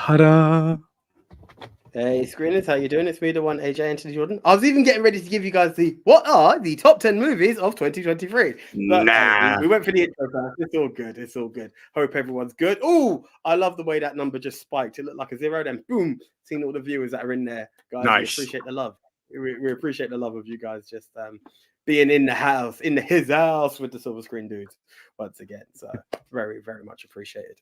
Ta-da! Hey, screeners, how you doing? It's me, the one, AJ Anthony Jordan. I was even getting ready to give you guys what are the top 10 movies of 2023. But Nah. we went for the intro first. It's all good. It's all good. Hope everyone's good. Oh, I love the way that number just spiked. It looked like a zero, then boom, seeing all the viewers that are in there. Guys, Nice. We appreciate the love. We appreciate the love of you guys just being in the house, his house with the silver screen dudes once again. So very, very much appreciated.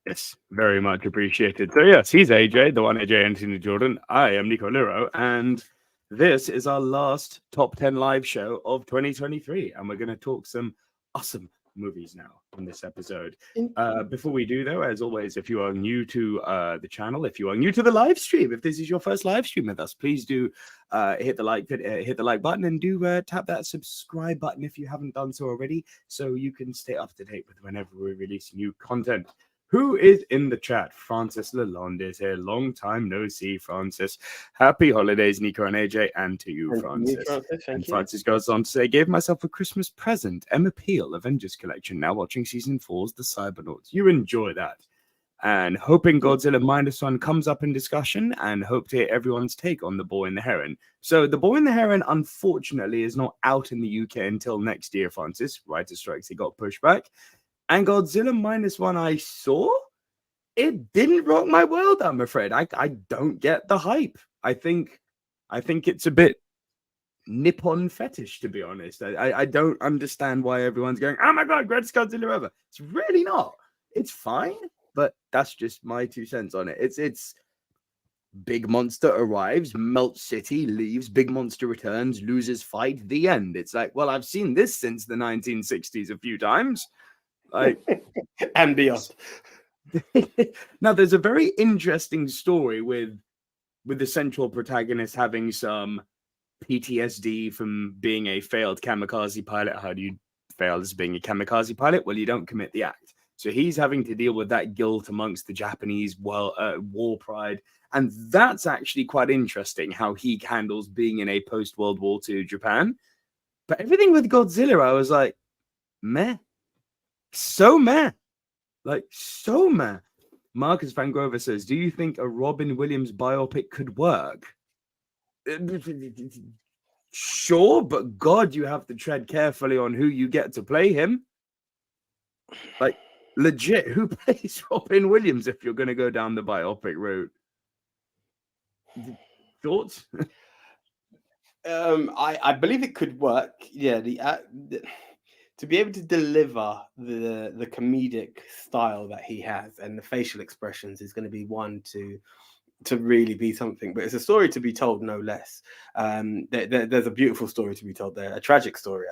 Yes, very much appreciated. So yes, he's AJ, the one AJ Anthony Jordan. I am Nico Liro, and this is our last top 10 live show of 2023, and we're going to talk some awesome movies now on this episode. Before we do, though, as always, if you are new to the channel, if you are new to the live stream, if this is your first live stream with us, please do hit the like button and do tap that subscribe button if you haven't done so already, so you can stay up to date with whenever we release new content. Who is in the chat? Francis Lalonde is here. Long time no see, Francis. Happy holidays, Nico and AJ, and to you, Francis. Francis goes on to say, gave myself a Christmas present. Emma Peel, Avengers Collection, now watching season 4's The Cybernauts. You enjoy that. And hoping Godzilla -1 comes up in discussion, and hope to hear everyone's take on The Boy and the Heron. So The Boy and the Heron, unfortunately, is not out in the UK until next year, Francis. Writer strikes, it got pushed back. And Godzilla -1 I saw, it didn't rock my world, I'm afraid. I don't get the hype. I think it's a bit Nippon fetish, to be honest. I don't understand why everyone's going, oh my god, greatest Godzilla ever. It's really not. It's fine, but that's just my 2 cents on it. It's big monster arrives, melts city, leaves, big monster returns, loses fight, the end. It's like, well, I've seen this since the 1960s a few times. And beyond. Now, there's a very interesting story with the central protagonist having some PTSD from being a failed kamikaze pilot. How do you fail as being a kamikaze pilot? Well, you don't commit the act. So he's having to deal with that guilt amongst the Japanese war pride. And that's actually quite interesting, how he handles being in a post-World War II Japan. But everything with Godzilla, I was like, meh. So meh. Marcus Van Grover says, do you think a Robin Williams biopic could work? Sure, but God, you have to tread carefully on who you get to play him. Like, legit, who plays Robin Williams if you're going to go down the biopic route? Thoughts? I believe it could work. Yeah, to be able to deliver the comedic style that he has and the facial expressions is going to be one to really be something. But it's a story to be told, no less. There's a beautiful story to be told there, a tragic story,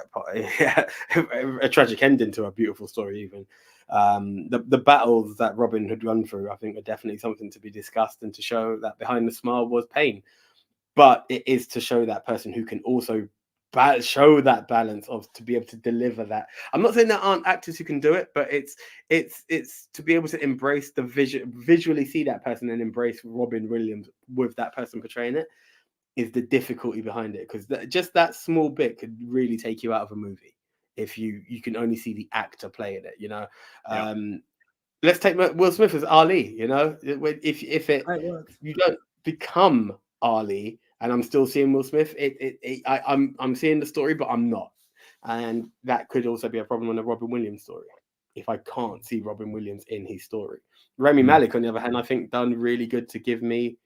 a tragic ending to a beautiful story even. The battles that Robin had run through, I think, are definitely something to be discussed and to show that behind the smile was pain. But it is to show that person who can also show that balance of to be able to deliver that. I'm not saying there aren't actors who can do it, but it's to be able to embrace the visually see that person and embrace Robin Williams with that person portraying it is the difficulty behind it, because just that small bit could really take you out of a movie if you can only see the actor playing it, you know. Yeah. Let's take Will Smith as Ali, you know. If you don't become Ali, and I'm still seeing Will Smith, I'm seeing the story, but I'm not. And that could also be a problem on a Robin Williams story, if I can't see Robin Williams in his story. Rami Malek, on the other hand, I think done really good to give me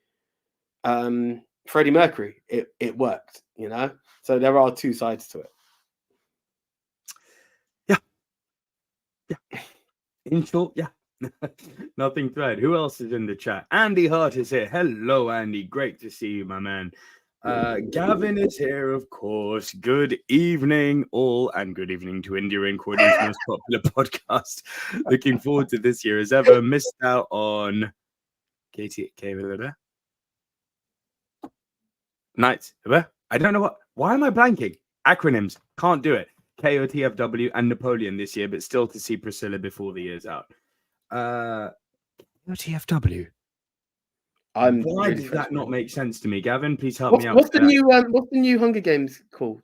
Freddie Mercury. It worked, you know? So there are 2 sides to it. Yeah. In short, yeah. Nothing to add. Who else is in the chat? Andy Hart is here. Hello, Andy. Great to see you, my man. Gavin is here, of course. Good evening, all, and good evening to India Recording's most popular podcast. Looking forward to this year as ever. Missed out on Nights. I don't know what. Why am I blanking? Acronyms. Can't do it. KOTFW and Napoleon this year, but still to see Priscilla before the year's out. TFW. Why does that not make sense to me, Gavin? Please help me out. What's the new Hunger Games called?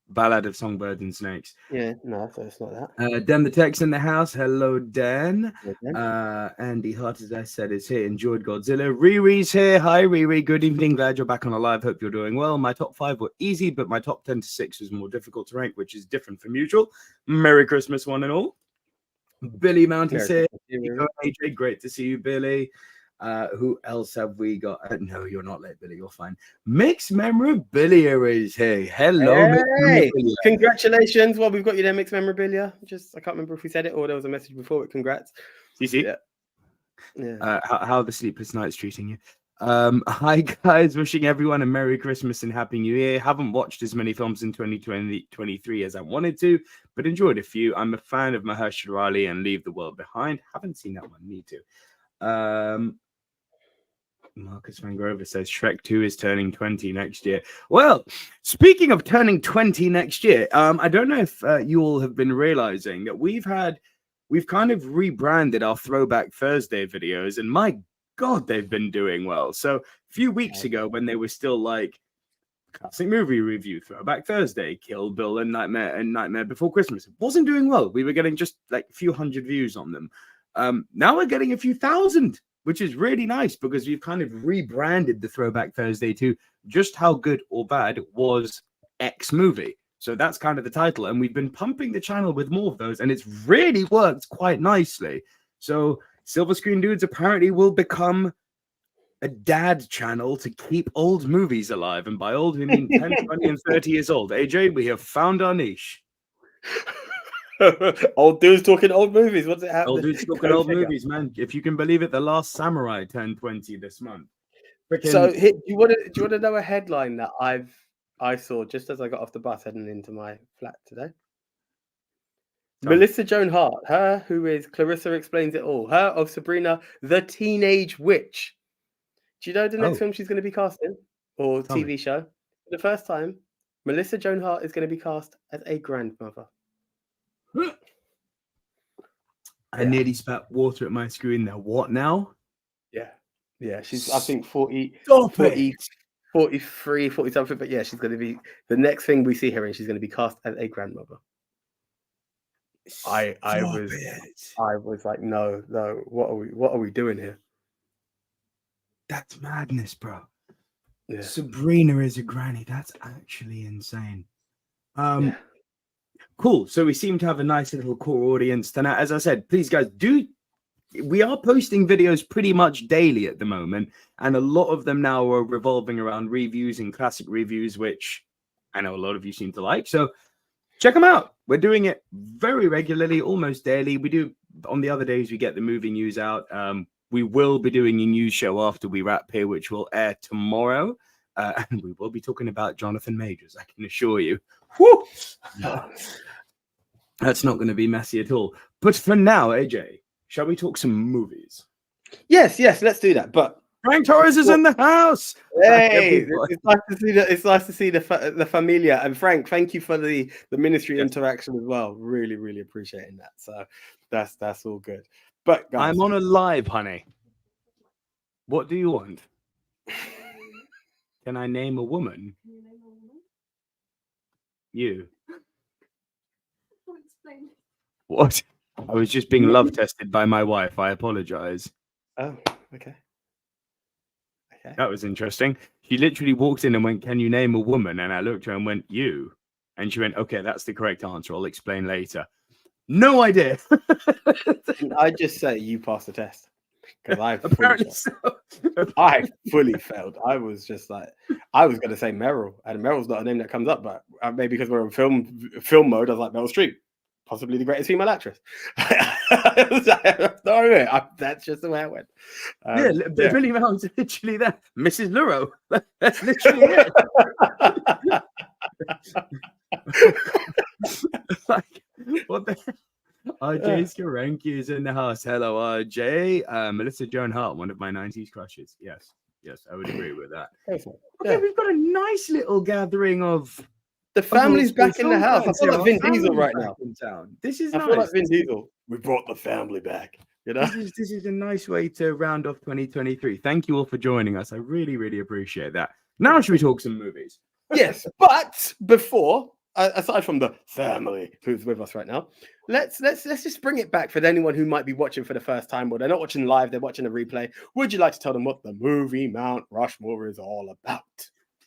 Ballad of Songbirds and Snakes. Yeah, no, so it's not that. Dan the Tex in the house. Hello, Dan. Okay. Andy Hart, as I said, is here. Enjoyed Godzilla. Riri's here. Hi, Riri. Good evening. Glad you're back on the live. Hope you're doing well. My top 5 were easy, but my top 10 to 6 was more difficult to rank, which is different from usual. Merry Christmas, one and all. Billy Mount is here. AJ, great to see you, Billy. Who else have we got? No, you're not late, Billy. You're fine. Mixed Memorabilia is here. Hello, hey, congratulations. Well, we've got you there, Mixed Memorabilia. I can't remember if we said it or there was a message before it. Congrats. CC. Yeah. How are the sleepless nights treating you? Hi, guys. Wishing everyone a Merry Christmas and Happy New Year. Haven't watched as many films in 2023 as I wanted to, but enjoyed a few. I'm a fan of Mahershala Ali and Leave the World Behind. Haven't seen that one. Need to. Marcus Van Grover says Shrek 2 is turning 20 next year. Well, speaking of turning 20 next year, I don't know if you all have been realizing that we've kind of rebranded our Throwback Thursday videos, and my God, they've been doing well. So a few weeks ago, when they were still like classic movie review, Throwback Thursday, Kill Bill and Nightmare Before Christmas, it wasn't doing well. We were getting just like a few hundred views on them. Now we're getting a few thousand, which is really nice because we've kind of rebranded the Throwback Thursday to just how good or bad was X movie. So that's kind of the title. And we've been pumping the channel with more of those, and it's really worked quite nicely. So Silver Screen Dudes apparently will become a dad channel to keep old movies alive. And by old, we mean 10, 20, and 30 years old. AJ, we have found our niche. Old dudes talking old movies. What's it happening? Old dudes talking old movies, man. If you can believe it, The Last Samurai turned 20 this month. So, do you want to know a headline that I saw just as I got off the bus heading into my flat today? Melissa Joan Hart, her who is Clarissa Explains It All, her of Sabrina the Teenage Witch. Do you know the next film she's going to be cast in, or TV show? For the first time, Melissa Joan Hart is going to be cast as a grandmother. I nearly spat water at my screen there. What now? Yeah. She's, I think, 40, 43, 40 something. But yeah, she's going to be the next thing we see her in. She's going to be cast as a grandmother. I was like, no. What are we doing here? That's madness, bro. Yeah. Sabrina is a granny. That's actually insane. Cool. So we seem to have a nice little core audience tonight. As I said, please, guys, we are posting videos pretty much daily at the moment, and a lot of them now are revolving around reviews and classic reviews, which I know a lot of you seem to like. So check them out. We're doing it very regularly, almost daily. We do on the other days we get the movie news out. We will be doing a news show after we wrap here, which will air tomorrow. And we will be talking about Jonathan Majors, I can assure you. Woo! That's not going to be messy at all. But for now, AJ, shall we talk some movies? Yes, let's do that. But Frank Torres is in the house. Hey, it's nice to see the familia. And Frank, thank you for the ministry interaction as well. Really, really appreciating that. So that's all good. But guys, I'm on a live, honey. What do you want? Can I name a woman? You. What? I was just being love tested by my wife. I apologize. Oh, okay. That was interesting. She literally walked in and went, "Can you name a woman?" And I looked at her and went, "You." And she went, "Okay, that's the correct answer. I'll explain later." No idea. I just say you passed the test. Because I fully failed. I was just like, I was going to say Meryl, and Meryl's not a name that comes up, but maybe because we're in film mode, I was like, Meryl Streep, possibly the greatest female actress. That's just the way I went. Billy Mount's literally there. Mrs. Luro. That's literally it. Like, what the hell? RJ Skarenki is in the house. Hello, RJ. Melissa Joan Hart, one of my 90s crushes. Yes, I would agree with that. Okay, we've got a nice little gathering of the family's back in the house. I feel like Vin Diesel right now in town. This is I nice. feel like Vin Diesel. We brought the family back. You know, this is a nice way to round off 2023. Thank you all for joining us. I really, really appreciate that. Now, should we talk some movies? Yes, but before aside from the family who's with us right now, let's just bring it back for anyone who might be watching for the first time, or they're not watching live, they're watching a replay. Would you like to tell them what the movie Mount Rushmore is all about?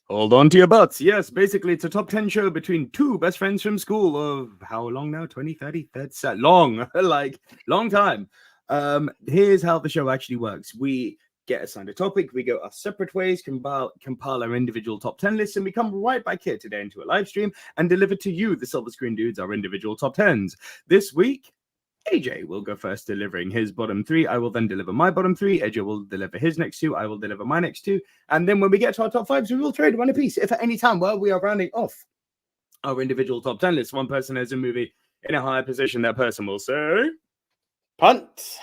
Hold on to your butts. Yes, basically, it's a top 10 show between two best friends from school of how long now? 20, 30, 30, long, like long time. Here's how the show actually works. We get assigned a topic, we go our separate ways, compile our individual top 10 lists, and we come right back here today into a live stream and deliver to you, the Silver Screen Dudes, our individual top 10s. This week, AJ will go first, delivering his bottom three. I will then deliver my bottom three. AJ will deliver his next two. I will deliver my next two. And then when we get to our top fives, we will trade one apiece. If at any time while we are rounding off our individual top 10 lists, one person has a movie in a higher position, that person will say punt.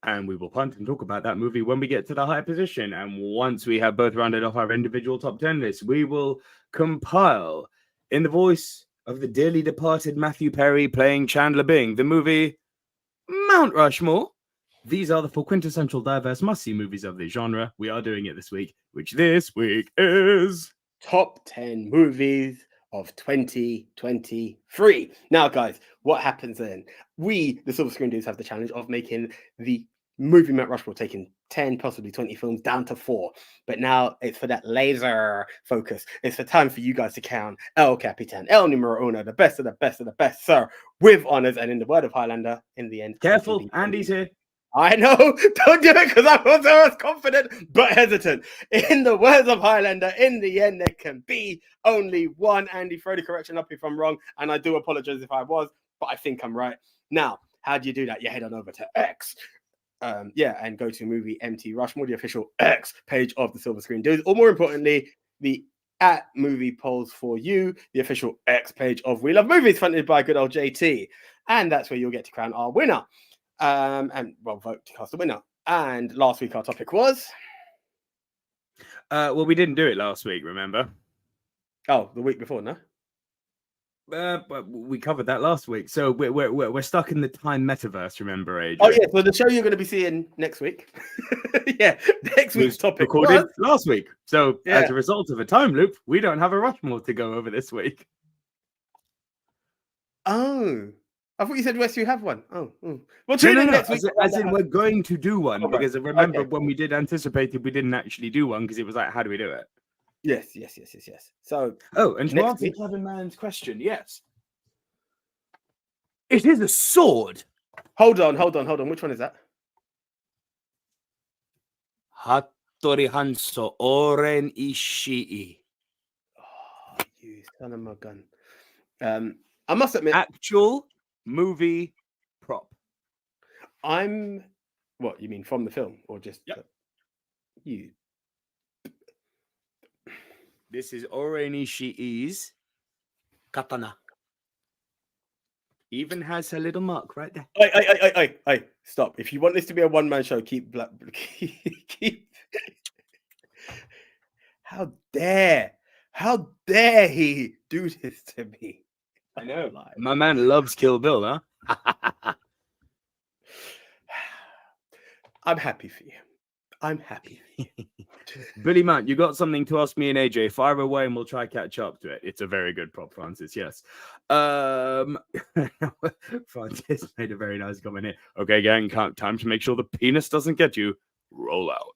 And we will punt and talk about that movie when we get to the higher position. And once we have both rounded off our individual top 10 lists, we will compile, in the voice of the dearly departed Matthew Perry playing Chandler Bing, the movie Mount Rushmore. These are the four quintessential diverse must-see movies of the genre. We are doing it this week, which this week is top 10 movies of 2023. Now, guys, what happens then? We, the Silver Screen Dudes, have the challenge of making the movie Mount Rushmore, taking 10, possibly 20 films down to 4. But now it's for that laser focus. It's the time for you guys to count El Capitan, El Numero Uno, the best of the best of the best, sir, with honors. And in the word of Highlander, in the end, careful. Andy's here. I know, don't do it because I was as confident but hesitant. In the words of Highlander, in the end, there can be only one. Andy, throw the correction up if I'm wrong, and I do apologize if I was, but I think I'm right. Now, how do you do that? You head on over to X. And go to Movie MT Rushmore, the official X page of the Silver Screen Dudes, or more importantly, the at Movie Polls for You, the official X page of We Love Movies, funded by good old JT. And that's where you'll get to crown our winner. Vote to cast a winner. And last week our topic was well, we didn't do it last week, remember? Oh, the week before, no? But we covered that last week, so we're stuck in the time metaverse. Remember, AJ? Oh yeah, so the show you're going to be seeing next week, next week's topic recorded last week. So Yeah. as a result of a time loop, we don't have a Rushmore to go over this week. Oh, I thought you said Wes, you have one. Oh. Well, No, next week. as in we're going to do one, Oh, right. because remember Okay. when we did anticipate it, we didn't actually do one because it was like, how do we do it? Yes. So, and to next answer week- Kevin Mann's question, yes, it is a sword. hold on. Which one is that? Hattori Hanzo Oren Ishii. Oh, you son of a gun. I must admit, Actual movie prop. I'm. What you mean from the film, or just you? This is Oren Ishii's katana. Even has her little mark right there. Hey, stop. If you want this to be a one-man show, keep. How dare he do this to me? I know. My man loves Kill Bill, huh? I'm happy for you. Billy Mount, you got something to ask me and AJ. Fire away and we'll try catch up to it. It's a very good prop, Francis. Yes. Francis made a very nice comment here. Okay, gang, time to make sure the penis doesn't get you. Roll out.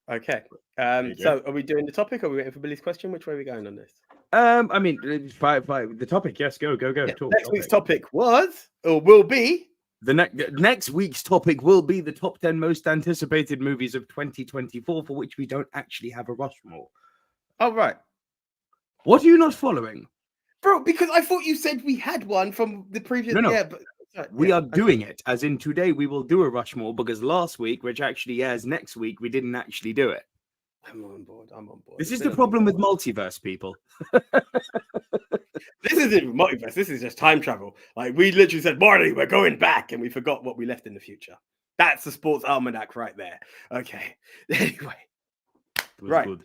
Okay. So are we doing the topic or are we waiting for Billy's question? Which way are we going on this? I mean, the topic. Yes, go. Yeah, Talk, next week's topic was, or will be, the next week's topic will be the top 10 most anticipated movies of 2024, for which we don't actually have a Rushmore. Oh, right. What are you not following? Bro, because I thought you said we had one from the previous... No. Yeah, but... We are doing it, as in today we will do a Rushmore, because last week, which actually airs next week, we didn't actually do it. I'm on board. This is the problem with multiverse, people. This isn't multiverse. This is just time travel. Like, we literally said, Marty, we're going back, and we forgot what we left in the future. That's the sports almanac right there. Okay. Anyway. Right. Good.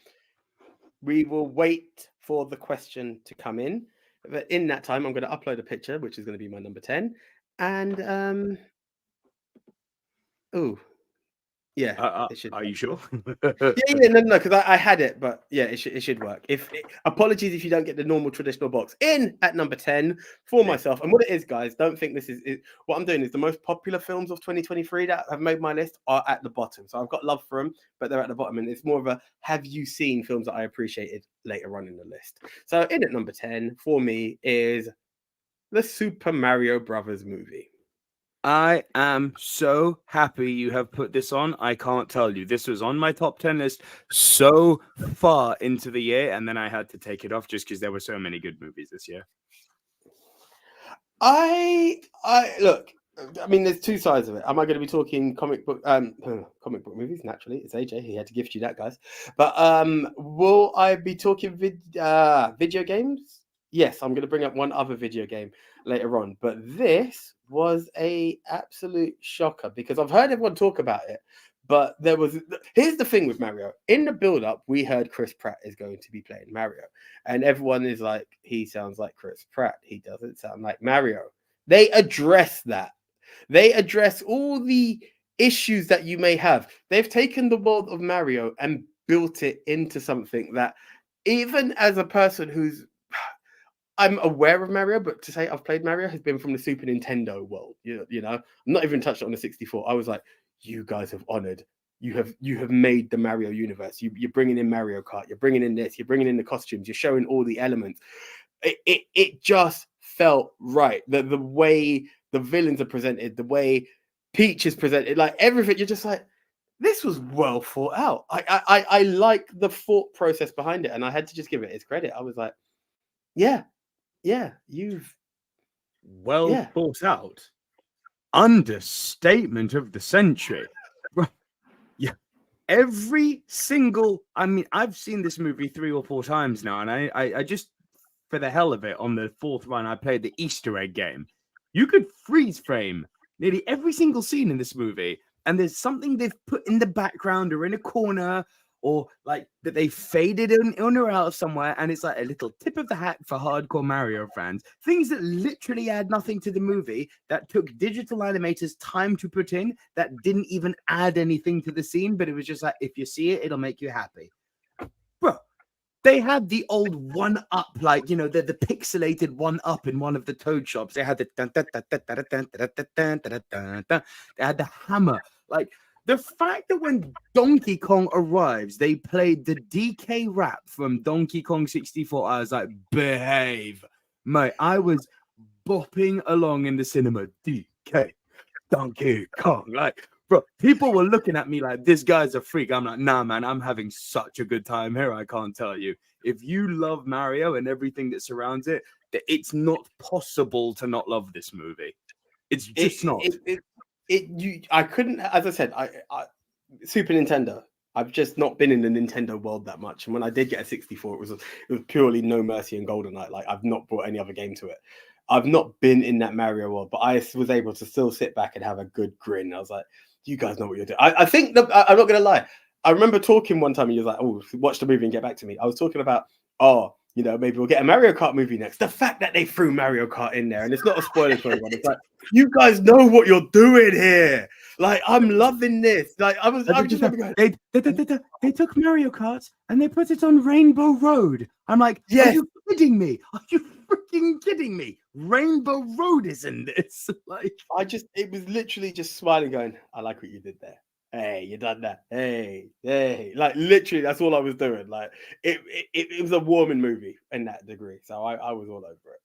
We will wait for the question to come in. But in that time, I'm going to upload a picture, which is going to be my number 10. And, Yeah, it should. Are you sure? No, because I had it, but yeah, it should work. Apologies if you don't get the normal traditional box. In at number 10 for myself, and what it is, guys, don't think this is what I'm doing is the most popular films of 2023 that have made my list are at the bottom. So I've got love for them, but they're at the bottom, and it's more of a have you seen films that I appreciated later on in the list. So in at number 10 for me is the Super Mario Brothers movie. I am so happy you have put this on. I can't tell you. This was on my top 10 list so far into the year, and then I had to take it off just because there were so many good movies this year. I look. I mean, there's two sides of it. Am I going to be talking comic book movies? Naturally, it's AJ. He had to gift you that, guys. But will I be talking video games? Yes, I'm going to bring up one other video game later on. But this was a absolute shocker because I've heard everyone talk about it. But here's the thing with Mario. In the build-up, we heard Chris Pratt is going to be playing Mario. And everyone is like, he sounds like Chris Pratt. He doesn't sound like Mario. They address that. They address all the issues that you may have. They've taken the world of Mario and built it into something that even as a person I'm aware of Mario, but to say I've played Mario has been from the Super Nintendo world. You know, I'm not even touched it on the 64. I was like, you guys have honored. You have made the Mario universe. You're bringing in Mario Kart. You're bringing in this. You're bringing in the costumes. You're showing all the elements. It just felt right. The way the villains are presented, the way Peach is presented, like everything. You're just like, this was well thought out. I like the thought process behind it, and I had to just give it its credit. I was like, yeah, you've thought out. Understatement of the century. Yeah. Every single, I mean, I've seen this movie 3 or 4 times now, and I just, for the hell of it, on the 4th run, I played the Easter egg game. You could freeze frame nearly every single scene in this movie, and there's something they've put in the background or in a corner, or like that they faded in or out of somewhere, and it's like a little tip of the hat for hardcore Mario fans. Things that literally add nothing to the movie, that took digital animators time to put in, that didn't even add anything to the scene, but it was just like, if you see it, it'll make you happy. Bro, they had the old 1-up, like, you know, the pixelated 1-up in one of the Toad shops. They had the they had the hammer, like. The fact that when Donkey Kong arrives, they played the DK rap from Donkey Kong 64, I was like, behave. Mate, I was bopping along in the cinema. DK, Donkey Kong. Like, bro, people were looking at me like, this guy's a freak. I'm like, nah, man, I'm having such a good time here. I can't tell you. If you love Mario and everything that surrounds it, it's not possible to not love this movie. It's just not. I couldn't, as I said, I Super Nintendo. I've just not been in the Nintendo world that much, and when I did get a 64, it was purely No Mercy and GoldenEye. Like, I've not brought any other game to it. I've not been in that Mario world, but I was able to still sit back and have a good grin. I was like, you guys know what you're doing. I think that I'm not gonna lie. I remember talking one time, and you was like, "Oh, watch the movie and get back to me." I was talking about, you know, maybe we'll get a Mario Kart movie next. The fact that they threw Mario Kart in there, and it's not a spoiler for anyone. It's like, you guys know what you're doing here. Like, I'm loving this. Like, I'm just going, they took Mario Kart and they put it on Rainbow Road. I'm like, yes. Are you kidding me? Are you freaking kidding me? Rainbow Road is in this. Like, it was literally just smiling, going, I like what you did there. Hey, you done that. Hey. Like, literally, that's all I was doing. Like, it was a warming movie in that degree. So I was all over it.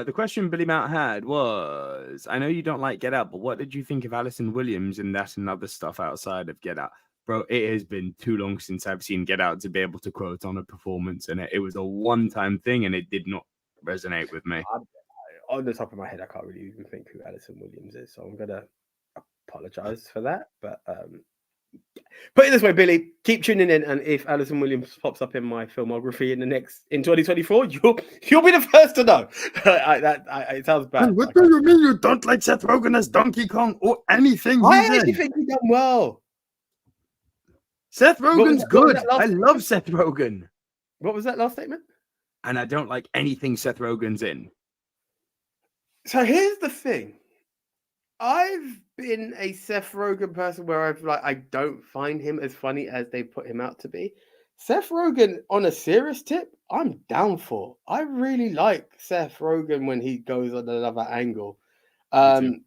The question Billy Mount had was, I know you don't like Get Out, but what did you think of Alison Williams and that and other stuff outside of Get Out? Bro, it has been too long since I've seen Get Out to be able to quote on a performance in it. It was a one-time thing, and it did not resonate with me. On the top of my head, I can't really even think who Alison Williams is, so I'm going to apologize for that. But put it this way, Billy, keep tuning in, and if Alison Williams pops up in my filmography in 2024, you'll be the first to know. It sounds bad. What do you mean you don't like Seth Rogen as Donkey Kong or anything? I actually think he's done well. Seth Rogen's good. I love Seth Rogen. What was that last statement? And I don't like anything Seth Rogen's in. So here's the thing. I've been a Seth Rogen person where I don't find him as funny as they put him out to be. Seth Rogen, on a serious tip, I'm down for. I really like Seth Rogen when he goes on another angle. Me too.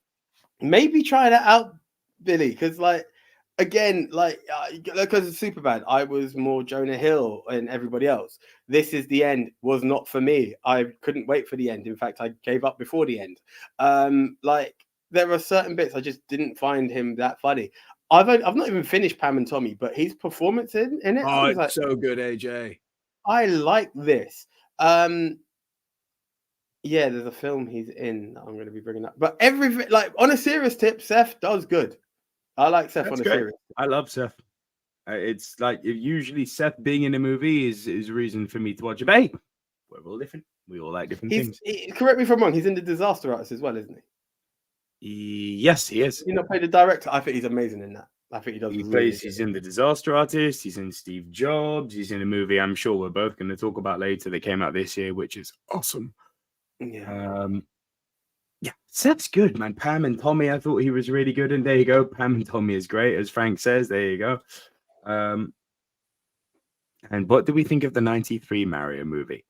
Maybe try that out, Billy, because because it's Superbad, I was more Jonah Hill and everybody else. This Is the End was not for me. I couldn't wait for the end. In fact, I gave up before the end. There are certain bits I just didn't find him that funny. I've not even finished Pam and Tommy, but his performance in it, I Oh, was it's like, so good, AJ. I like this. Yeah, there's a film he's in that I'm going to be bringing up. But everything, like on a serious tip, Seth does good. I like Seth That's on a great. serious. I love Seth. It's like usually Seth being in a movie is a reason for me to watch it. But hey, we're all different. We all like different things. Correct me if I'm wrong. He's in The Disaster Artist as well, isn't he? Yes, he is. You know, play the director. I think he's amazing in that. I think he does. He's in The Disaster Artist. He's in Steve Jobs. He's in a movie I'm sure we're both going to talk about later that came out this year, which is awesome. Yeah. Yeah, Seth's good, man. Pam and Tommy, I thought he was really good. And there you go. Pam and Tommy is great, as Frank says. There you go. And what do we think of the 93 Mario movie?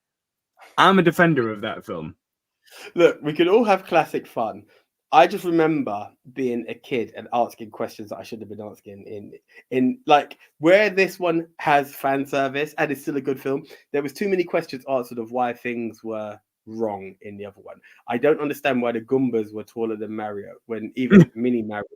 I'm a defender of that film. Look, we could all have classic fun. I just remember being a kid and asking questions that I should have been asking in like where this one has fan service and it's still a good film. There was too many questions answered of why things were wrong in the other one. I don't understand why the Goombas were taller than Mario when even Mini Mario.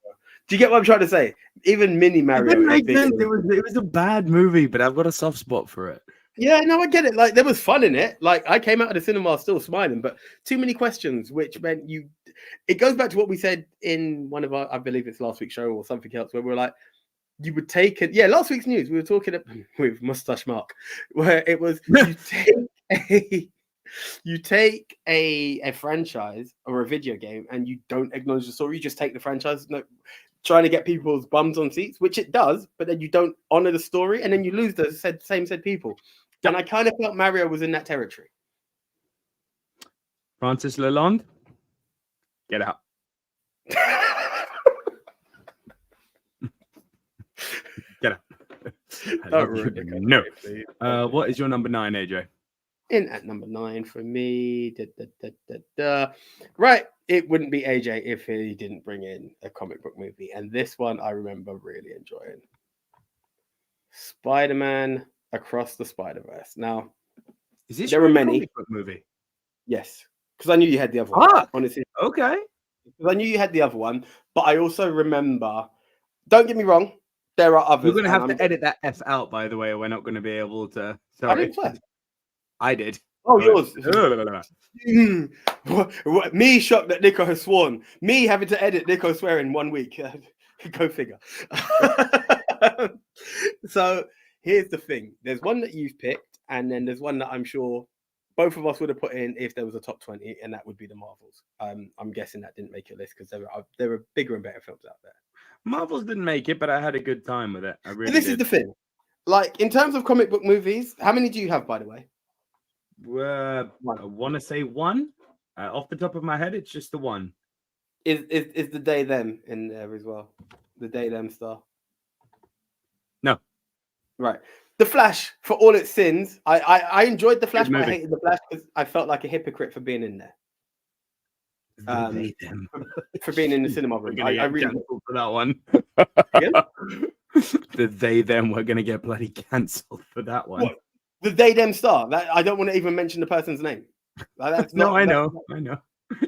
Do you get what I'm trying to say? Even Mini Mario. It didn't make sense. It was a bad movie, but I've got a soft spot for it. Yeah, no, I get it. Like there was fun in it. Like I came out of the cinema still smiling, but too many questions, which meant it goes back to what we said in one of our, I believe it's last week's show or something else, where we were like, you would take it. Yeah, last week's news, we were talking with Mustache Mark, where it was you take a franchise or a video game and you don't acknowledge the story. You just take the franchise, trying to get people's bums on seats, which it does, but then you don't honor the story, and then you lose the same people. And I kind of felt Mario was in that territory. Francis Lalonde, get out. Get out. No. What is your number 9, AJ? In at number 9 for me. Right. It wouldn't be AJ if he didn't bring in a comic book movie. And this one I remember really enjoying. Spider-Man Across the Spider-Verse. Now, is this there were many comic book movie? Yes, because I knew you had the other one. Honestly, okay. Because I knew you had the other one, but I also remember. Don't get me wrong, there are others. You're going to have to edit that F out, by the way, or we're not going to be able to. Sorry, I didn't swear. I did. Oh, yours. Me shocked that Nico has sworn. Me having to edit Nico swearing 1 week. Go figure. So here's the thing. There's one that you've picked, and then there's one that I'm sure both of us would have put in if there was a top 20, and that would be the Marvels. I'm guessing that didn't make your list because there were bigger and better films out there. Marvels didn't make it, but I had a good time with it. I really This is the thing. Like, in terms of comic book movies, how many do you have, by the way? I want to say 1. Off the top of my head, it's just the 1. Is the They Them in there as well? The They Them star? No. Right. The Flash, for all its sins, I enjoyed The Flash, but I hated The Flash because I felt like a hypocrite for being in there. For being in the cinema room. I really for that one. The They Them were going to get bloody cancelled for that one. What? The They Them star. I don't want to even mention the person's name. I know.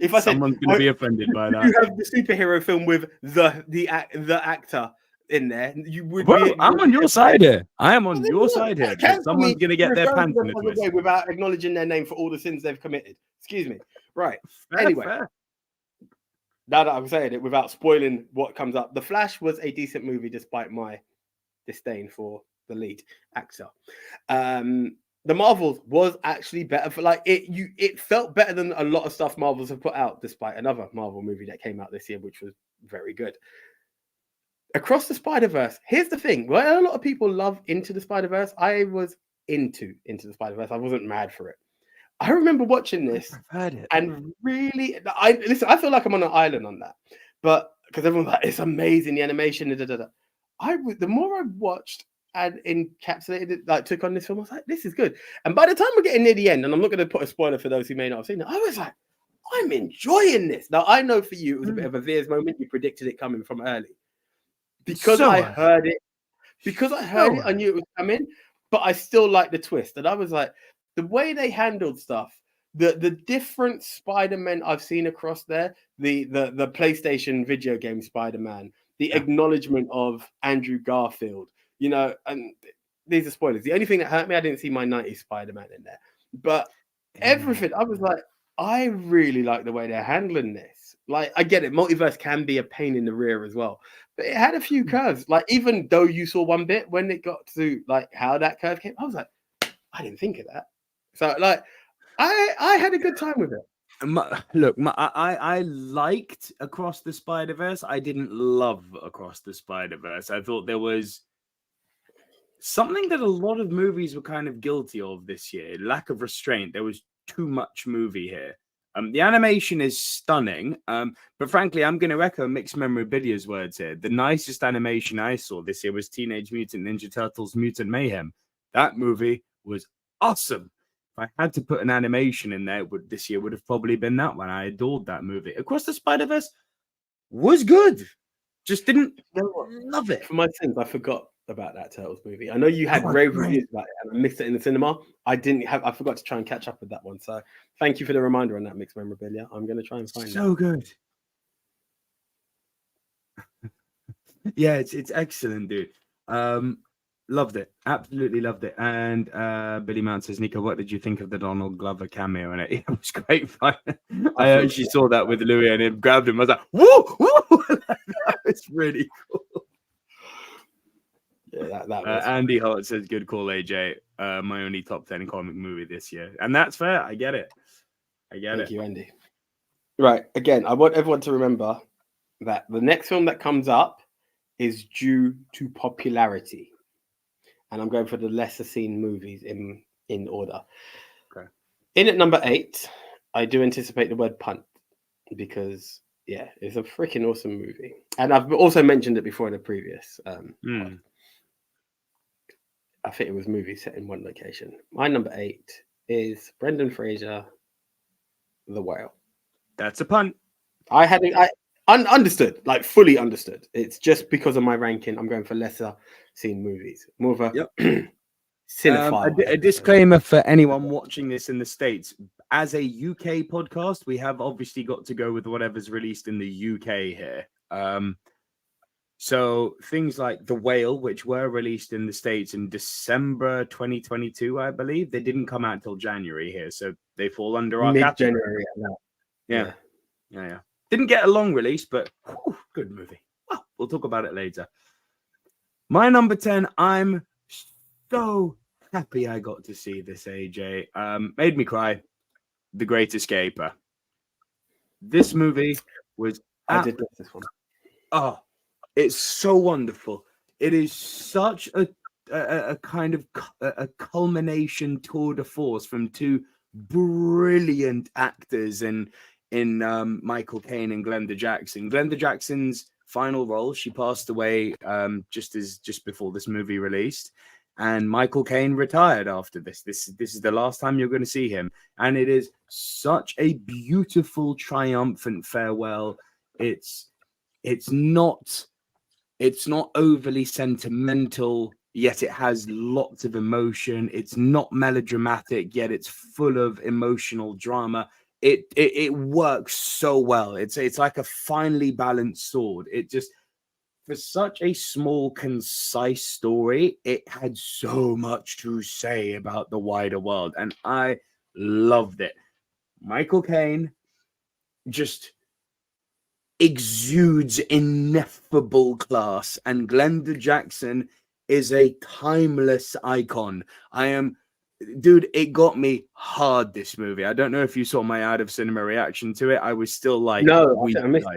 If I someone's going to be offended by that, you have the superhero film with the actor in there. You would. I'm on your side here. I am on your side here. Someone's going to get their pants in a twist without acknowledging their name for all the sins they've committed. Excuse me. Right. Fair. Now that I'm saying it, without spoiling what comes up, The Flash was a decent movie despite my disdain for the lead actor. The Marvels was actually better for it felt better than a lot of stuff Marvels have put out, despite another Marvel movie that came out this year, which was very good. Across the Spider-Verse, here's the thing. Well, a lot of people love Into the Spider-Verse. I was into the Spider-Verse. I wasn't mad for it. I remember watching this and really, I feel like I'm on an island on that. But because everyone's like, it's amazing, the animation. Da, da, da. The more I watched and encapsulated it, like took on this film, I was like, this is good. And by the time we're getting near the end, and I'm not going to put a spoiler for those who may not have seen it, I was like, I'm enjoying this. Now I know for you it was a bit of a Veers moment. You predicted it coming from early. Because I heard it, I knew it was coming, but I still like the twist. And I was like, the way they handled stuff, the different Spider-Man I've seen across there, the PlayStation video game Spider-Man, the acknowledgement of Andrew Garfield, you know, and these are spoilers. The only thing that hurt me, I didn't see my 90s Spider-Man in there. But everything, I was like, I really like the way they're handling this. Like, I get it, multiverse can be a pain in the rear as well. But it had a few curves. Like, even though you saw one bit, when it got to like how that curve came, I was like, I didn't think of that. So like I had a good time with it. I liked Across the Spider-Verse. I didn't love Across the Spider-Verse. I thought there was something that a lot of movies were kind of guilty of this year. Lack of restraint. There was too much movie here. The animation is stunning, but frankly, I'm going to echo Mixed Memorabilia's words here. The nicest animation I saw this year was Teenage Mutant Ninja Turtles Mutant Mayhem. That movie was awesome. If I had to put an animation in there, this year would have probably been that one. I adored that movie. Across the Spider-Verse was good. Just didn't love it. For my sins, I forgot about that Turtles movie. I know you had rave reviews about it, and I missed it in the cinema. I forgot to try and catch up with that one. So thank you for the reminder on that Mixed Memorabilia. I'm going to try and find it. So good. Yeah, it's excellent, dude. Loved it. Absolutely loved it. And Billy Mount says, Nico, what did you think of the Donald Glover cameo in it? It was great fun. I actually saw that with Louis and it grabbed him. I was like, whoa, whoa! That was really cool. Yeah, that was Andy Hart says, good call, AJ. My only top 10 comic movie this year. And that's fair. I get it. Thank you, Andy. Right. Again, I want everyone to remember that the next film that comes up is due to popularity. And I'm going for the lesser seen movies in order. Okay. In at number 8, I do anticipate the word punt because, yeah, it's a freaking awesome movie. And I've also mentioned it before in a previous. I think it was movies set in one location. My number 8 is Brendan Fraser, The Whale. That's a punt. I understood, like fully understood. It's just because of my ranking, I'm going for lesser seen movies. More of a cinephile. A disclaimer for anyone watching this in the States. As a UK podcast, we have obviously got to go with whatever's released in the UK here. So things like The Whale, which were released in the States in December 2022, I believe, they didn't come out until January here. So they fall under our mid-January. Yeah. Didn't get a long release, but good movie. Well, we'll talk about it later. My number 10, I'm so happy I got to see this, AJ. Made me cry. The Great Escaper. This movie was... I did love this one. Oh, it's so wonderful. It is such a kind of a culmination tour de force from two brilliant actors in Michael Caine and Glenda Jackson. Glenda Jackson's final role, she passed away just before this movie released, and Michael Caine retired after this. This is the last time you're going to see him, and it is such a beautiful, triumphant farewell. It's not overly sentimental, yet it has lots of emotion. It's not melodramatic, yet it's full of emotional drama. It works so well. It's like a finely balanced sword. It just, for such a small, concise story, it had so much to say about the wider world, and I loved it. Michael Caine just exudes ineffable class, and Glenda Jackson is a timeless icon. Dude, it got me hard, this movie. I don't know if you saw my out of cinema reaction to it. I was still like, no, I missed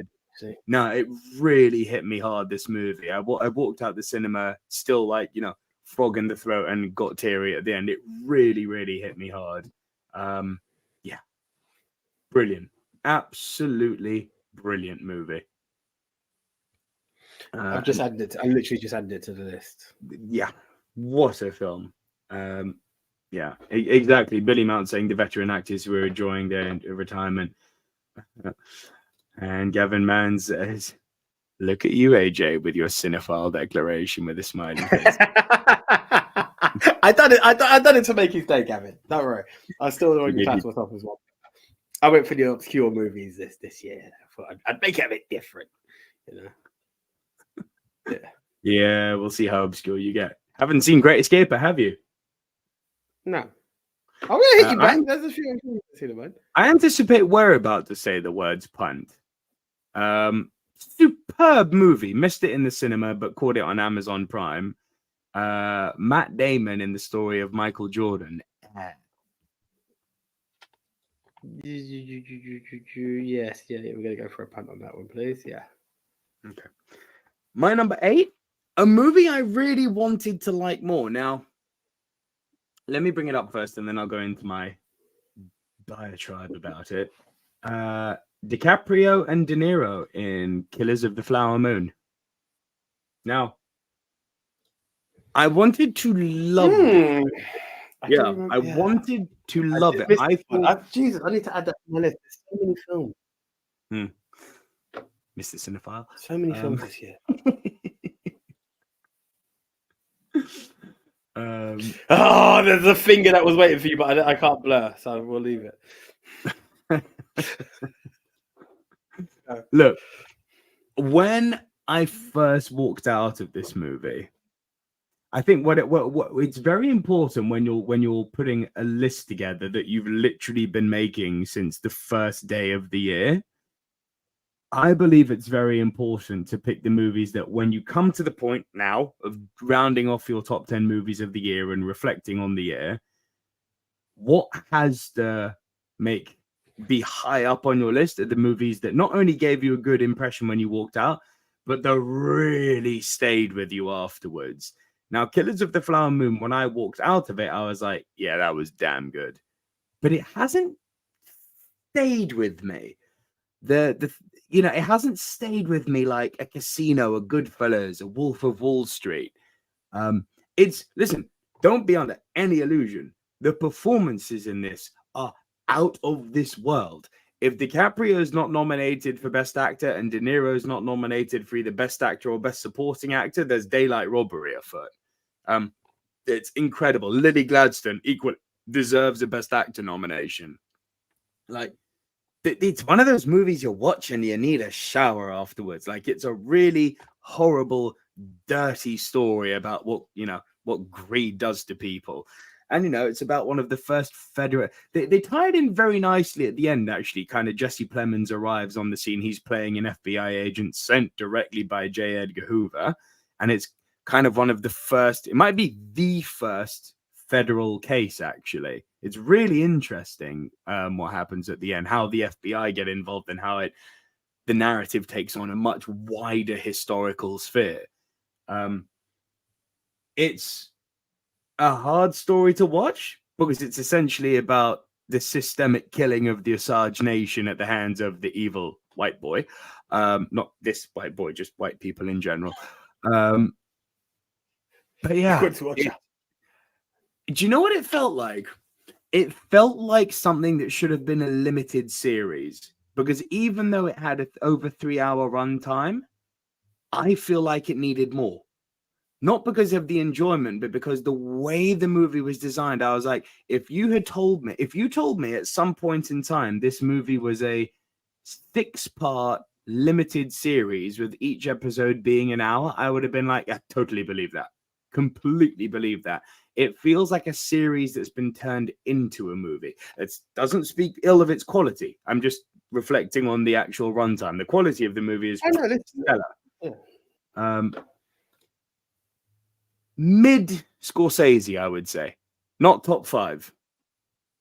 it. No, it really hit me hard, this movie. I walked out the cinema still like, frog in the throat and got teary at the end. It really, really hit me hard. Yeah. Brilliant. Absolutely brilliant movie. I've just added it. I literally just added it to the list. Yeah, what a film. Yeah, exactly. Billy Mount saying the veteran actors who are enjoying their retirement. And Gavin Mann says, "Look at you, AJ, with your cinephile declaration with a smiley face." I done it to make his day, Gavin. Don't worry. I still want to class myself as well. I went for the obscure movies this year. I thought I'd make it a bit different, you know. Yeah. Yeah, we'll see how obscure you get. Haven't seen Great Escaper, have you? No. I'm gonna hit you back. There's a few I've seen them. I anticipate we're about to say the words punt. Superb movie. Missed it in the cinema, but caught it on Amazon Prime. Matt Damon in the story of Michael Jordan. Yes, yeah, we're gonna go for a punt on that one, please. Yeah. Okay. My number 8, a movie I really wanted to like more. Now, let me bring it up first, and then I'll go into my diatribe about it. DiCaprio and De Niro in Killers of the Flower Moon. Now, I wanted to love it. I wanted to love it. Jesus, I need to add that to my list. There's so many films. Mr. Cinephile. So many films this year. There's a finger that was waiting for you, but I can't blur, so we'll leave it. Look, when I first walked out of this movie, I think what it's very important when you're putting a list together that you've literally been making since the first day of the year. I believe it's very important to pick the movies that when you come to the point now of rounding off your top 10 movies of the year and reflecting on the year, what has to be high up on your list are the movies that not only gave you a good impression when you walked out, but that really stayed with you afterwards. Now, Killers of the Flower Moon, when I walked out of it, I was like, yeah, that was damn good. But it hasn't stayed with me. It hasn't stayed with me like a Casino, a Goodfellas, a Wolf of Wall Street. Listen, don't be under any illusion. The performances in this are out of this world. If DiCaprio is not nominated for Best Actor and De Niro is not nominated for either Best Actor or Best Supporting Actor, there's daylight robbery afoot. It's incredible. Lily Gladstone equally deserves a Best Actor nomination. Like, it's one of those movies you're watching, you need a shower afterwards. Like, it's a really horrible, dirty story about what greed does to people. And, it's about one of the first federal... They tied in very nicely at the end, actually. Kind of Jesse Plemons arrives on the scene. He's playing an FBI agent sent directly by J. Edgar Hoover. And it's kind of one of the first... It might be the first federal case, actually. It's really interesting what happens at the end, how the FBI get involved and how the narrative takes on a much wider historical sphere. It's a hard story to watch because it's essentially about the systemic killing of the Osage Nation at the hands of the evil white boy. Not this white boy, just white people in general. But yeah, do you know what it felt like? It felt like something that should have been a limited series, because even though it had over 3-hour runtime, I feel like it needed more. Not because of the enjoyment, but because the way the movie was designed, I was like, if you told me at some point in time this movie was a 6-part limited series with each episode being an hour, I would have been like, I totally believe that. Completely believe that. It feels like a series that's been turned into a movie. It doesn't speak ill of its quality. I'm just reflecting on the actual runtime. The quality of the movie is stellar. Yeah. Mid Scorsese, I would say. Not top 5.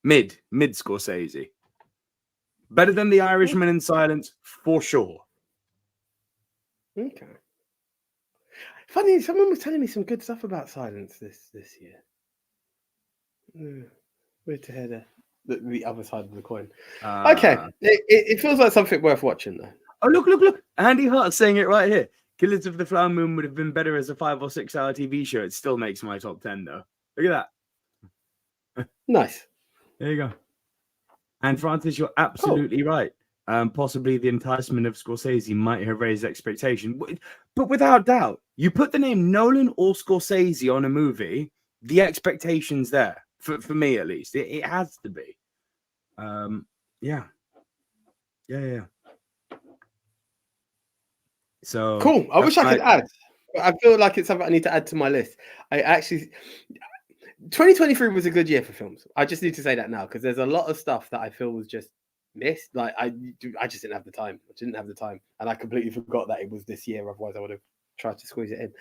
Mid Scorsese. Better than The Irishman in Silence, for sure. Okay. Funny, someone was telling me some good stuff about Silence this year. Weird to hear the other side of the coin. Okay. It feels like something worth watching, though. Oh, look. Andy Hart's saying it right here. Killers of the Flower Moon would have been better as a 5 or 6 hour TV show. It still makes my top 10 though. Look at that. Nice. There you go. And Francis, you're absolutely right. Possibly the enticement of Scorsese might have raised expectation, but without doubt, you put the name Nolan or Scorsese on a movie, the expectation's there for me at least. It has to be. Yeah. So cool. I wish I could add. I feel like it's something I need to add to my list. 2023 was a good year for films. I just need to say that now because there's a lot of stuff that I feel was just missed. Like I just didn't have the time. And I completely forgot that it was this year. Otherwise, I would have tried to squeeze it in.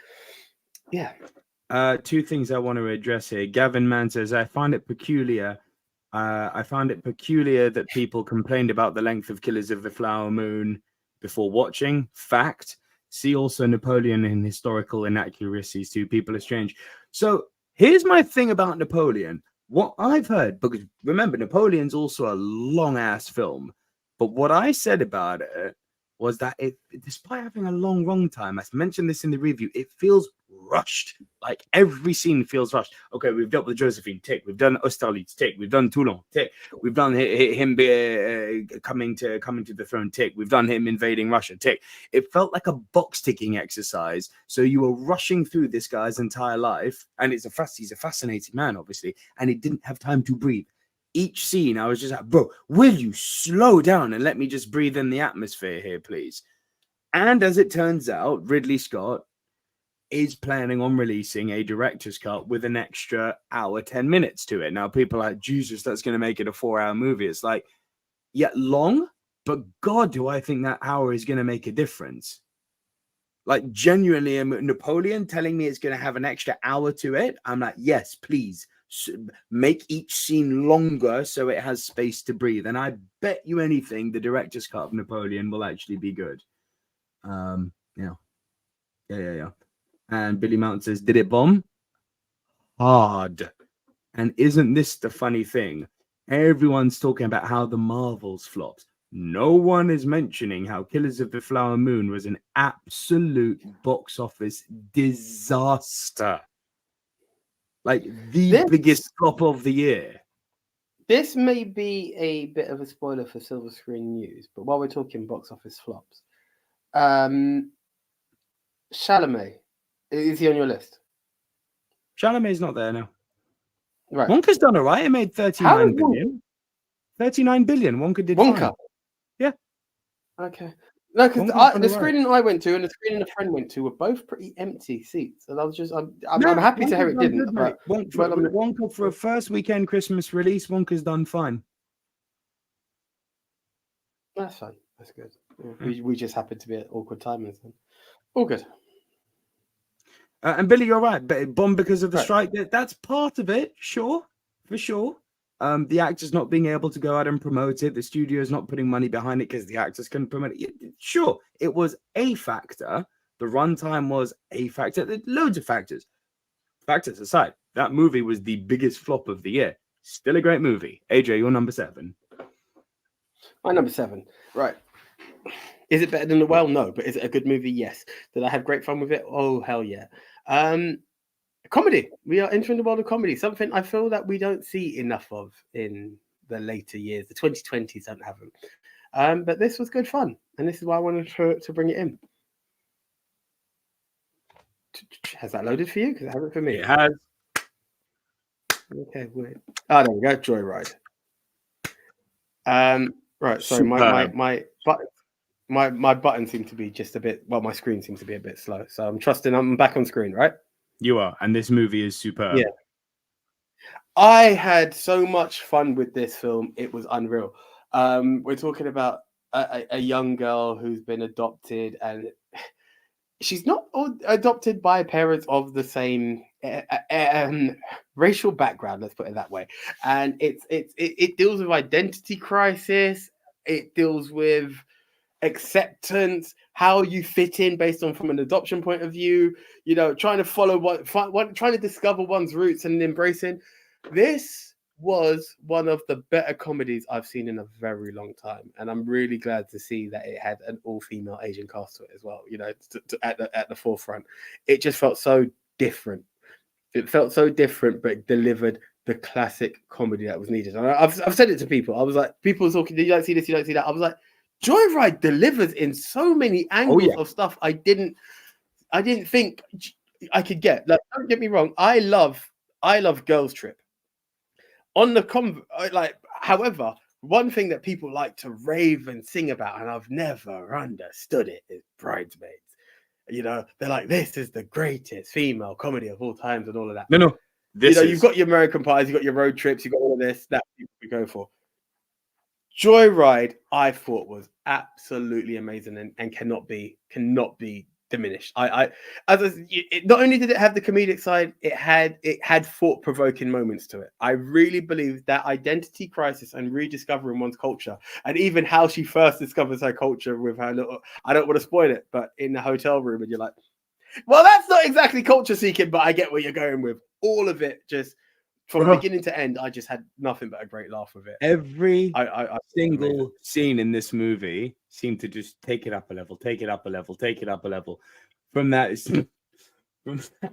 Yeah. Two things I want to address here. Gavin Mann says, I found it peculiar that people complained about the length of Killers of the Flower Moon before watching. Fact. See also Napoleon and historical inaccuracies too. People are strange. So here's my thing about Napoleon. What I've heard, because remember, Napoleon's also a long-ass film. But what I said about it was that despite having a long runtime, I mentioned this in the review, it feels rushed. Like every scene feels rushed. Okay, we've dealt with Josephine, tick. We've done Austerlitz, tick. We've done Toulon, tick. We've done him coming to the throne, tick. We've done him invading Russia, tick. It felt like a box ticking exercise. So you were rushing through this guy's entire life, and he's a fascinating man, obviously, and he didn't have time to breathe. Each scene, I was just like, bro, will you slow down and let me just breathe in the atmosphere here, please? And as it turns out, Ridley Scott is planning on releasing a director's cut with an extra hour, 10 minutes to it. Now, people are like, Jesus, that's going to make it a 4-hour movie. It's like, yeah, long, but God, do I think that hour is going to make a difference. Like, genuinely, Napoleon telling me it's going to have an extra hour to it. I'm like, yes, please. Make each scene longer so it has space to breathe, and I bet you anything the director's cut of Napoleon will actually be good. Yeah. And Billy Mount says, did it bomb? Hard. And isn't this the funny thing? Everyone's talking about how the Marvels flopped. No one is mentioning how Killers of the Flower Moon was an absolute box office disaster. Like the biggest flop of the year. This may be a bit of a spoiler for Silver Screen News, but while we're talking box office flops, Chalamet, is he on your list? Chalamet's not there now. Right. Wonka's done all right. It made 39 billion. 39 billion. Wonka did fine. Yeah. Okay. No, because the screening I went to and the screening a friend went to were both pretty empty seats, and I was just, I'm happy to hear it didn't. Good, Wonka for a first weekend Christmas release, Wonka's done fine. That's fine. That's good. Yeah. We just happened to be at awkward timings. All good. And Billy, you're right. But bomb because of the strike. That's part of it, sure, for sure. The actors not being able to go out and promote it, the studio is not putting money behind it because the actors couldn't promote it. Sure, it was a factor. The runtime was a factor. There's loads of factors. Factors aside, that movie was the biggest flop of the year. Still a great movie. AJ, you're number 7. My number 7. Right. Is it better than The Whale? No. But is it a good movie? Yes. Did I have great fun with it? Oh, hell yeah. Comedy. We are entering the world of comedy. Something I feel that we don't see enough of in the later years. The 2020s don't have them. But this was good fun. And this is why I wanted to bring it in. Has that loaded for you? Because it hasn't for me. It has. Okay, wait. Oh, there we go. Joyride. Right. Sorry, my button seemed to be just a bit. Well, my screen seems to be a bit slow. So I'm trusting I'm back on screen, right? You are, and this movie is superb. Yeah. I had so much fun with this film. It was unreal. We're talking about a young girl who's been adopted, and she's not adopted by parents of the same racial background. Let's put it that way. And it deals with identity crisis. It deals with acceptance, how you fit in based on from an adoption point of view, trying to follow trying to discover one's roots and embracing. This was one of the better comedies I've seen in a very long time, and I'm really glad to see that it had an all-female Asian cast to it as well. You know, at the forefront, it just felt so different. It felt so different, but it delivered the classic comedy that was needed. And I've said it to people. I was like, people talking, "Did you like see this? You don't see that?" I was like, Joyride delivers in so many angles of stuff I didn't think I could get. Like, don't get me wrong, I love Girls Trip. On the however, one thing that people like to rave and sing about, and I've never understood it, is Bridesmaids. You know, they're like, this is the greatest female comedy of all times and all of that. No, you've got your American Pies, you've got your Road Trips, you've got all of this that people go for. Joyride, I thought, was absolutely amazing and cannot be diminished. Not only did it have the comedic side, it had thought-provoking moments to it. I really believe that identity crisis and rediscovering one's culture, and even how she first discovers her culture with her little, I don't want to spoil it, but in the hotel room, and you're like, well, that's not exactly culture seeking, but I get where you're going with. All of it, just from beginning to end, I just had nothing but a great laugh with it. Every single scene in this movie seemed to just take it up a level, take it up a level, take it up a level. From that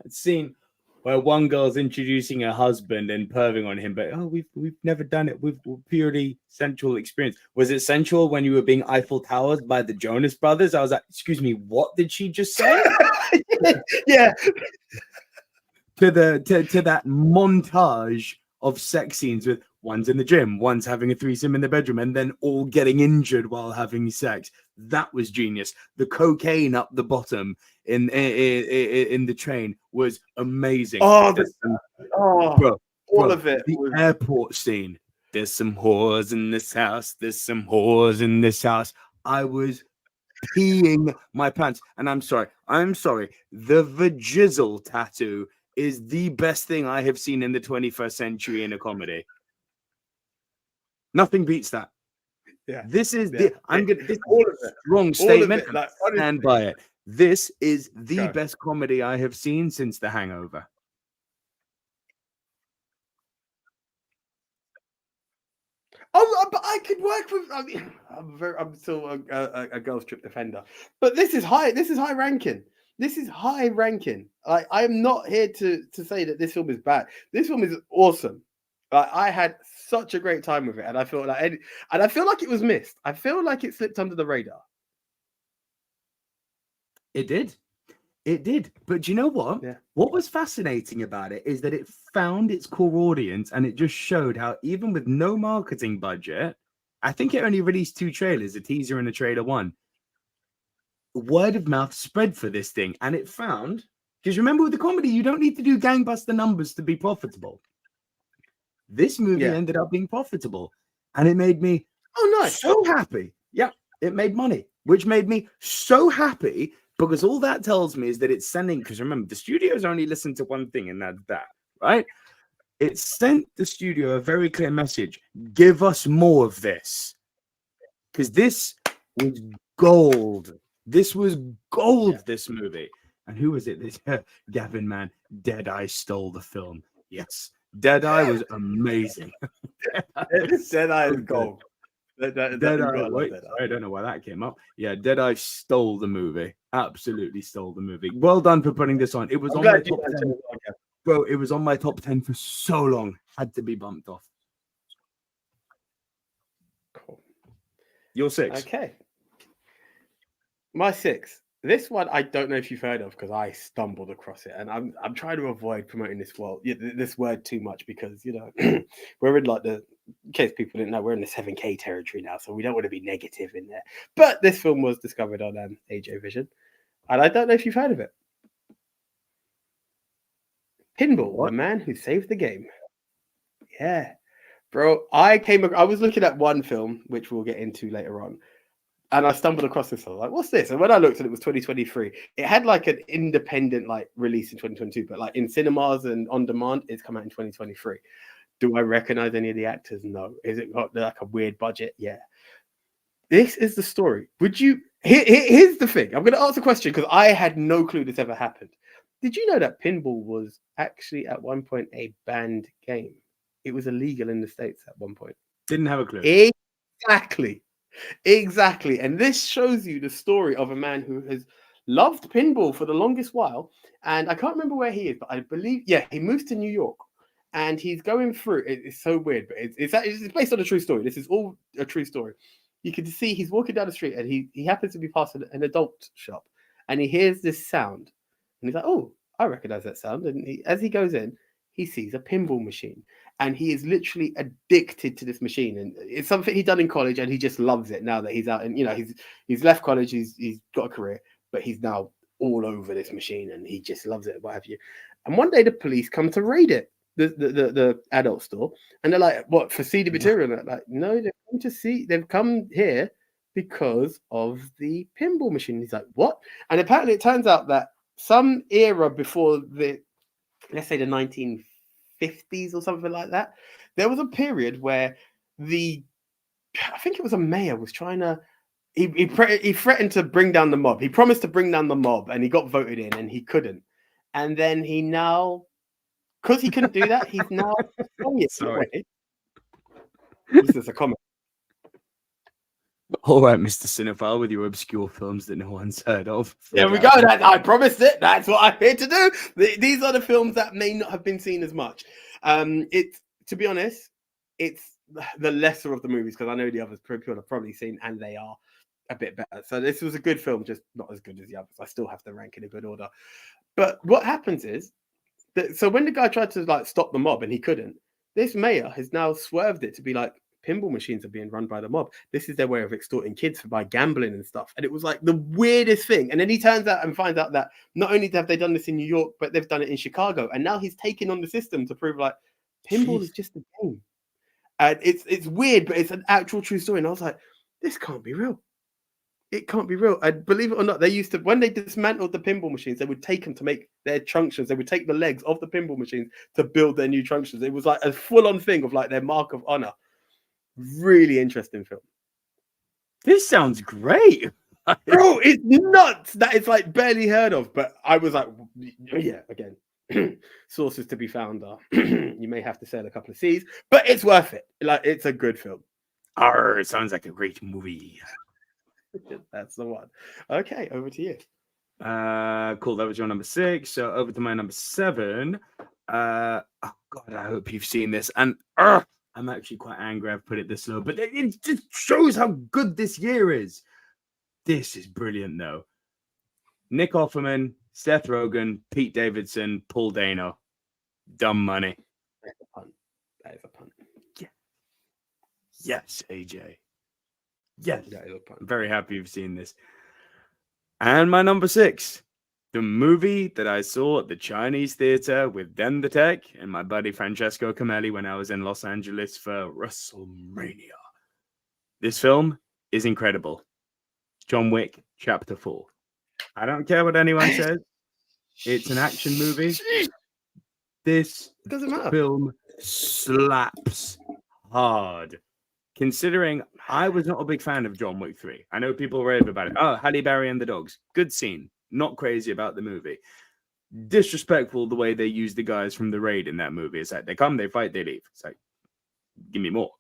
scene where one girl's introducing her husband and perving on him, but we've never done it. We've purely sensual experience. Was it sensual when you were being Eiffel Towered by the Jonas Brothers? I was like, excuse me, what did she just say? Yeah. To that montage of sex scenes with one's in the gym, one's having a threesome in the bedroom, and then all getting injured while having sex. That was genius. The cocaine up the bottom in the train was amazing. All of it. The airport scene. There's some whores in this house. There's some whores in this house. I was peeing my pants, and I'm sorry. The vajizzle tattoo is the best thing I have seen in the 21st century in a comedy. Nothing beats that. Yeah. This is strong statement. Stand by it. This is the best comedy I have seen since The Hangover. Oh, but I could work with. I mean, I'm still a Girls Trip defender, but this is high. This is high ranking. This is high ranking. Like, I am not here to say that this film is bad. This film is awesome. Like, I had such a great time with it, and I feel like it was missed. I feel like it slipped under the radar. It did. But do you know what? Yeah. What was fascinating about it is that it found its core audience, and it just showed how even with no marketing budget, I think it only released 2 trailers, a teaser and a trailer 1. Word of mouth spread for this thing, and it found, because remember with the comedy, you don't need to do gangbuster numbers to be profitable. This movie ended up being profitable, and it made me so happy. Yeah, it made money, which made me so happy, because all that tells me is that it's sending, because remember, the studios only listen to one thing, and that's that, right? It sent the studio a very clear message: give us more of this, because this was gold. This was gold, this movie. And who was it? This Gavin, man. Deadeye stole the film. Yes. Deadeye was amazing. Deadeye is gold. Deadeye. I don't know why that came up. Yeah, Deadeye stole the movie. Absolutely stole the movie. Well done for putting this on. It was on my top 10. Bro, it was on my top 10 for so long. Had to be bumped off. Cool. Your 6. Okay. My 6. This one I don't know if you've heard of, because I stumbled across it, and I'm trying to avoid promoting this word too much, because we're in in case people didn't know, we're in the 7K territory now, so we don't want to be negative in there. But this film was discovered on AJ Vision, and I don't know if you've heard of it. Pinball, the man who saved the game. Yeah, bro. I was looking at one film, which we'll get into later on, and I stumbled across this. I was like, what's this? And when I looked at it, it was 2023. It had like an independent release in 2022, but in cinemas and on demand, it's come out in 2023. Do I recognize any of the actors? No. Is it got like a weird budget? Yeah. This is the story. Would you? Here's the thing. I'm going to ask a question, because I had no clue this ever happened. Did you know that pinball was actually at one point a banned game? it was illegal in the States at one point. Didn't have a clue. Exactly. And this shows you the story of a man who has loved pinball for the longest while. And I can't remember where he is, but I believe, he moves to New York. And he's going through. It's so weird, but it's based on a true story. This is all a true story. You can see he's walking down the street, and he happens to be past an adult shop, and he hears this sound, and he's like, "Oh, I recognize that sound." And as he goes in, he sees a pinball machine, and he is literally addicted to this machine. And it's something he'd done in college, and he just loves it now that he's out. And he's left college, he's got a career, but he's now all over this machine, and he just loves it, what have you. And one day, the police come to raid it. The adult store, and they're like, "What, for seedy material?" And they're like, "No, they've come here because of the pinball machine." He's like, "What?" And apparently it turns out that some era before let's say the 1950s or something like that, there was a period where I think it was a mayor was trying to he threatened to bring down the mob. He promised to bring down the mob, and he got voted in, and he couldn't. And then because he couldn't do that, he's now Sorry. This is a comment. All right, Mr. Cinephile, with your obscure films that no one's heard of. There we go. I promised it. That's what I'm here to do. These are the films that may not have been seen as much. To be honest, it's the lesser of the movies, because I know the others people have probably seen, and they are a bit better. So this was a good film, just not as good as the others. I still have to rank in a good order. But what happens is, so when the guy tried to stop the mob and he couldn't, this mayor has now swerved it to be like, pinball machines are being run by the mob. This is their way of extorting kids by gambling and stuff. And it was like the weirdest thing. And then he turns out and finds out that not only have they done this in New York, but they've done it in Chicago. And now he's taking on the system to prove pinball is just a game. And it's weird, but it's an actual true story. And I was like, this can't be real. It can't be real. And believe it or not, they used to, when they dismantled the pinball machines, they would take them to make their truncheons. They would take the legs of the pinball machines to build their new truncheons. It was like a full-on thing of their mark of honor. Really interesting film. This sounds great. Bro, it's nuts. That is barely heard of. But I was like, yeah, again, sources to be found are, you may have to sell a couple of C's, but it's worth it. It's a good film. It sounds like a great movie. That's the one. Okay, over to you. Cool. That was your number 6. So over to my number 7. Oh God, I hope you've seen this. And I'm actually quite angry I've put it this low, but it just shows how good this year is. This is brilliant, though. Nick Offerman, Seth Rogen, Pete Davidson, Paul Dano. Dumb Money. That's a pun. That is a pun. Yeah. Yes, AJ. Yes. That is a pun. I'm very happy you've seen this. And my number 6. The movie that I saw at the Chinese theater with Den the Tech and my buddy Francesco Camelli when I was in Los Angeles for WrestleMania. This film is incredible. John Wick, Chapter 4. I don't care what anyone says. It's an action movie. This doesn't matter. Film slaps hard. Considering I was not a big fan of John Wick 3. I know people rave about it. Oh, Halle Berry and the dogs. Good scene. Not crazy about the movie. Disrespectful the way they use the guys from the raid in that movie. It's like they come, they fight, they leave. It's like, give me more.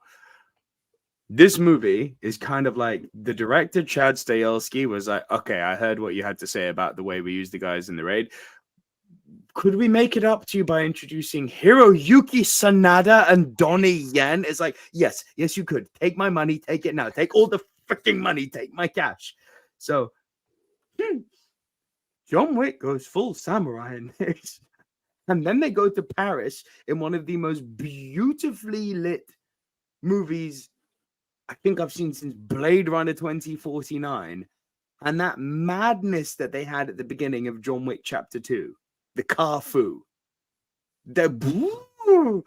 This movie is kind of like the director, Chad Stahelski, was like, okay, I heard what you had to say about the way we use the guys in the raid. Could we make it up to you by introducing Hiroyuki Sanada and Donnie Yen? It's like, yes, you could. Take my money, take it now. Take all the freaking money, take my cash. So, John Wick goes full samurai in this. And then they go to Paris in one of the most beautifully lit movies I think I've seen since Blade Runner 2049. And that madness that they had at the beginning of John Wick Chapter 2, the Carfu. It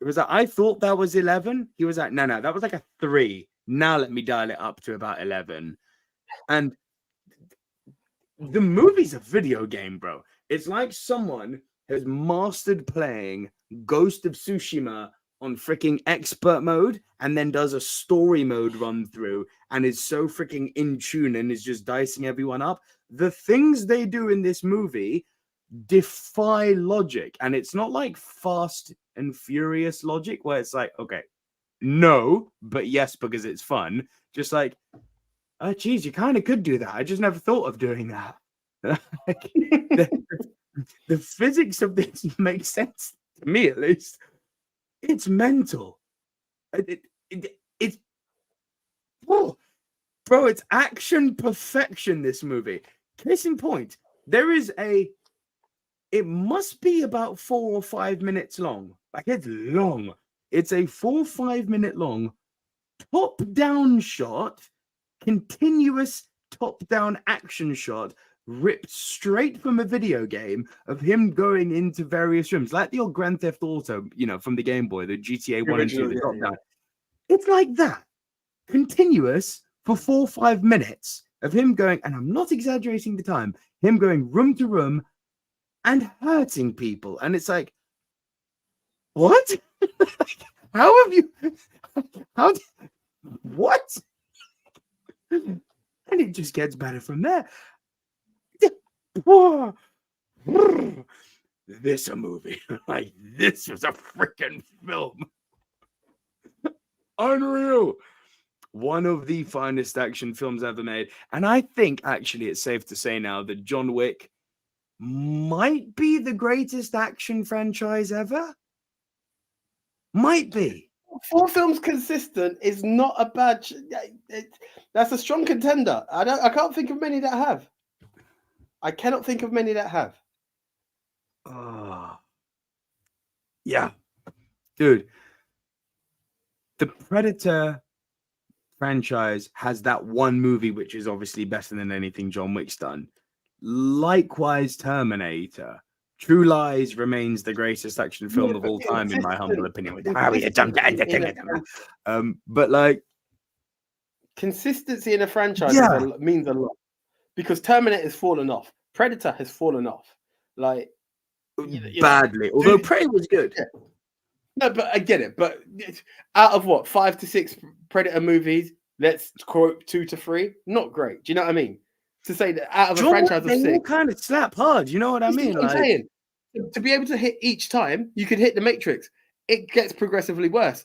was like, I thought that was 11. He was like, no, that was like a 3. Now let me dial it up to about 11. And the movie's a video game, bro. It's like someone has mastered playing Ghost of Tsushima on freaking expert mode and then does a story mode run through and is so freaking in tune and is just dicing everyone up. The things they do in this movie defy logic. And it's not like Fast and Furious logic where it's like, okay, no, but yes, because it's fun. Just like, oh, geez, you kind of could do that. I just never thought of doing that. Like, the physics of this makes sense to me, at least. It's mental. It's oh, bro, it's action perfection, this movie. Case in point, there is it must be about 4 or 5 minutes long. Like, it's long. It's a 4 or 5 minute long top-down shot, continuous top-down action shot, ripped straight from a video game of him going into various rooms, like the old Grand Theft Auto, from the Game Boy, the GTA 1 and 2, the top-down. It's like that. Continuous for 4 or 5 minutes of him going, and I'm not exaggerating the time, him going room to room and hurting people. And it's like, what? How have you? What? And it just gets better from there. This a movie. Like, this was a freaking film. Unreal. One of the finest action films ever made. And I think, actually, it's safe to say now that John Wick might be the greatest action franchise ever. Might be. 4 films consistent is not a bad. That's a strong contender. I can't think of many that have. I cannot think of many that have. Yeah, dude. The Predator franchise has that one movie which is obviously better than anything John Wick's done. Likewise, Terminator. True Lies remains the greatest action film of all time, in my humble opinion. But like, consistency in a franchise means a lot, because Terminator has fallen off, Predator has fallen off, like badly. Although Prey was good. Yeah. No, but I get it. But out of what, 5 to 6 Predator movies, let's quote 2 to 3, not great. Do you know what I mean? To say that out of a franchise of 6, all kind of slap hard. You know what I mean? What I'm saying. To be able to hit each time, you could hit the Matrix. It gets progressively worse.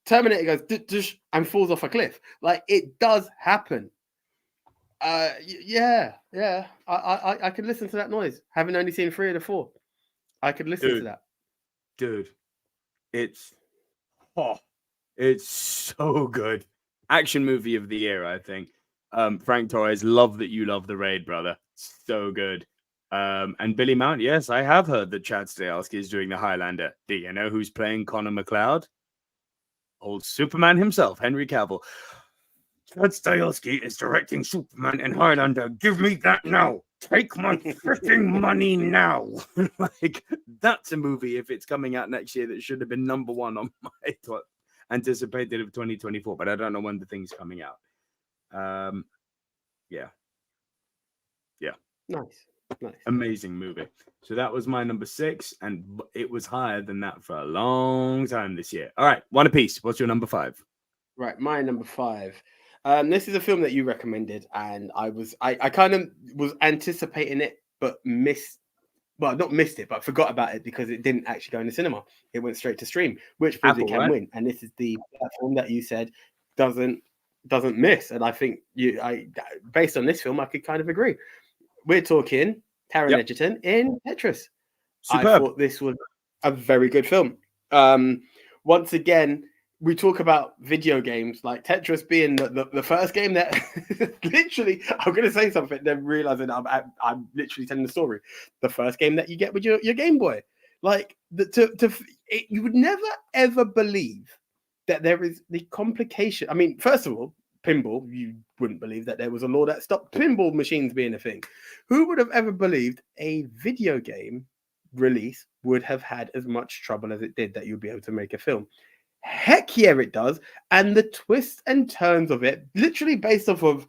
Terminator goes and falls off a cliff. Like, it does happen. Yeah. I could listen to that noise, having only seen 3 of the 4. I could listen to that. Dude, it's so good. Action movie of the year, I think. Frank Torres, love that you love The Raid, brother. So good. And Billy Mount, yes, I have heard that Chad Stahelski is doing the Highlander. Do you know who's playing Connor McLeod? Old Superman himself, Henry Cavill. Chad Stahelski is directing Superman and Highlander. Give me that now. Take my freaking money now. Like, that's a movie, if it's coming out next year, that should have been number 1 on my anticipated of 2024, but I don't know when the thing's coming out. Yeah. Nice. Amazing movie. So that was my number 6, and it was higher than that for a long time this year. All right, one apiece. What's your number 5? Right, my number 5. This is a film that you recommended, and I kind of was anticipating it, but not missed it, but forgot about it because it didn't actually go in the cinema. It went straight to stream, which proves it can win. And this is the platform that you said doesn't miss. And I think based on this film, I could kind of agree. We're talking Taron Egerton in Tetris. Superb. I thought this was a very good film. Once again, we talk about video games, like Tetris being the first game that literally, I'm going to say something, then realizing I'm literally telling the story. The first game that you get with your Game Boy. Like, you would never, ever believe that there is the complication. I mean, first of all, pinball, you wouldn't believe that there was a law that stopped pinball machines being a thing. Who would have ever believed a video game release would have had as much trouble as it did that you'd be able to make a film? Heck yeah, it does. And the twists and turns of it, literally based off of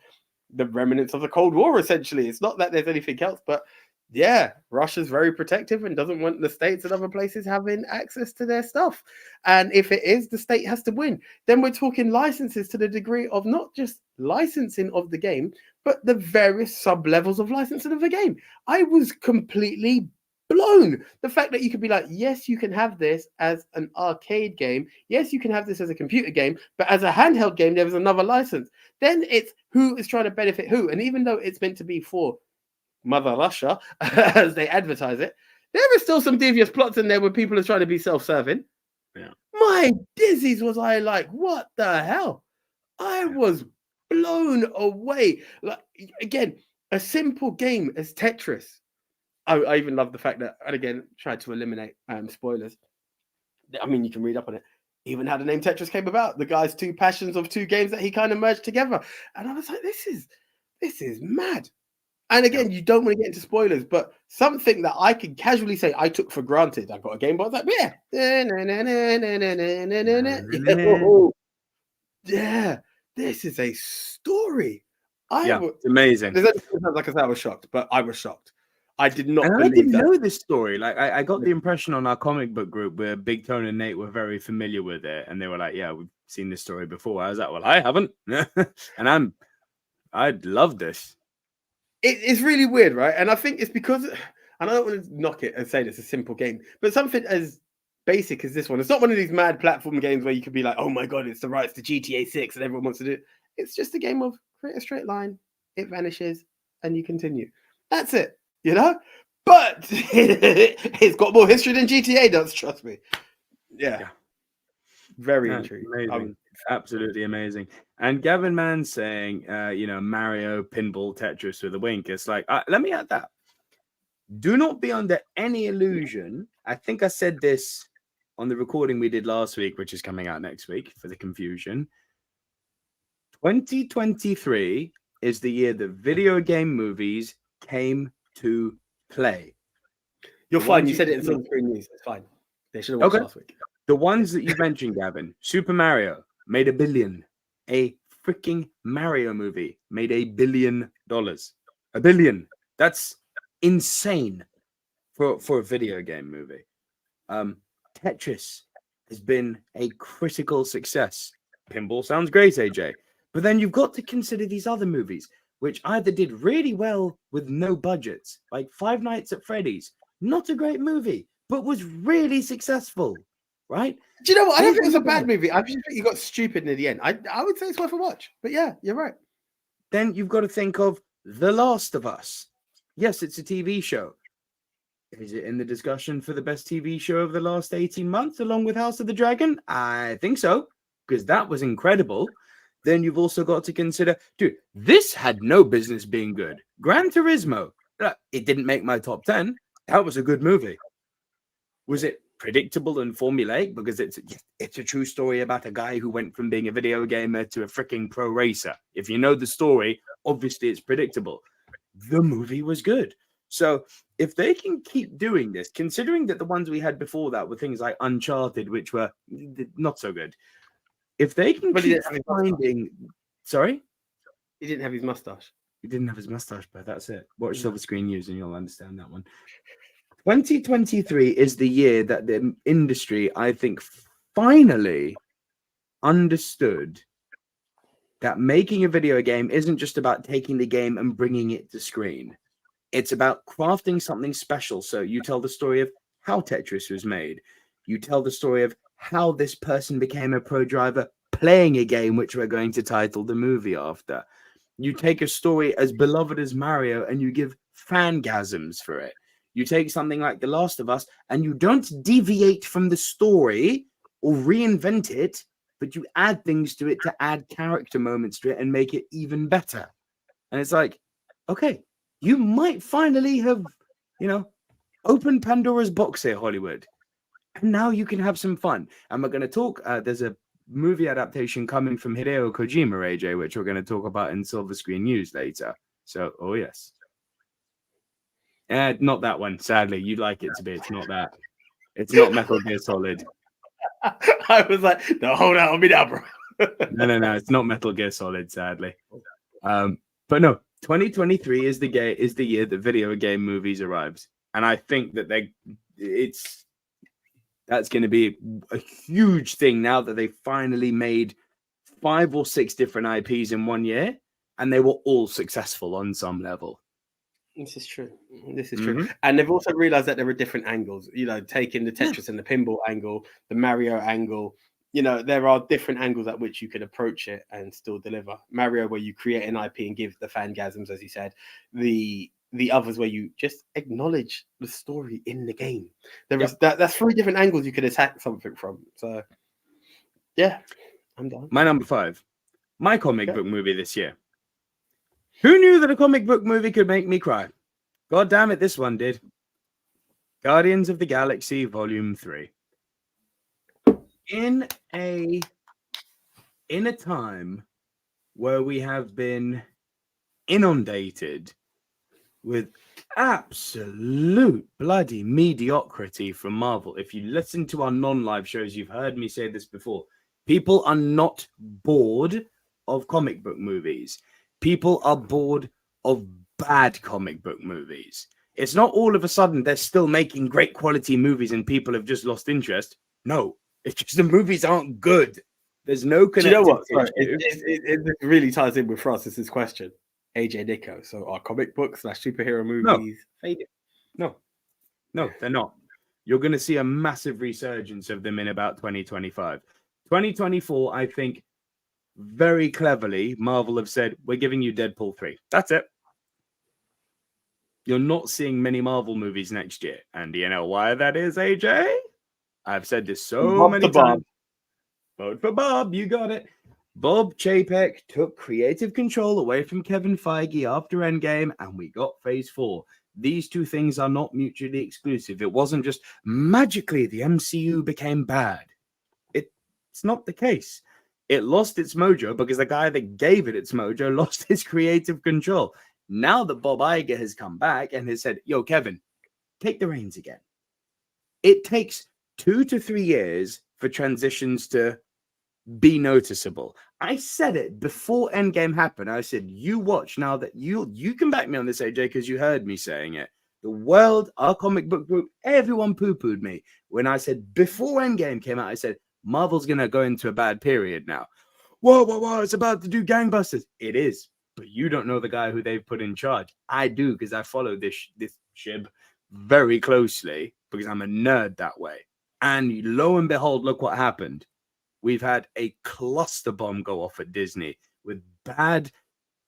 the remnants of the Cold War, essentially. It's not that there's anything else, but yeah, Russia's very protective and doesn't want the states and other places having access to their stuff. And if it is, the state has to win. Then we're talking licenses to the degree of not just licensing of the game, but the various sub-levels of licensing of the game. I was completely blown. The fact that you could be like, yes, you can have this as an arcade game. Yes, you can have this as a computer game, but as a handheld game, there was another license. Then it's who is trying to benefit who. And even though it's meant to be for Mother Russia, as they advertise it, there is still some devious plots in there where people are trying to be self-serving. Yeah. My dizzies was I like, what the hell? I was blown away. Like, again, a simple game as Tetris. I even love the fact that, and again, tried to eliminate spoilers. I mean, you can read up on it. Even how the name Tetris came about. The guy's two passions of two games that he kind of merged together. And I was like, this is mad. And again, you don't want to get into spoilers, but something that I can casually say I took for granted. I got a Game Boy, I was like, yeah, this is a story. It's amazing. Like I said, I was shocked, but I was shocked. I did not and believe I didn't that. know this story. Like, I got the impression on our comic book group where Big Tone and Nate were very familiar with it, and they were like, "Yeah, we've seen this story before." I was like, "Well, I haven't," and I love this. It's really weird, right? And I think it's because, and I don't want to knock it and say it's a simple game, but something as basic as this one. It's not one of these mad platform games where you could be like, "Oh my god, it's the rights to GTA 6 and everyone wants to do it." It's just a game of create a straight line, it vanishes, and you continue. That's it, you know. But it's got more history than GTA does. Trust me. Yeah. Very intriguing. Amazing. Absolutely amazing. And Gavin Mann saying, Mario, Pinball, Tetris with a wink. It's like, let me add that. Do not be under any illusion. I think I said this on the recording we did last week, which is coming out next week for the confusion. 2023 is the year that video game movies came to play. You're fine. You said it in some screen news. It's fine. They should have watched last week. The ones that you mentioned, Gavin, Super Mario made $1 billion. A freaking Mario movie made $1 billion. $1 billion. That's insane for a video game movie. Tetris has been a critical success. Pinball sounds great, AJ. But then you've got to consider these other movies, which either did really well with no budgets, like Five Nights at Freddy's. Not a great movie, but was really successful. Right? Do you know what? I don't think it was a bad movie. I just think you got stupid near the end. I would say it's worth a watch. But yeah, you're right. Then you've got to think of The Last of Us. Yes, it's a TV show. Is it in the discussion for the best TV show of the last 18 months, along with House of the Dragon? I think so, because that was incredible. Then you've also got to consider, dude, this had no business being good. Gran Turismo. It didn't make my top 10. That was a good movie. Was it predictable and formulaic? Because it's a true story about a guy who went from being a video gamer to a freaking pro racer. If you know the story, obviously it's predictable. The movie was good. So if they can keep doing this, considering that the ones we had before that were things like Uncharted, which were not so good. If they can keep finding... Sorry? He didn't have his mustache. He didn't have his mustache, but that's it. Watch Silver Screen News and you'll understand that one. 2023 is the year that the industry, I think, finally understood that making a video game isn't just about taking the game and bringing it to screen. It's about crafting something special. So you tell the story of how Tetris was made. You tell the story of how this person became a pro driver playing a game, which we're going to title the movie after. You take a story as beloved as Mario and you give fangasms for it. You take something like The Last of Us and you don't deviate from the story or reinvent it, but you add things to it to add character moments to it and make it even better. And it's like, okay, you might finally have, opened Pandora's box here, Hollywood. And now you can have some fun. And we're going to talk, there's a movie adaptation coming from Hideo Kojima, AJ, which we're going to talk about in Silver Screen News later. So, oh yes. Not that one, sadly. You'd like it to be. It's not that. It's not Metal Gear Solid. I was like, no, hold on, me now, bro. No. It's not Metal Gear Solid, sadly. But no, 2023 is the year that video game movies arrives. And I think that that's going to be a huge thing now that they finally made 5 or 6 different IPs in one year, and they were all successful on some level. This is true. And they've also realized that there are different angles. Taking the Tetris and the pinball angle, the Mario angle. There are different angles at which you could approach it and still deliver. Mario, where you create an IP and give the fangasms, as you said. The others where you just acknowledge the story in the game. That's 3 different angles you could attack something from. So, yeah, I'm done. My number 5, my comic book movie this year. Who knew that a comic book movie could make me cry? God damn it, this one did. Guardians of the Galaxy Volume 3. In a time where we have been inundated with absolute bloody mediocrity from Marvel. If you listen to our non-live shows, you've heard me say this before. People are not bored of comic book movies. People are bored of bad comic book movies. It's not all of a sudden they're still making great quality movies and people have just lost interest. No, it's just the movies aren't good. There's no connection. Do you know what? Sorry, it really ties in with Francis's question. AJ Nico. So are comic books / superhero movies fading? No, they're not. You're going to see a massive resurgence of them in about 2025. 2024, I think, very cleverly, Marvel have said, we're giving you Deadpool 3. That's it. You're not seeing many Marvel movies next year. And do you know why that is, AJ? I've said this so many times. Vote for Bob. You got it. Bob Chapek took creative control away from Kevin Feige after Endgame, and we got Phase 4. These 2 things are not mutually exclusive. It wasn't just magically the MCU became bad. It's not the case. It lost its mojo because the guy that gave it its mojo lost his creative control. Now that Bob Iger has come back and has said, yo, Kevin, take the reins again. It takes 2 to 3 years for transitions to be noticeable. I said it before Endgame happened. I said, you watch now that you can back me on this, AJ, because you heard me saying it. The world, our comic book group, everyone poo-pooed me. When I said before Endgame came out, I said, Marvel's going to go into a bad period now. Whoa, it's about to do gangbusters. It is, but you don't know the guy who they've put in charge. I do, because I follow this shib very closely because I'm a nerd that way. And lo and behold, look what happened. We've had a cluster bomb go off at Disney with bad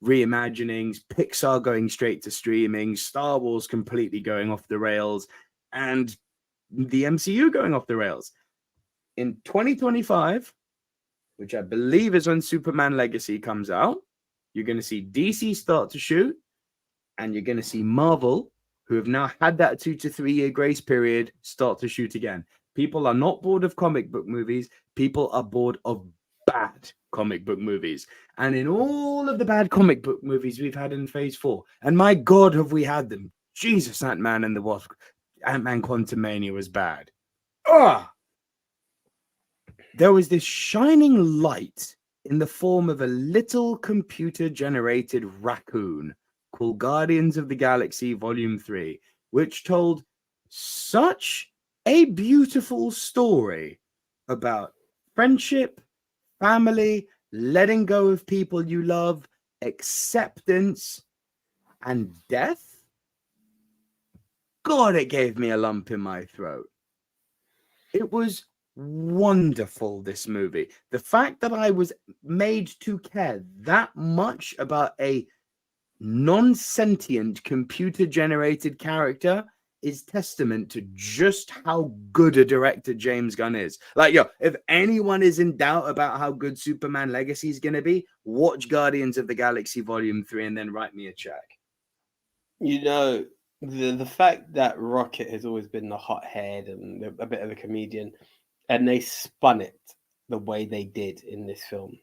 reimaginings, Pixar going straight to streaming, Star Wars completely going off the rails, and the MCU going off the rails. In 2025, which I believe is when Superman Legacy comes out, you're going to see DC start to shoot, and you're going to see Marvel, who have now had that 2 to 3 year grace period, start to shoot again. People are not bored of comic book movies. People are bored of bad comic book movies. And in all of the bad comic book movies we've had in Phase 4, and my God, have we had them. Jesus, Ant-Man and the Wasp. Ant-Man Quantumania was bad. There was this shining light in the form of a little computer-generated raccoon called Guardians of the Galaxy Volume 3, which told such a beautiful story about friendship, family, letting go of people you love, acceptance, and death. God, it gave me a lump in my throat. It was wonderful, this movie. The fact that I was made to care that much about a non-sentient computer-generated character is testament to just how good a director James Gunn is. Like, yo, if anyone is in doubt about how good Superman Legacy is going to be, watch Guardians of the Galaxy Volume 3 and then write me a check. You know, the fact that Rocket has always been the hothead and a bit of a comedian, and they spun it the way they did in this film.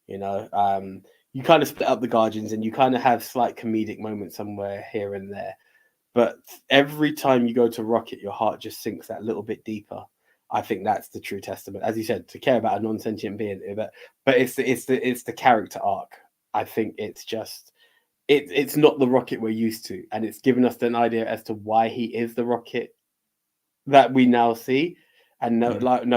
You know, you kind of split up the Guardians and you kind of have slight comedic moments somewhere here and there. But every time you go to Rocket, your heart just sinks that little bit deeper. I think that's the true testament, as you said, to care about a non-sentient being. But it's the character arc. I think it's just it's not the Rocket we're used to, and it's given us an idea as to why he is the Rocket that we now see and know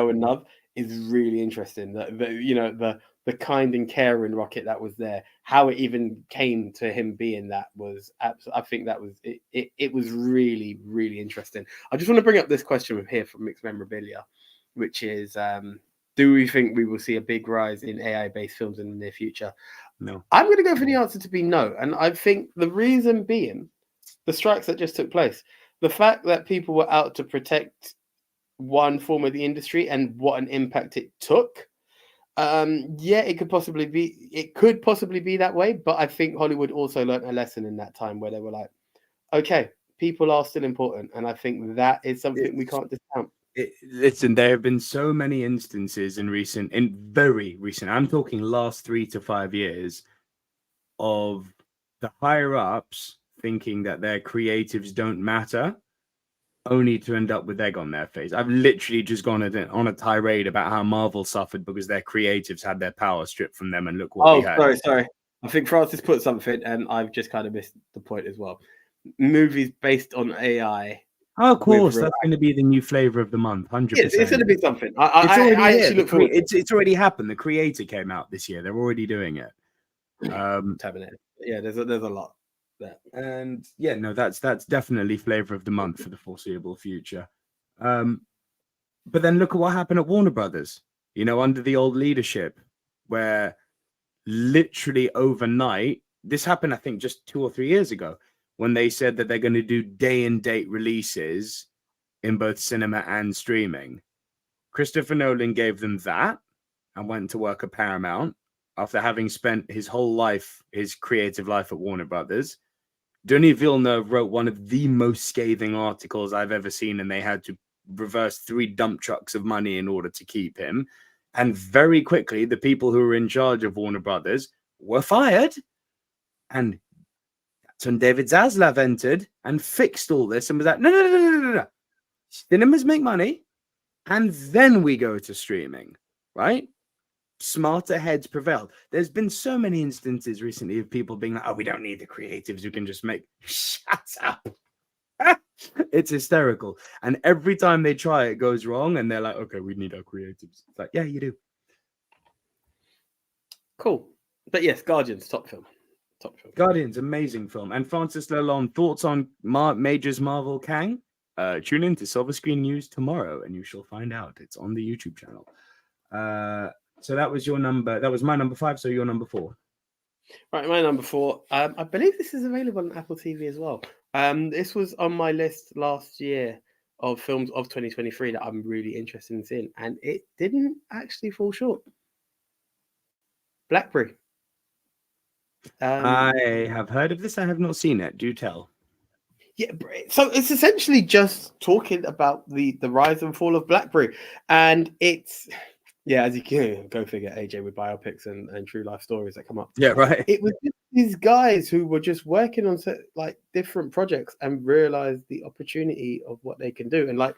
and love is really interesting. The the kind and caring Rocket that was there, how it even came to him being that was I think that was it was really, really interesting. I just want to bring up this question here from Mixed Memorabilia, which is do we think we will see a big rise in AI-based films in the near future? No. I'm going to go for the answer to be no. And I think the reason being the strikes that just took place, the fact that people were out to protect one form of the industry and what an impact it took. It could possibly be that way. But I think Hollywood also learned a lesson in that time where they were like, okay, people are still important. And I think that is something we can't discount. Listen, there have been so many instances in very recent, I'm talking last 3 to 5 years, of the higher ups thinking that their creatives don't matter, only to end up with egg on their face. I've literally just gone on a tirade about how Marvel suffered because their creatives had their power stripped from them, and look what we had. Sorry. I think Francis put something, and I've just kind of missed the point as well. Movies based on AI. Oh, of course, that's going to be the new flavor of the month. 100%. It's going to be something. I actually look forward. It's already happened. The Creator came out this year. They're already doing it. Terminator. Yeah, there's a lot there. And yeah, no, that's definitely flavor of the month for the foreseeable future. But then look at what happened at Warner Brothers. Under the old leadership, where literally overnight, this happened, I think, just 2 or 3 years ago, when they said that they're going to do day and date releases in both cinema and streaming. Christopher Nolan gave them that and went to work at Paramount after having spent his whole life, his creative life, at Warner Brothers. Denis Villeneuve wrote one of the most scathing articles I've ever seen, and they had to reverse 3 dump trucks of money in order to keep him. And very quickly, the people who were in charge of Warner Brothers were fired. And that's when David Zaslav entered and fixed all this and was like, no. Cinemas make money, and then we go to streaming, right? Smarter heads prevailed. There's been so many instances recently of people being like, oh, we don't need the creatives who can just make... Shut up. It's hysterical. And every time they try, it goes wrong, and they're like, okay, we need our creatives. It's like, yeah, you do. Cool. But yes, Guardians, top film. Guardians, amazing film. And Francis Lalonde, thoughts on Major's Marvel Kang? Tune in to Silver Screen News tomorrow, and you shall find out. It's on the YouTube channel. So that was my number 5. So your number 4. Right, my number 4. I believe this is available on Apple TV as well. This was on my list last year of films of 2023 that I'm really interested in seeing, and it didn't actually fall short. BlackBerry. I have heard of this. I have not seen it. Do tell. Yeah, so it's essentially just talking about the rise and fall of BlackBerry, and it's as you can go figure, AJ, with biopics and true life stories that come up. Yeah, right. It was just these guys who were just working on different projects and realized the opportunity of what they can do, and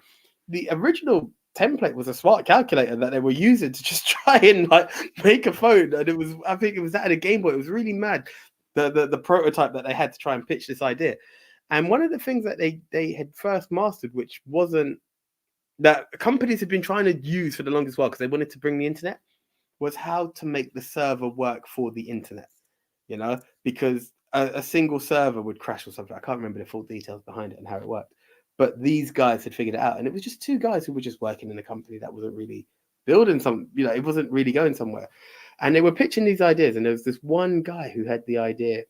the original template was a smart calculator that they were using to just try and make a phone, and I think it was that in a Game Boy. It was really mad, the prototype that they had to try and pitch this idea. And one of the things that they had first mastered, which wasn't that companies had been trying to use for the longest while because they wanted to bring the internet, was how to make the server work for the internet, because a single server would crash or something. I can't remember the full details behind it and how it worked. But these guys had figured it out, and it was just 2 guys who were just working in a company that wasn't really building it wasn't really going somewhere. And they were pitching these ideas, and there was this one guy who had the idea,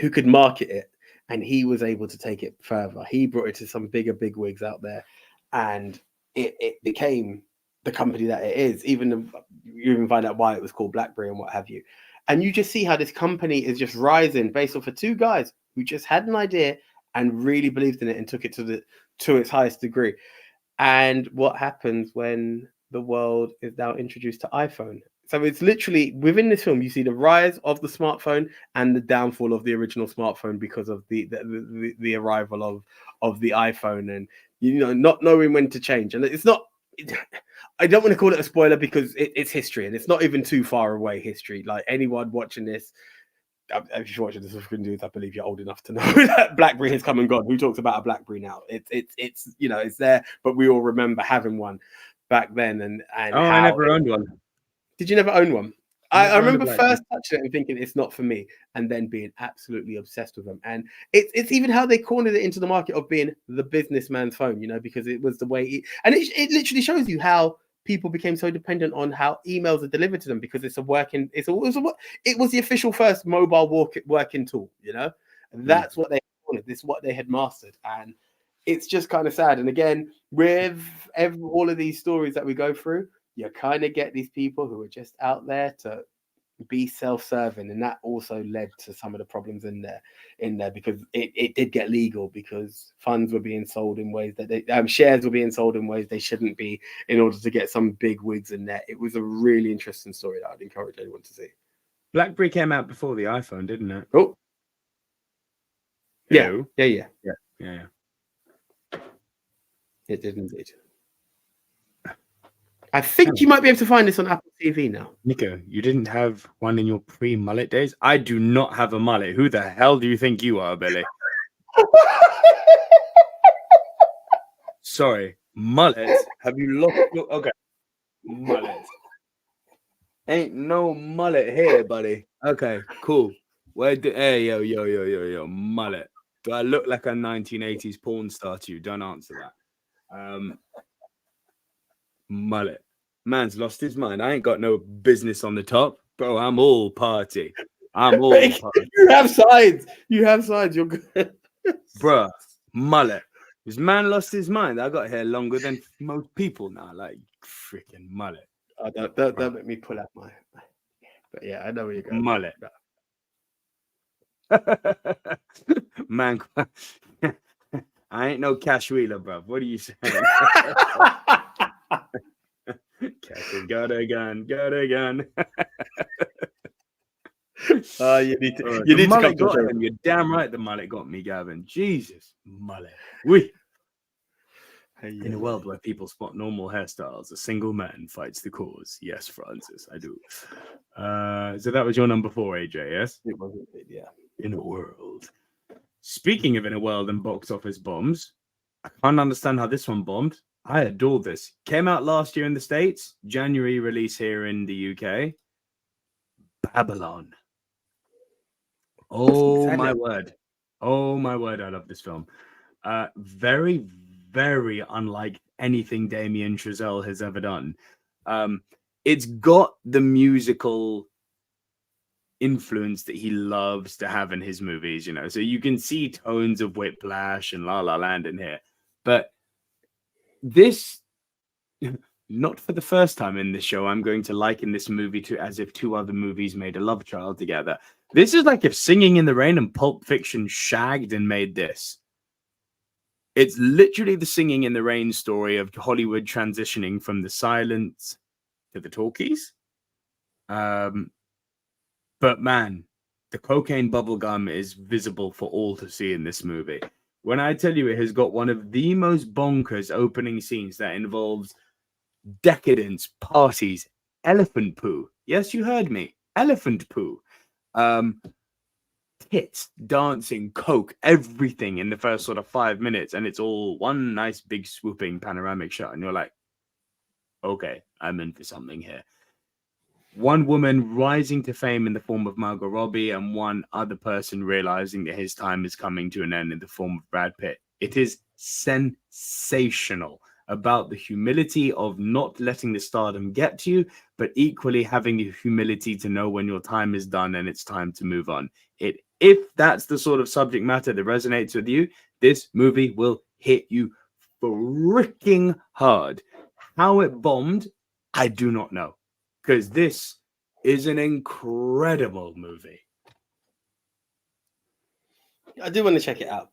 who could market it, and he was able to take it further. He brought it to some bigwigs out there, and it became the company that it is. You even find out why it was called BlackBerry and what have you. And you just see how this company is just rising based off of 2 guys who just had an idea and really believed in it and took it to its highest degree. And what happens when the world is now introduced to iPhone? So it's literally within this film, you see the rise of the smartphone and the downfall of the original smartphone because of the arrival of the iPhone, and not knowing when to change. And it's not, I don't want to call it a spoiler because it's history, and it's not even too far away history. Like anyone watching this, if you're watching this, I believe you're old enough to know that BlackBerry has come and gone. Who talks about a BlackBerry now? It's it's there, but we all remember having one back then. And I never owned one. Did you never own one? I remember first touching it and thinking it's not for me, and then being absolutely obsessed with them. And it's even how they cornered it into the market of being the businessman's phone, you know, because it was the way and it literally shows you how people became so dependent on how emails are delivered to them, because it was the official first mobile working tool, you know. And that's what they wanted. This is what they had mastered, and it's just kind of sad. And again, with all of these stories that we go through, you kind of get these people who are just out there to be self-serving, and that also led to some of the problems in there because it did get legal, because funds were being sold in ways that shares were being sold in ways they shouldn't be, in order to get some big wigs in there. It was a really interesting story that I'd encourage anyone to see. BlackBerry came out before the iPhone, didn't it? Oh, yeah. It did indeed. I think you might be able to find this on Apple TV now. Nico, you didn't have one in your pre-mullet days? I do not have a mullet. Who the hell do you think you are, Billy? Sorry, mullet? Have you lost your... Okay, mullet. Ain't no mullet here, buddy. Okay, cool. Hey, yo, mullet. Do I look like a 1980s porn star to you? Don't answer that. Mullet. Man's lost his mind. I ain't got no business on the top. Bro, I'm all party. Party. You have sides. You're good. Bruh, mullet. This man lost his mind. I got hair longer than most people now. Like, freaking mullet. Oh, don't make me pull out my... But yeah, I know where you're going. Mullet. Man, I ain't no Cash Wheeler, bruv. What are you saying? Cash got a gun. You need to come to him. You're damn right the mullet got me, Gavin. Jesus, mullet. We. In a world where people spot normal hairstyles, a single man fights the cause. Yes, Francis, I do. So that was your number 4, AJ, yes? It was indeed, yeah. In a world. Speaking of in a world and box office bombs, I can't understand how this one bombed. I adore this. Came out last year in the States. January release here in the UK. Babylon. Oh, my word. Oh, my word. I love this film. Very, very unlike anything Damien Chazelle has ever done. It's got the musical influence that he loves to have in his movies, you know. So you can see tones of Whiplash and La La Land in here. But this, not for the first time in this show, I'm going to liken this movie to as if 2 other movies made a love child together. This is like if Singing in the Rain and Pulp Fiction shagged and made this. It's literally the Singing in the Rain story of Hollywood transitioning from the silence to the talkies. But man, the cocaine bubblegum is visible for all to see in this movie. When I tell you it has got one of the most bonkers opening scenes that involves decadence, parties, elephant poo. Yes, you heard me. Elephant poo. Tits, dancing, coke, everything in the first sort of 5 minutes. And it's all one nice big swooping panoramic shot. And you're like, okay, I'm in for something here. One woman rising to fame in the form of Margot Robbie, and one other person realizing that his time is coming to an end in the form of Brad Pitt. It is sensational about the humility of not letting the stardom get to you, but equally having the humility to know when your time is done and it's time to move on. If that's the sort of subject matter that resonates with you, this movie will hit you freaking hard. How it bombed, I do not know. Because this is an incredible movie. I do want to check it out.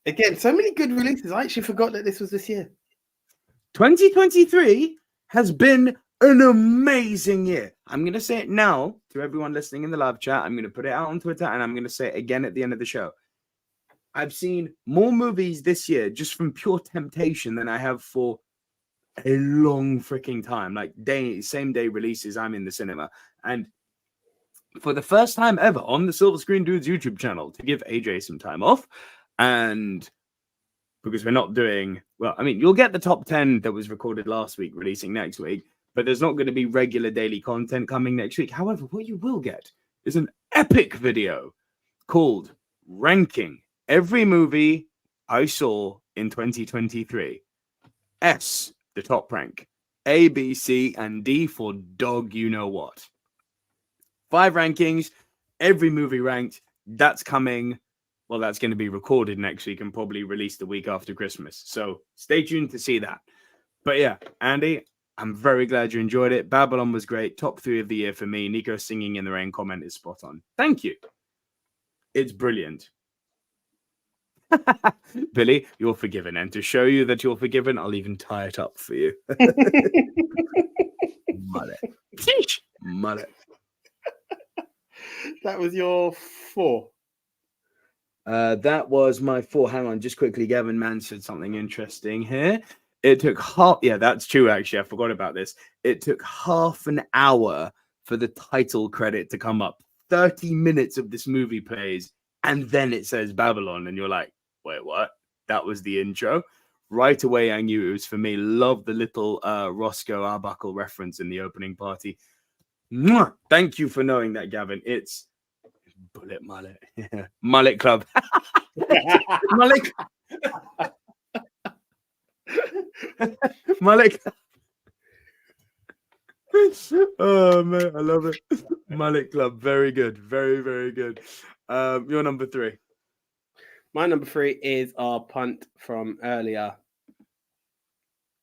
Again, so many good releases. I actually forgot that this was this year. 2023 has been an amazing year. I'm going to say it now to everyone listening in the live chat. I'm going to put it out on Twitter, and I'm going to say it again at the end of the show. I've seen more movies this year just from pure temptation than I have for a long freaking time. Like same day releases, I'm in the cinema. And for the first time ever on the Silver Screen Dudes YouTube channel, to give AJ some time off, and because we're not doing, well, I mean, you'll get the top 10 that was recorded last week releasing next week, but there's not going to be regular daily content coming next week. However, what you will get is an epic video called Ranking Every Movie I Saw in 2023. S, the top rank. A, B, C, and D for dog you know what. 5 rankings, every movie ranked. That's coming. Well, that's going to be recorded next week and probably released the week after Christmas. So stay tuned to see that. But yeah, Andy, I'm very glad you enjoyed it. Babylon was great. Top 3 of the year for me. Nico singing in the rain comment is spot on. Thank you. It's brilliant. Billy, you're forgiven. And to show you that you're forgiven, I'll even tie it up for you. Mullet. Mullet. That was your 4. That was my 4. Hang on, just quickly. Gavin Mann said something interesting here. It took half. Yeah, that's true. Actually, I forgot about this. It took half an hour for the title credit to come up. 30 minutes of this movie plays, and then it says Babylon, and you're like, wait, what? That was the intro. Right away, I knew it was for me. Love the little Roscoe Arbuckle reference in the opening party. Mwah! Thank you for knowing that, Gavin. It's Bullet Mullet. Mullet Club. Mullet. Mullet. Oh, man, I love it. Mullet Club. Very good. Very, very good. Your number 3. My number 3 is our punt from earlier.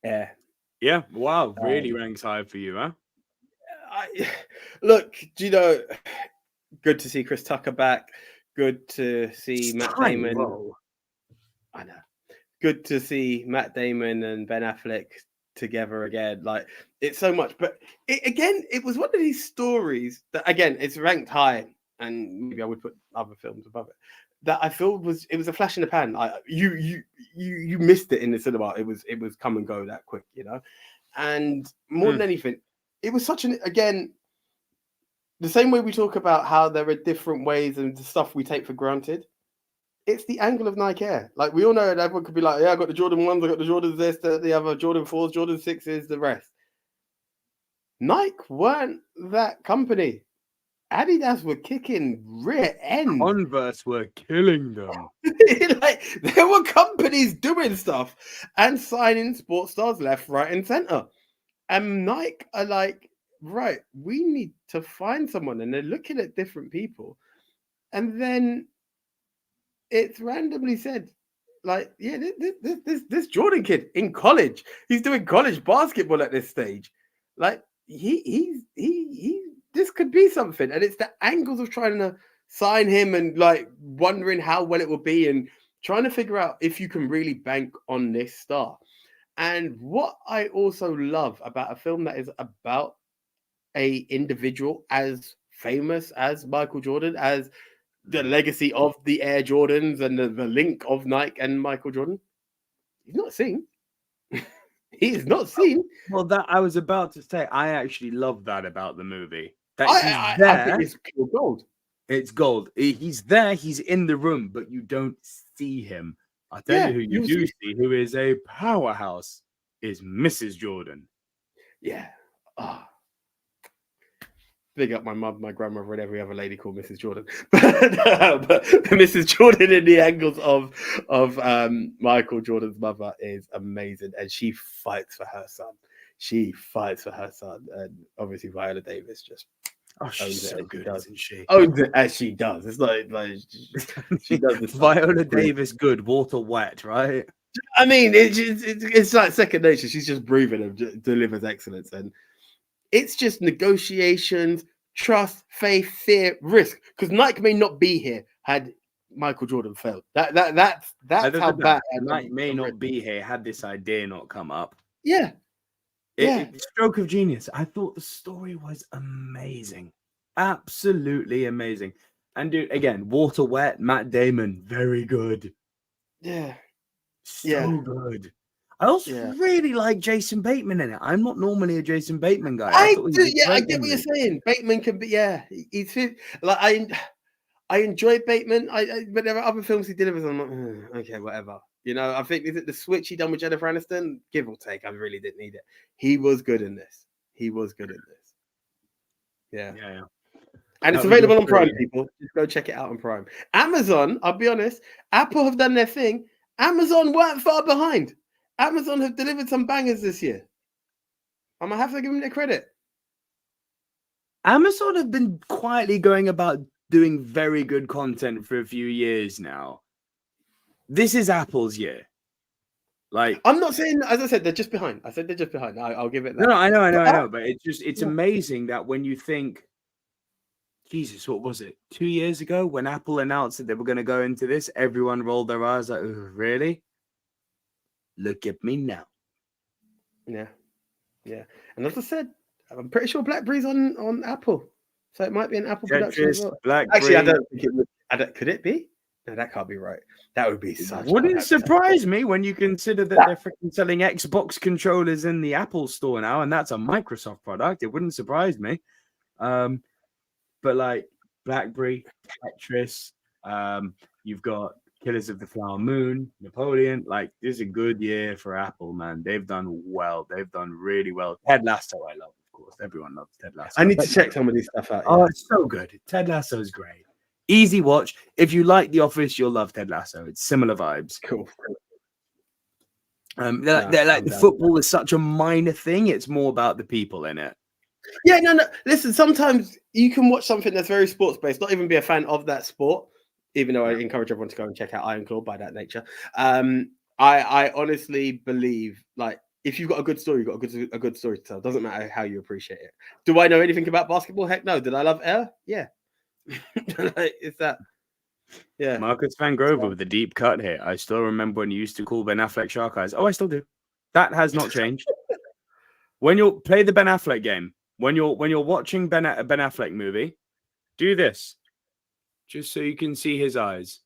Yeah. Wow. Really ranks high for you, huh? Look, do you know, good to see Chris Tucker back. Good to see Matt Damon. I know. Good to see Matt Damon and Ben Affleck together again. Like, it's so much. But it was one of these stories that, again, it's ranked high, and maybe I would put other films above it, that I feel was a flash in the pan. You missed it in the cinema. It was come and go that quick, you know. And more than anything, it was such again, the same way we talk about how there are different ways and the stuff we take for granted. It's the angle of Nike Air. Like, we all know that everyone could be like, yeah, I got the Jordan 1s, I got the Jordans this, the other, Jordan 4s, Jordan 6s, the rest. Nike weren't that company. Adidas were kicking rear end. Converse were killing them. Like, there were companies doing stuff and signing sports stars left, right, and center. And Nike are like, right, we need to find someone. And they're looking at different people. And then it's randomly said, like, yeah, this Jordan kid in college, he's doing college basketball at this stage. Like, he this could be something. And it's the angles of trying to sign him and like wondering how well it will be and trying to figure out if you can really bank on this star. And what I also love about a film that is about a individual as famous as Michael Jordan, as the legacy of the Air Jordans and the link of Nike and Michael Jordan, he's not seen. He is not seen. Well, that I was about to say, I actually love that about the movie. That I think it's pure gold. It's gold. He's there. He's in the room, but you don't see him. I'll tell you who you do see, who is a powerhouse, is Mrs. Jordan. Yeah. Big up my mum, my grandmother, and every other lady called Mrs. Jordan. but Mrs. Jordan in the angles of Michael Jordan's mother is amazing, and she fights for her son. She fights for her son, and obviously Viola Davis just she's so good, isn't she? Owns it as she does. It's like she does this. Viola Davis, good, water wet, right? I mean, it's like second nature. She's just breathing and delivers excellence, and it's just negotiations, trust, faith, fear, risk. Because Nike may not be here had Michael Jordan failed. That's how bad. Nike may not be here had this idea not come up. Yeah. Stroke of genius. I thought the story was amazing. Absolutely amazing. And dude, again, water wet, Matt Damon, very good. Yeah. So good. I also really like Jason Bateman in it. I'm not normally a Jason Bateman guy. I get what you're saying. Bateman can be, he's like I enjoy Bateman. But there are other films he delivers. I'm like, okay, whatever. You know, I think is it the switch he done with Jennifer Aniston? Give or take, I really didn't need it. He was good in this. He was good at this. Yeah. And That it's was your available on Prime, three. people. Just go check it out on Prime. Amazon, I'll be honest, Apple have done their thing. Amazon weren't far behind. Amazon have delivered some bangers this year. I'm going to have to give them their credit. Amazon have been quietly going about doing very good content for a few years now. This is Apple's year. Like, I'm not saying, as I said, they're just behind. I said they're just behind. I'll give it that. no, I know. But it's Yeah. amazing that when you think, Jesus, what was it? 2 years ago when Apple announced that they were going to go into this, everyone rolled their eyes like, really? Look at me now. Yeah. And as I said, I'm pretty sure BlackBerry's on Apple. So it might be an Apple production as Tetris, well. BlackBerry. Actually, I don't think it would. Could it be? No, that can't be right. That would be such. Wouldn't surprise me when you consider that they're freaking selling Xbox controllers in the Apple store now, and that's a Microsoft product. It wouldn't surprise me. But like BlackBerry, Tetris, you've got Killers of the Flower Moon, Napoleon. Like, this is a good year for Apple, man. They've done well. They've done really well. Ted Lasso, I love, of course. Everyone loves Ted Lasso. I need to check some of these stuff out. Oh, it's so good. Ted Lasso is great. Easy watch. If you like The Office, you'll love Ted Lasso. It's similar vibes. Cool. They're like the football is such a minor thing. It's more about the people in it. Yeah, no. Listen, sometimes you can watch something that's very sports based, not even be a fan of that sport, even though I encourage everyone to go and check out Iron Claw by that nature. I honestly believe, like, if you've got a good story, you've got a good story to tell. It doesn't matter how you appreciate it. Do I know anything about basketball? Heck no. Did I love Air? Yeah. It's that. Yeah. Marcus Van Grover with a deep cut here. I still remember when you used to call Ben Affleck Shark Eyes. Oh, I still do. That has not changed. When you play the Ben Affleck game, when you're watching Ben Affleck movie, do this just so you can see his eyes.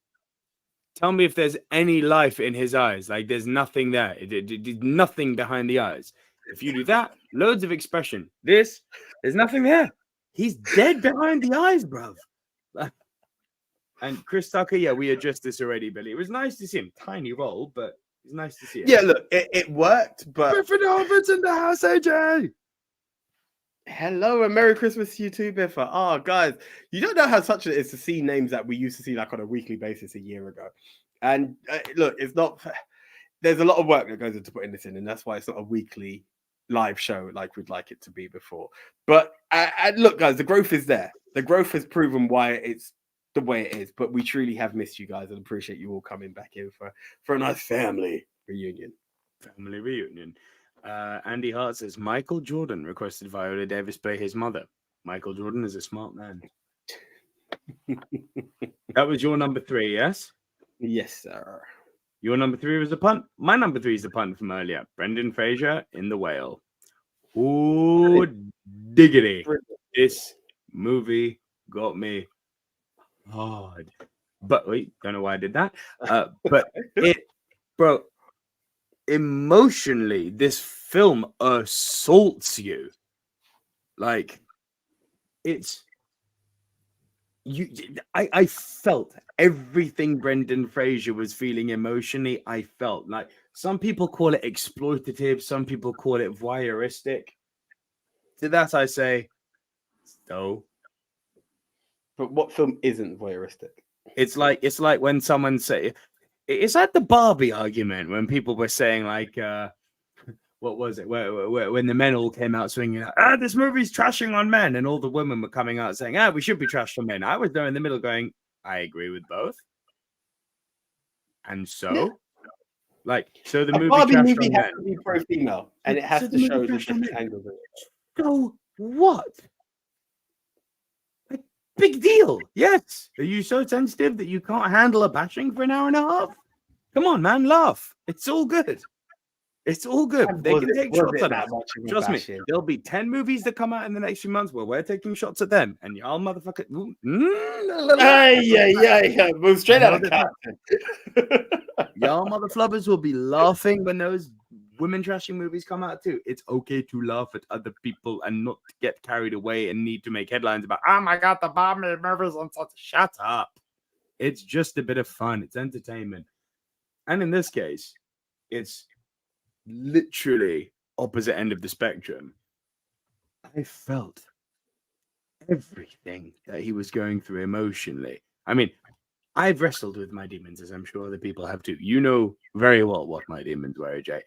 Tell me if there's any life in his eyes. Like, there's nothing there. There's nothing behind the eyes. If you do that, loads of expression. There's nothing there. He's dead behind the eyes, bruv. And Chris Tucker, yeah, we addressed this already, Billy. It was nice to see him. Tiny role, but it's nice to see him. Yeah, look, it worked, but Griffin Albert's in the house, AJ. Hello and Merry Christmas to you too, Biffa. Oh, guys, you don't know how such it is to see names that we used to see like on a weekly basis a year ago. And look, it's not. There's a lot of work that goes into putting this in, and that's why it's not a weekly live show like we'd like it to be before. But look, guys, the growth is there. The growth has proven why it's the way it is. But we truly have missed you guys and appreciate you all coming back in for a nice family reunion. Family reunion. Andy Hart says Michael Jordan requested Viola Davis play his mother. Michael Jordan is a smart man. That was your number 3, yes? Yes, sir. Your number 3 was the punt. My number 3 is the punt from earlier. Brendan Fraser in The Whale. Ooh, diggity. This movie got me hard. But wait, don't know why I did that. But bro, emotionally, this film assaults you. Like, it's you. I felt everything Brendan Fraser was feeling emotionally. I felt like some people call it exploitative, some people call it voyeuristic. To that I say, no. But what film isn't voyeuristic? It's like when someone say, it's like the Barbie argument when people were saying like, what was it? Where when the men all came out swinging, this movie's trashing on men, and all the women were coming out saying, we should be trashed on men. I was there in the middle going, I agree with both. And so, yeah. So the a movie Barbie trashed movie on has men. to be pro-female, and it has to show the different angles of it. So what? Big deal. Yes. Are you so sensitive that you can't handle a bashing for an hour and a half? Come on, man, laugh. It's all good. It's all good. They can take shots at us. Trust me, there'll be 10 movies that come out in the next few months where we're taking shots at them, and y'all motherfucker. Yeah. Move straight out of Captain. Y'all motherflubbers will be laughing when those women trashing movies come out too. It's okay to laugh at other people and not get carried away and need to make headlines about, oh my god, the Barbie movies on such. Shut up. It's just a bit of fun. It's entertainment. And in this case, it's literally opposite end of the spectrum. I felt everything that he was going through emotionally. I mean, I've wrestled with my demons, as I'm sure other people have too. You know very well what my demons were, AJ.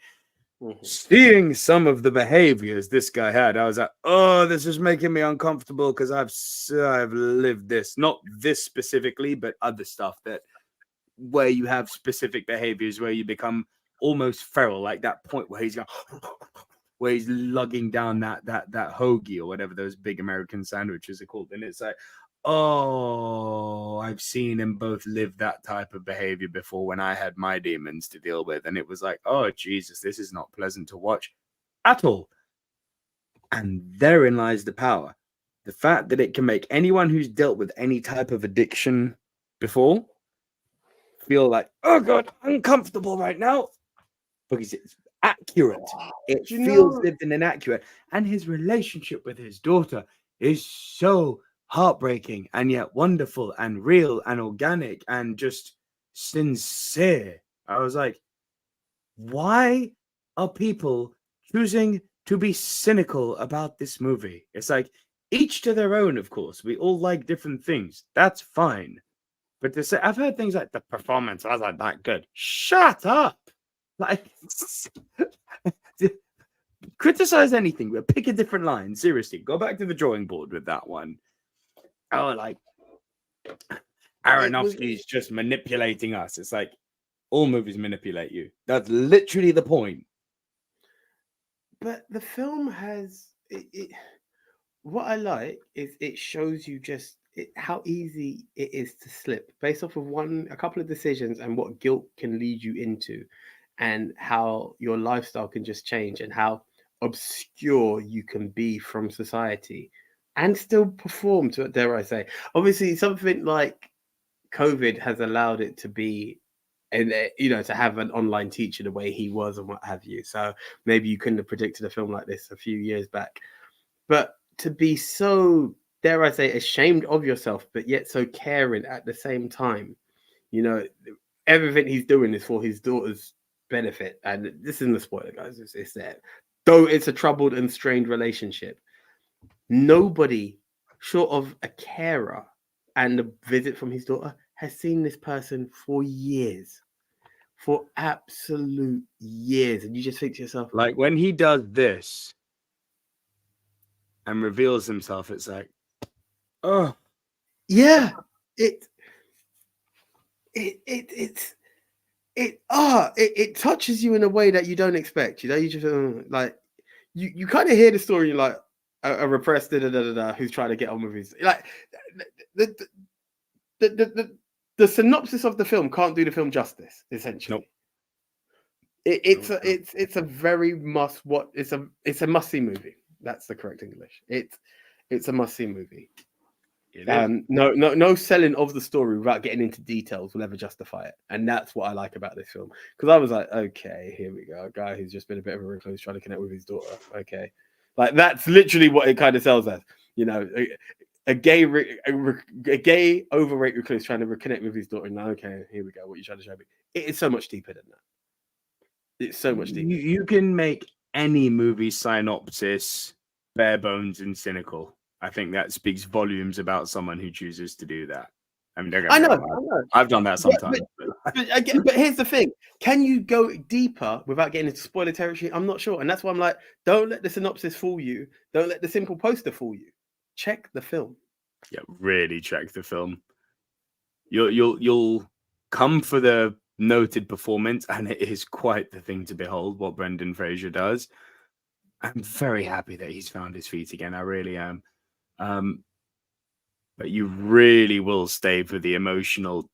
Seeing some of the behaviors this guy had, I was like, oh, this is making me uncomfortable because I've lived this, not this specifically, but other stuff that where you have specific behaviors where you become almost feral, like that point where he's going, where he's lugging down that hoagie or whatever those big American sandwiches are called, and it's like, oh, I've seen him both live that type of behavior before when I had my demons to deal with. And it was like, oh, Jesus, this is not pleasant to watch at all. And therein lies the power. The fact that it can make anyone who's dealt with any type of addiction before feel like, oh, God, uncomfortable right now. Because it's accurate. It feels lived and inaccurate. And his relationship with his daughter is so heartbreaking and yet wonderful and real and organic and just sincere. I was like, why are people choosing to be cynical about this movie? It's like, each to their own, of course. We all like different things. That's fine. But to say, I've heard things like the performance wasn't that good. Shut up. Like, criticize anything, but pick a different line. Seriously, go back to the drawing board with that one. Oh, like Aronofsky's just manipulating us. It's like all movies manipulate you. That's literally the point. But the film has what I like is it shows you just how easy it is to slip based off of a couple of decisions and what guilt can lead you into, and how your lifestyle can just change and how obscure you can be from society and still perform to it, dare I say. Obviously, something like COVID has allowed it to be, and to have an online teacher the way he was and what have you. So maybe you couldn't have predicted a film like this a few years back. But to be so, dare I say, ashamed of yourself, but yet so caring at the same time, everything he's doing is for his daughter's benefit. And this isn't a spoiler, guys. It's there. Though it's a troubled and strained relationship, nobody short of a carer and a visit from his daughter has seen this person for years, for absolute years. And you just think to yourself, like when he does this and reveals himself, it's like, oh yeah, it touches you in a way that you don't expect. You just like you kind of hear the story, like a repressed who's trying to get on with his, like the synopsis of the film can't do the film justice. Essentially, nope. It's a very it's a must see movie. That's the correct English. It's a must see movie. No selling of the story without getting into details will ever justify it, and that's what I like about this film. Because I was like, okay, here we go, a guy who's just been a bit of a recluse trying to connect with his daughter. Okay, like that's literally what it kind of sells as. A gay overweight recluse trying to reconnect with his daughter. And okay, here we go. What you trying to show me? It is so much deeper than that. It's so much deeper. You can make any movie synopsis bare bones and cynical. I think that speaks volumes about someone who chooses to do that. I mean, I know. I've done that sometimes. But here's the thing. Can you go deeper without getting into spoiler territory? I'm not sure. And that's why I'm like, don't let the synopsis fool you. Don't let the simple poster fool you. Check the film. Yeah, really check the film. You'll come for the noted performance, and it is quite the thing to behold what Brendan Fraser does. I'm very happy that he's found his feet again. I really am. But you really will stay for the emotional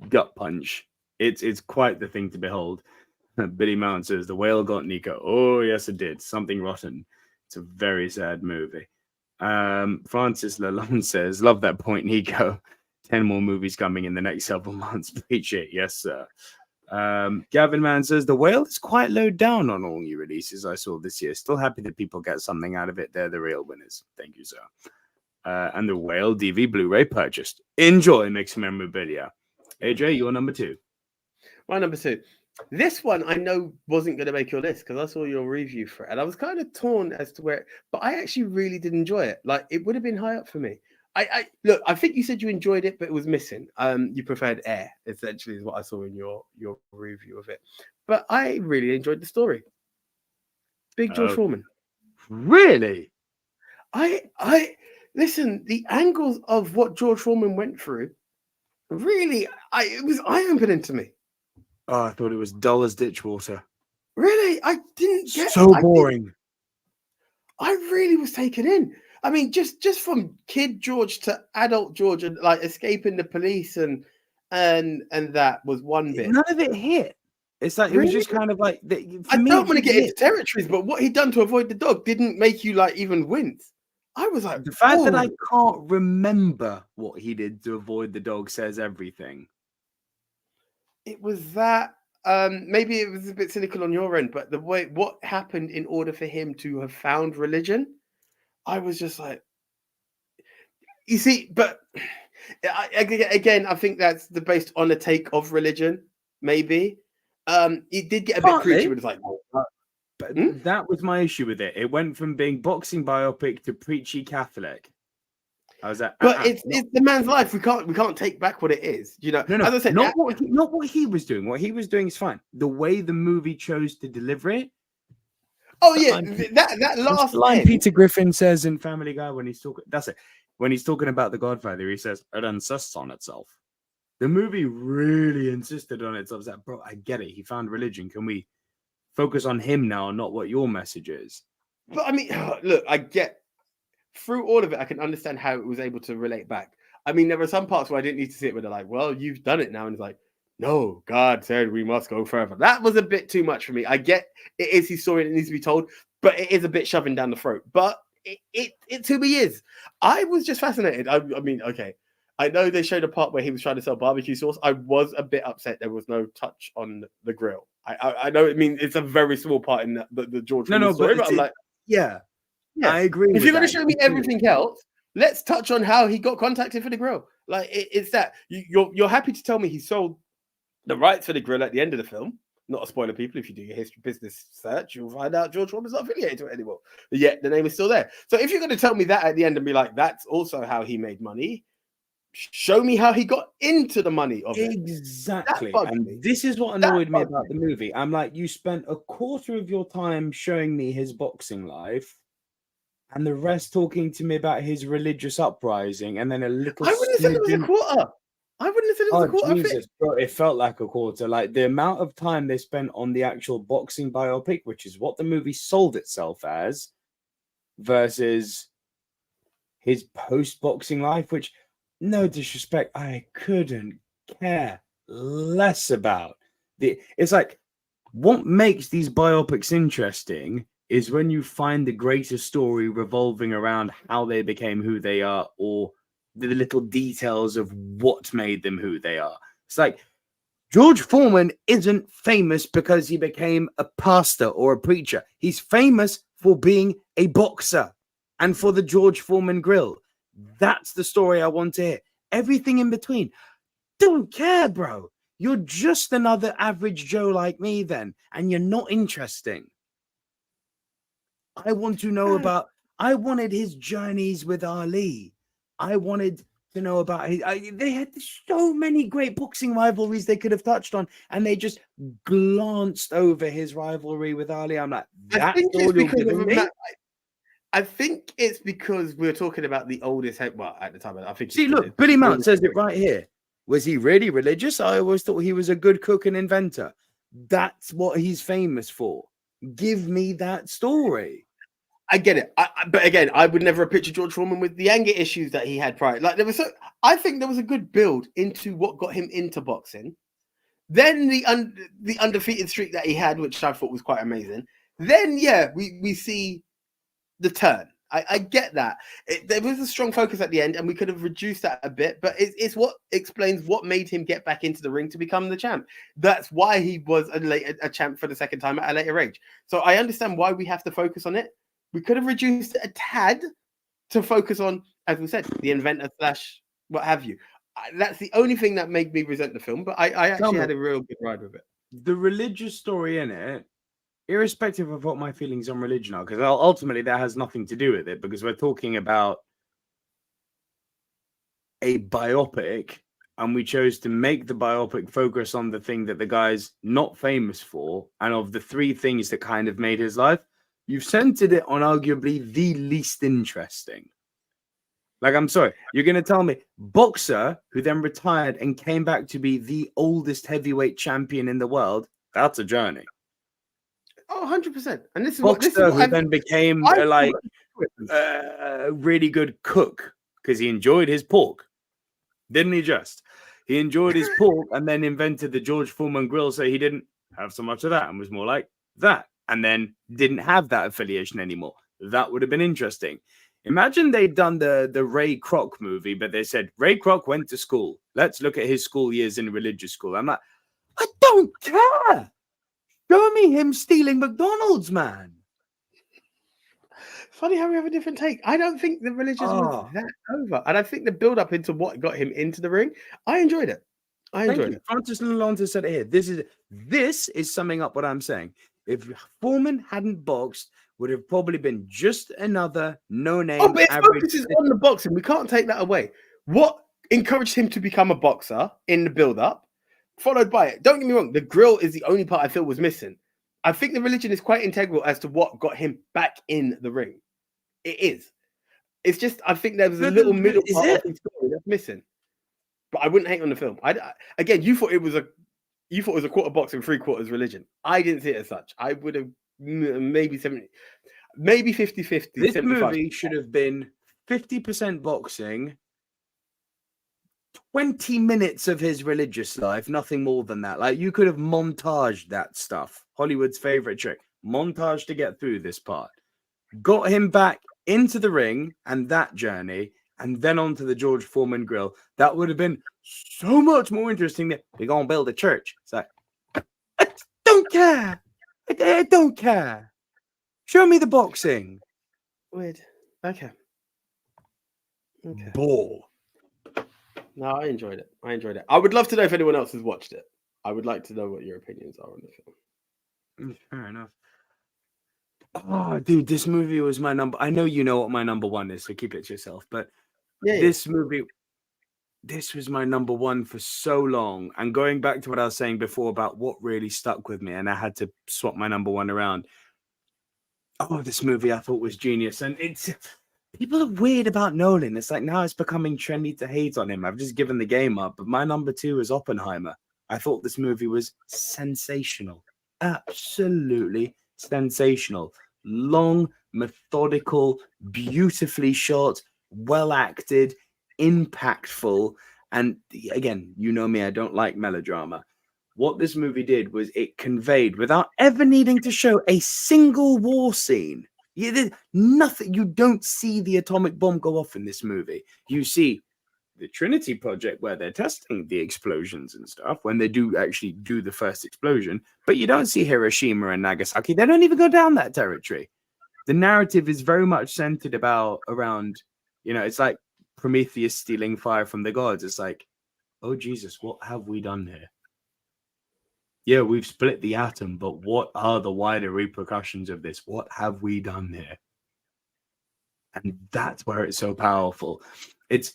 gut punch. It's quite the thing to behold. Billy Mount says the whale got Nico. Oh yes, it did. Something rotten. It's a very sad movie. Francis Lalonde says, love that point, Nico. 10 more movies coming in the next several months. Preach it. Yes, sir. Gavin Mann says the whale is quite low down on all new releases I saw this year. Still happy that people get something out of it. They're the real winners. Thank you, sir. And the whale DV Blu-ray purchased. Enjoy, mixed memorabilia. AJ, you're number 2. My number 2. This one I know wasn't going to make your list because I saw your review for it, and I was kind of torn as to where. But I actually really did enjoy it. Like it would have been high up for me. I look. I think you said you enjoyed it, but it was missing. You preferred Air, essentially, is what I saw in your review of it. But I really enjoyed the story. Big George Foreman. Really? I listen. The angles of what George Foreman went through, really, it was eye-opening to me. Oh, I thought it was dull as ditch water. Really, I didn't get so boring. I really was taken in. I mean, just from kid George to adult George, and like escaping the police and that was one bit. None of it hit. It's like Really? it was just kind of like. I don't want to get into territories, but what he'd done to avoid the dog didn't make you like even wince. I was like, the fact that I can't remember what he did to avoid the dog says everything. It was that. Maybe it was a bit cynical on your end, but the way what happened in order for him to have found religion, I was just like, you see, but again, I think that's based on a take of religion. Maybe it did get a bit preachy. It was like, but that was my issue with it. It went from being boxing biopic to preachy Catholic. I was like, but it's the man's life. We can't take back what it is. You know, no. As I said, not what he was doing. What he was doing is fine. The way the movie chose to deliver it. Oh yeah, that last line Peter Griffin says in Family Guy when he's talking. That's it. When he's talking about The Godfather, he says it insists on itself. The movie really insisted on itself. It's like, bro, I get it. He found religion. Can we focus on him now, not what your message is? But I mean, look, I get. Through all of it, I can understand how it was able to relate back. I mean, there were some parts where I didn't need to see it, where they're like, well, you've done it now. And it's like, no, God said we must go further. That was a bit too much for me. I get it is his story and it needs to be told, but it is a bit shoving down the throat. But it to me is. I was just fascinated. I mean, okay. I know they showed a part where he was trying to sell barbecue sauce. I was a bit upset there was no touch on the grill. I know it means it's a very small part in the George story, but I'm like, yeah. Yeah, I agree. If you're going to show me everything else, let's touch on how he got contacted for the grill. Like it's that you're happy to tell me he sold the rights for the grill at the end of the film. Not a spoiler, people. If you do your history business search, you'll find out George Foreman's not affiliated to it anymore. But yet the name is still there. So if you're going to tell me that at the end and be like, that's also how he made money, show me how he got into the money of it. Exactly. And this is what annoyed me about the movie. I'm like, you spent a quarter of your time showing me his boxing life. And the rest talking to me about his religious uprising, and then a little. I wouldn't have said it was a quarter. I wouldn't have said it was a quarter. Jesus, bro, it felt like a quarter. Like the amount of time they spent on the actual boxing biopic, which is what the movie sold itself as, versus his post-boxing life, which, no disrespect, I couldn't care less about. It's like, what makes these biopics interesting is when you find the greater story revolving around how they became who they are, or the little details of what made them who they are. It's like George Foreman isn't famous because he became a pastor or a preacher. He's famous for being a boxer and for the George Foreman grill. That's the story I want to hear. Everything in between, don't care, bro. You're just another average Joe like me then, and you're not interesting. I want to know about. I wanted his journeys with Ali. I wanted to know about his. They had so many great boxing rivalries they could have touched on, and they just glanced over his rivalry with Ali. I'm like, that's all you're giving me. I think it's because we're talking about the oldest head. Well, at the time, I think. See, look, Billy Mount says it right here. Was he really religious? I always thought he was a good cook and inventor. That's what he's famous for. Give me that story. I get it, but again, I would never have pictured George Foreman with the anger issues that he had prior. Like I think there was a good build into what got him into boxing. Then the undefeated streak that he had, which I thought was quite amazing. Then we see the turn. I get that. There was a strong focus at the end, and we could have reduced that a bit, but it's what explains what made him get back into the ring to become the champ. That's why he was a champ for the second time at a later age. So I understand why we have to focus on it. We could have reduced it a tad to focus on, as we said, the inventor / what have you. That's the only thing that made me resent the film, but I actually had a real good ride with it. the religious story in it, irrespective of what my feelings on religion are, because ultimately that has nothing to do with it, because we're talking about a biopic, and we chose to make the biopic focus on the thing that the guy's not famous for, and of the three things that kind of made his life, you've centered it on arguably the least interesting. Like, I'm sorry, you're going to tell me boxer who then retired and came back to be the oldest heavyweight champion in the world? That's a journey. Oh, 100%. And this is Boxer what who then became a really good cook because he enjoyed his pork. Didn't he just? He enjoyed his pork and then invented the George Foreman grill, so he didn't have so much of that and was more like that, and then didn't have that affiliation anymore. That would have been interesting. Imagine they'd done the Ray Kroc movie, but they said Ray Kroc went to school. Let's look at his school years in religious school. I'm like, I don't care. Show me him stealing McDonald's, man. Funny how we have a different take. I don't think the religious was that over. And I think the build up into what got him into the ring, I enjoyed it. I enjoyed it. Francis Lalonde said it here. This is summing up what I'm saying. If Foreman hadn't boxed, would have probably been just another no-name. Oh, but it focuses on the boxing. We can't take that away. What encouraged him to become a boxer in the build-up, followed by it. Don't get me wrong. The grill is the only part I feel was missing. I think the religion is quite integral as to what got him back in the ring. It is. It's just I think there was a little middle part of the story that's missing. But I wouldn't hate on the film. Again, you thought it was a quarter boxing, 3/4 religion. I didn't see it as such. I would have maybe 70, maybe 50-50. This movie should have been 50% boxing, 20 minutes of his religious life, nothing more than that. Like, you could have montaged that stuff. Hollywood's favorite trick. Montage to get through this part. Got him back into the ring and that journey, and then onto the George Foreman grill. That would have been so much more interesting than we're going to build a church. It's like, I don't care. I don't care. Show me the boxing. Weird. Okay. Bore. No, I enjoyed it. I would love to know if anyone else has watched it. I would like to know what your opinions are on the film. Fair enough. Oh, dude, this movie was my number. I know you know what my number one is, so keep it to yourself. But this movie, this was my number one for so long. And going back to what I was saying before about what really stuck with me, and I had to swap my number one around. Oh, this movie I thought was genius. And people are weird about Nolan. It's like now it's becoming trendy to hate on him. I've just given the game up. But my number two is Oppenheimer. I thought this movie was sensational. Absolutely sensational. Long, methodical, beautifully shot, well acted, impactful. And again, you know me, I don't like melodrama. What this movie did was it conveyed, without ever needing to show a single war scene. Nothing. You don't see the atomic bomb go off in this movie. You see the Trinity Project where they're testing the explosions and stuff when they do actually do the first explosion, but you don't see Hiroshima and Nagasaki. They don't even go down that territory. The narrative is very much centered around, it's like Prometheus stealing fire from the gods. It's like, oh Jesus, what have we done here? Yeah, we've split the atom, but what are the wider repercussions of this? What have we done here? And that's where it's so powerful. It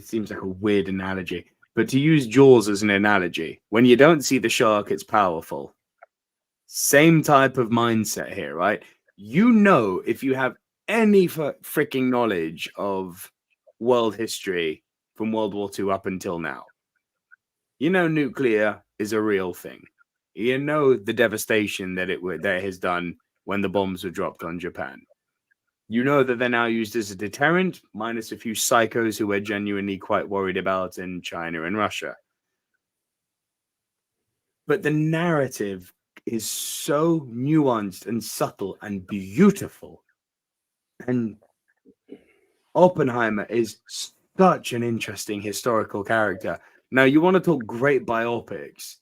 seems like a weird analogy, but to use Jaws as an analogy, when you don't see the shark, it's powerful. Same type of mindset here, right? If you have any freaking knowledge of world history from World War II up until now, nuclear is a real thing. The devastation that it has done when the bombs were dropped on Japan. That they're now used as a deterrent, minus a few psychos who we're genuinely quite worried about in China and Russia. But the narrative is so nuanced and subtle and beautiful. And Oppenheimer is such an interesting historical character. Now, you want to talk great biopics.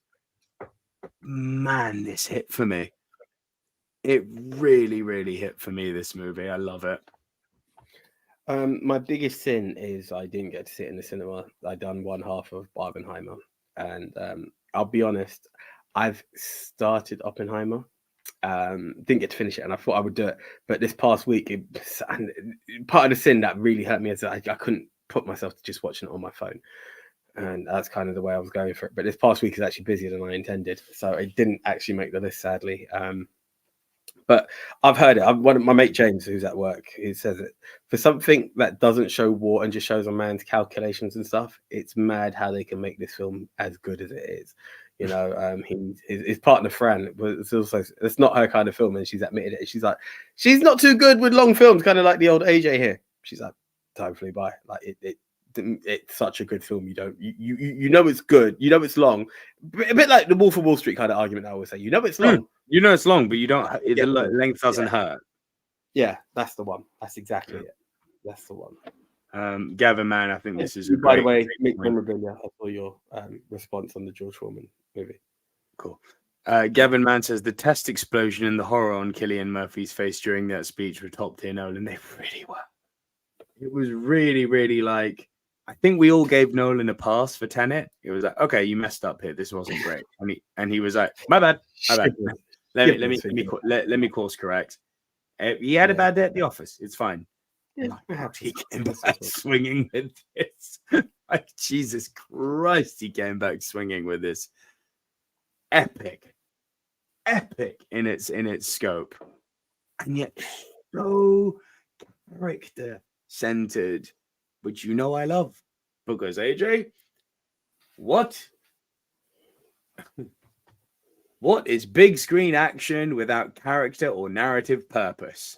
Man, this hit for me. It really, really hit for me, this movie. I love it. My biggest sin is I didn't get to sit in the cinema. I done one half of Barbenheimer, and I'll be honest. I've started Oppenheimer. Didn't get to finish it, and I thought I would do it. But this past week, and part of the sin that really hurt me is that I couldn't put myself to just watching it on my phone. And that's kind of the way I was going for it. But this past week is actually busier than I intended. So it didn't actually make the list, sadly. But I've heard it. One of my mate James, who's at work, he says it for something that doesn't show war and just shows a man's calculations and stuff. It's mad how they can make this film as good as it is. You know, his partner Fran was also, it's not her kind of film, and she's admitted it. She's like, she's not too good with long films, kind of like the old AJ here. She's like, time flew by. Like it's such a good film. You know it's good. You know it's long. A bit like the Wolf of Wall Street kind of argument I always say. You know it's long. You know it's long, but you don't. The length doesn't hurt. Yeah, that's the one. That's exactly it. That's the one. Gavin, man, I think this is a by great. the way, Mick Memorabilia. I saw your response on the George Foreman movie. Cool. Gavin Mann says the test explosion and the horror on Cillian Murphy's face during that speech were top tier Nolan. They really were. It was really, really like. I think we all gave Nolan a pass for Tenet. It was like, okay, you messed up here. This wasn't great. And he was like, my bad. Let me course correct. He had a bad day at the office. It's fine. Yeah, he came back swinging with this. Like, Jesus Christ, he came back swinging with this. Epic in its scope, and yet so character centered, which you know I love, because AJ, what is big screen action without character or narrative purpose?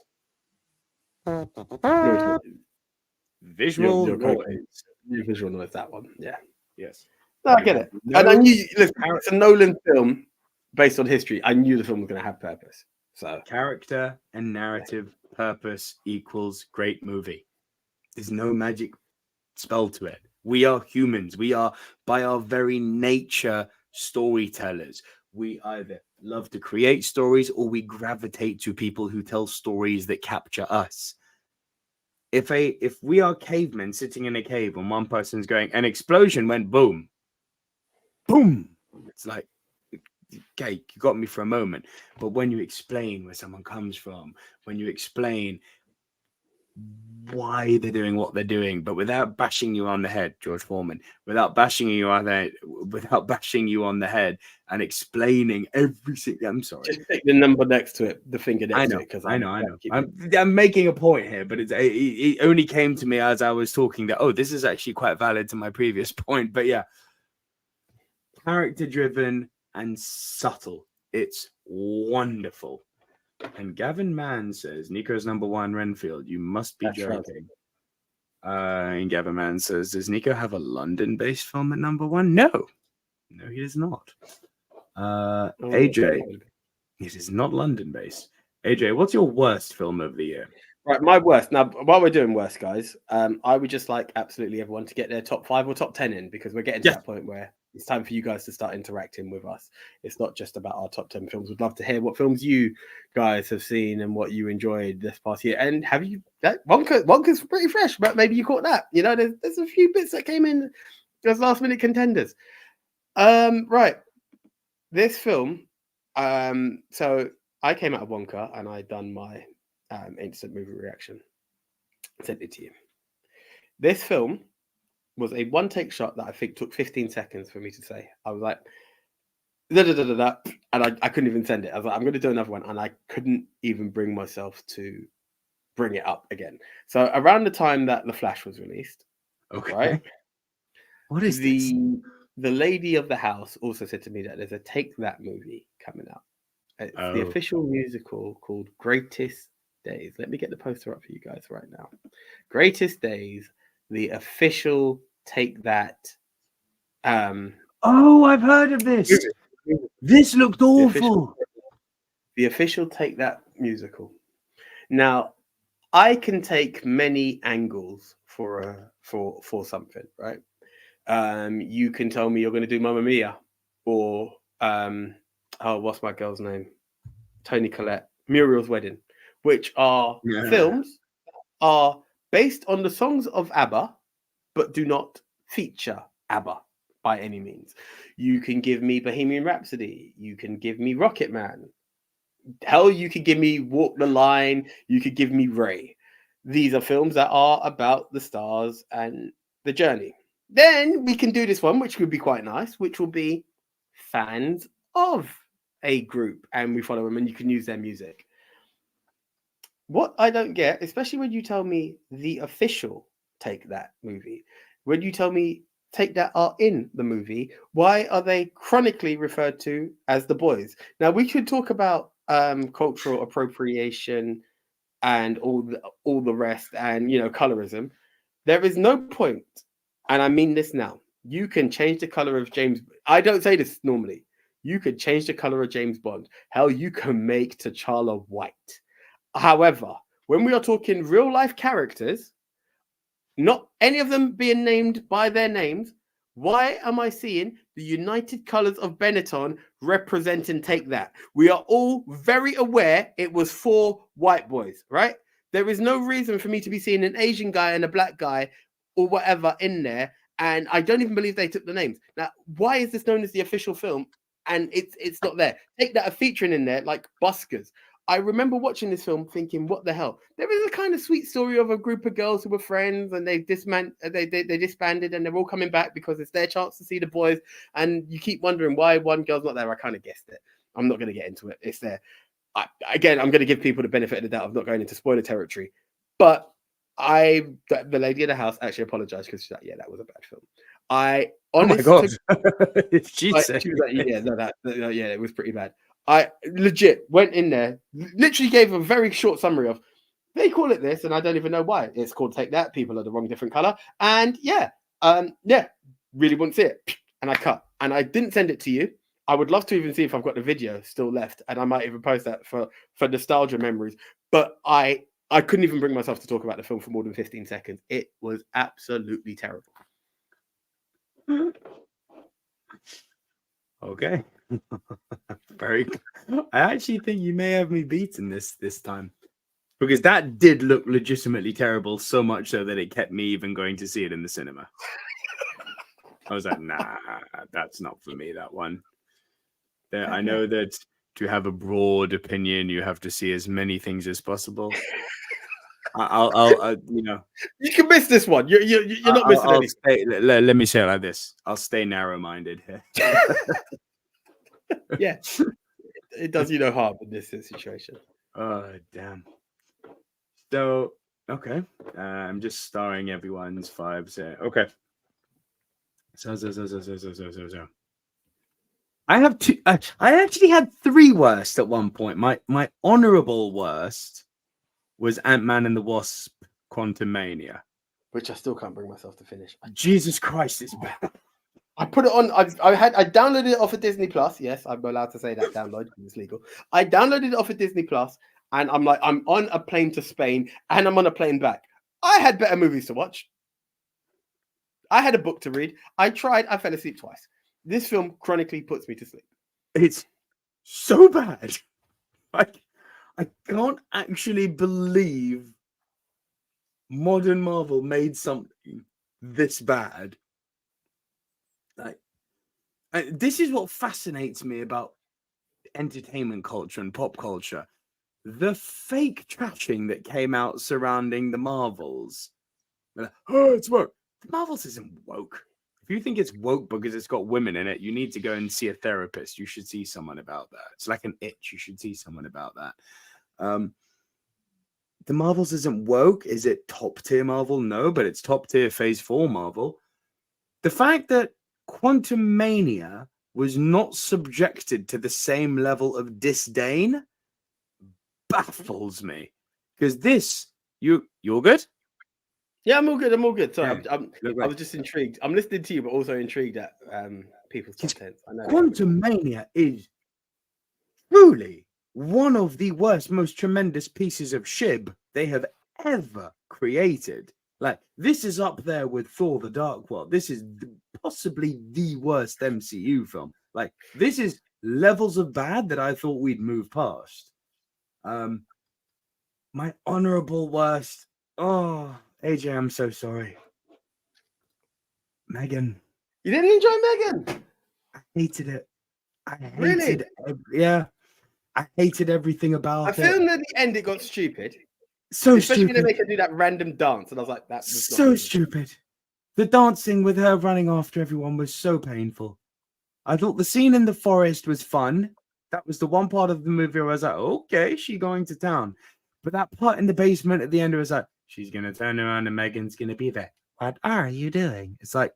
Visual noise. Visual noise, that one. Yeah. Yes. No, I get it. And I knew, listen, it's a Nolan film based on history. I knew the film was going to have purpose. So character and narrative purpose equals great movie. There's no magic spell to it. We are humans. We are, by our very nature, storytellers. We either love to create stories or we gravitate to people who tell stories that capture us. If we are cavemen sitting in a cave and one person's going, an explosion went boom, boom. It's like, okay, you got me for a moment. But when you explain where someone comes from, when you explain why they're doing what they're doing, but without bashing you on the head, George Foreman, without bashing you on the head and explaining everything. I'm sorry. Just take the number next to it, the finger next to it, because I know. I'm making a point here, but it only came to me as I was talking that, this is actually quite valid to my previous point. But yeah, character driven and subtle. It's wonderful. And Gavin Mann says, Nico's number one, Renfield. You must be joking. And Gavin Mann says, does Nico have a London-based film at number one? No, he does not. AJ, it is not London-based. AJ, what's your worst film of the year? Right, my worst. Now, while we're doing worst, guys, I would just like absolutely everyone to get their top 5 or top 10 in, because we're getting to that point where it's time for you guys to start interacting with us. It's not just about our top 10 films. We'd love to hear what films you guys have seen and what you enjoyed this past year. And have you Wonka's pretty fresh, but maybe you caught that. You know, there's a few bits that came in as last minute contenders. Right. This film. So I came out of Wonka and I'd done my instant movie reaction. Sent it to you. This film was a one-take shot that I think took 15 seconds for me to say. I was like, and I couldn't even send it. I was like, I'm going to do another one, and I couldn't even bring myself to bring it up again. So around the time that The Flash was released, right? What is this? The lady of the house also said to me that there's a Take That movie coming out. It's the official musical called Greatest Days. Let me get the poster up for you guys right now. Greatest Days, the official Take That. I've heard of this. This looked awful. The official Take That musical. Now, I can take many angles for something, right? You can tell me you're going to do Mamma Mia, or what's my girl's name? Toni Collette, Muriel's Wedding, which are films are based on the songs of ABBA, but do not feature ABBA. by any means. You can give me Bohemian Rhapsody. You can give me Rocket Man. Hell, you could give me Walk the Line. You could give me Ray. These are films that are about the stars and the journey. Then we can do this one, which would be quite nice, which will be fans of a group, and we follow them, and you can use their music. What I don't get, especially when you tell me the official Take That movie, when you tell me Take That are in the movie, why are they chronically referred to as the boys? Now we could talk about cultural appropriation and all the rest, and colorism. There is no point, and I mean this now. You can change the color of James. I don't say this normally. You could change the color of James Bond. Hell, you can make T'Challa white. However, when we are talking real life characters, not any of them being named by their names, why am I seeing the United Colors of Benetton representing Take That? We are all very aware it was 4 white boys, right? There is no reason for me to be seeing an Asian guy and a black guy or whatever in there, and I don't even believe they took the names. Now, why is this known as the official film and it's not there? Take That are featuring in there like buskers. I remember watching this film thinking, what the hell? There is a kind of sweet story of a group of girls who were friends and they disbanded and they're all coming back because it's their chance to see the boys. And you keep wondering why one girl's not there. I kind of guessed it. I'm not going to get into it. It's there. I'm going to give people the benefit of the doubt of not going into spoiler territory. But the lady in the house actually apologized because she's like, yeah, that was a bad film. Oh my God. She was like, yeah, it was pretty bad. I legit went in there, literally gave a very short summary of, they call it this, and I don't even know why. It's called Take That. People are the wrong different color. And really wouldn't see it. And I cut. And I didn't send it to you. I would love to even see if I've got the video still left. And I might even post that for nostalgia memories. But I couldn't even bring myself to talk about the film for more than 15 seconds. It was absolutely terrible. Okay. Very. I actually think you may have me beaten this time, because that did look legitimately terrible, so much so that it kept me even going to see it in the cinema. I was like, nah, that's not for me, that one. I know that to have a broad opinion, you have to see as many things as possible. I'll you can miss this one. You're not missing anything. Let me say it like this: I'll stay narrow-minded here. Yeah, it does you no harm in this situation. Oh damn. So okay, I'm just starring everyone's vibes here. Okay. So. I have two. I actually had 3 worst at one point. My honorable worst was Ant-Man and the Wasp: Quantumania, which I still can't bring myself to finish. Jesus Christ, it's bad. I put it on. I downloaded it off of Disney Plus. Yes, I'm allowed to say that download because it's legal. I downloaded it off of Disney Plus, and I'm like, I'm on a plane to Spain, and I'm on a plane back. I had better movies to watch. I had a book to read. I tried. I fell asleep twice. This film chronically puts me to sleep. It's so bad. I can't actually believe modern Marvel made something this bad. This is what fascinates me about entertainment culture and pop culture. The fake trashing that came out surrounding the Marvels. Like, oh, it's woke. The Marvels isn't woke. If you think it's woke because it's got women in it, you need to go and see a therapist. You should see someone about that. It's like an itch. You should see someone about that. The Marvels isn't woke. Is it top tier Marvel? No, but it's top tier Phase 4 Marvel. The fact that Quantumania was not subjected to the same level of disdain baffles me. Because this, you're good? Yeah, I'm all good. Sorry, Yeah, I was just intrigued. I'm listening to you, but also intrigued at people's contents. I know Quantumania is truly one of the worst, most tremendous pieces of shib they have ever created. Like, this is up there with Thor: The Dark World. This is possibly the worst MCU film. Like, this is levels of bad that I thought we'd move past. My honorable worst. Oh, AJ, I'm so sorry. Megan. You didn't enjoy Megan? I hated it. I Really? hated yeah. I hated everything about I it. filmed at the end, it got stupid. So Especially when they stupid. make her do that random dance, and I was like, that was not So good. stupid. The dancing with her running after everyone was so painful. I thought the scene in the forest was fun. That was the one part of the movie where I was like, okay, she's going to town. But that part in the basement at the end, it was like, she's going to turn around and Megan's going to be there. What are you doing? It's like,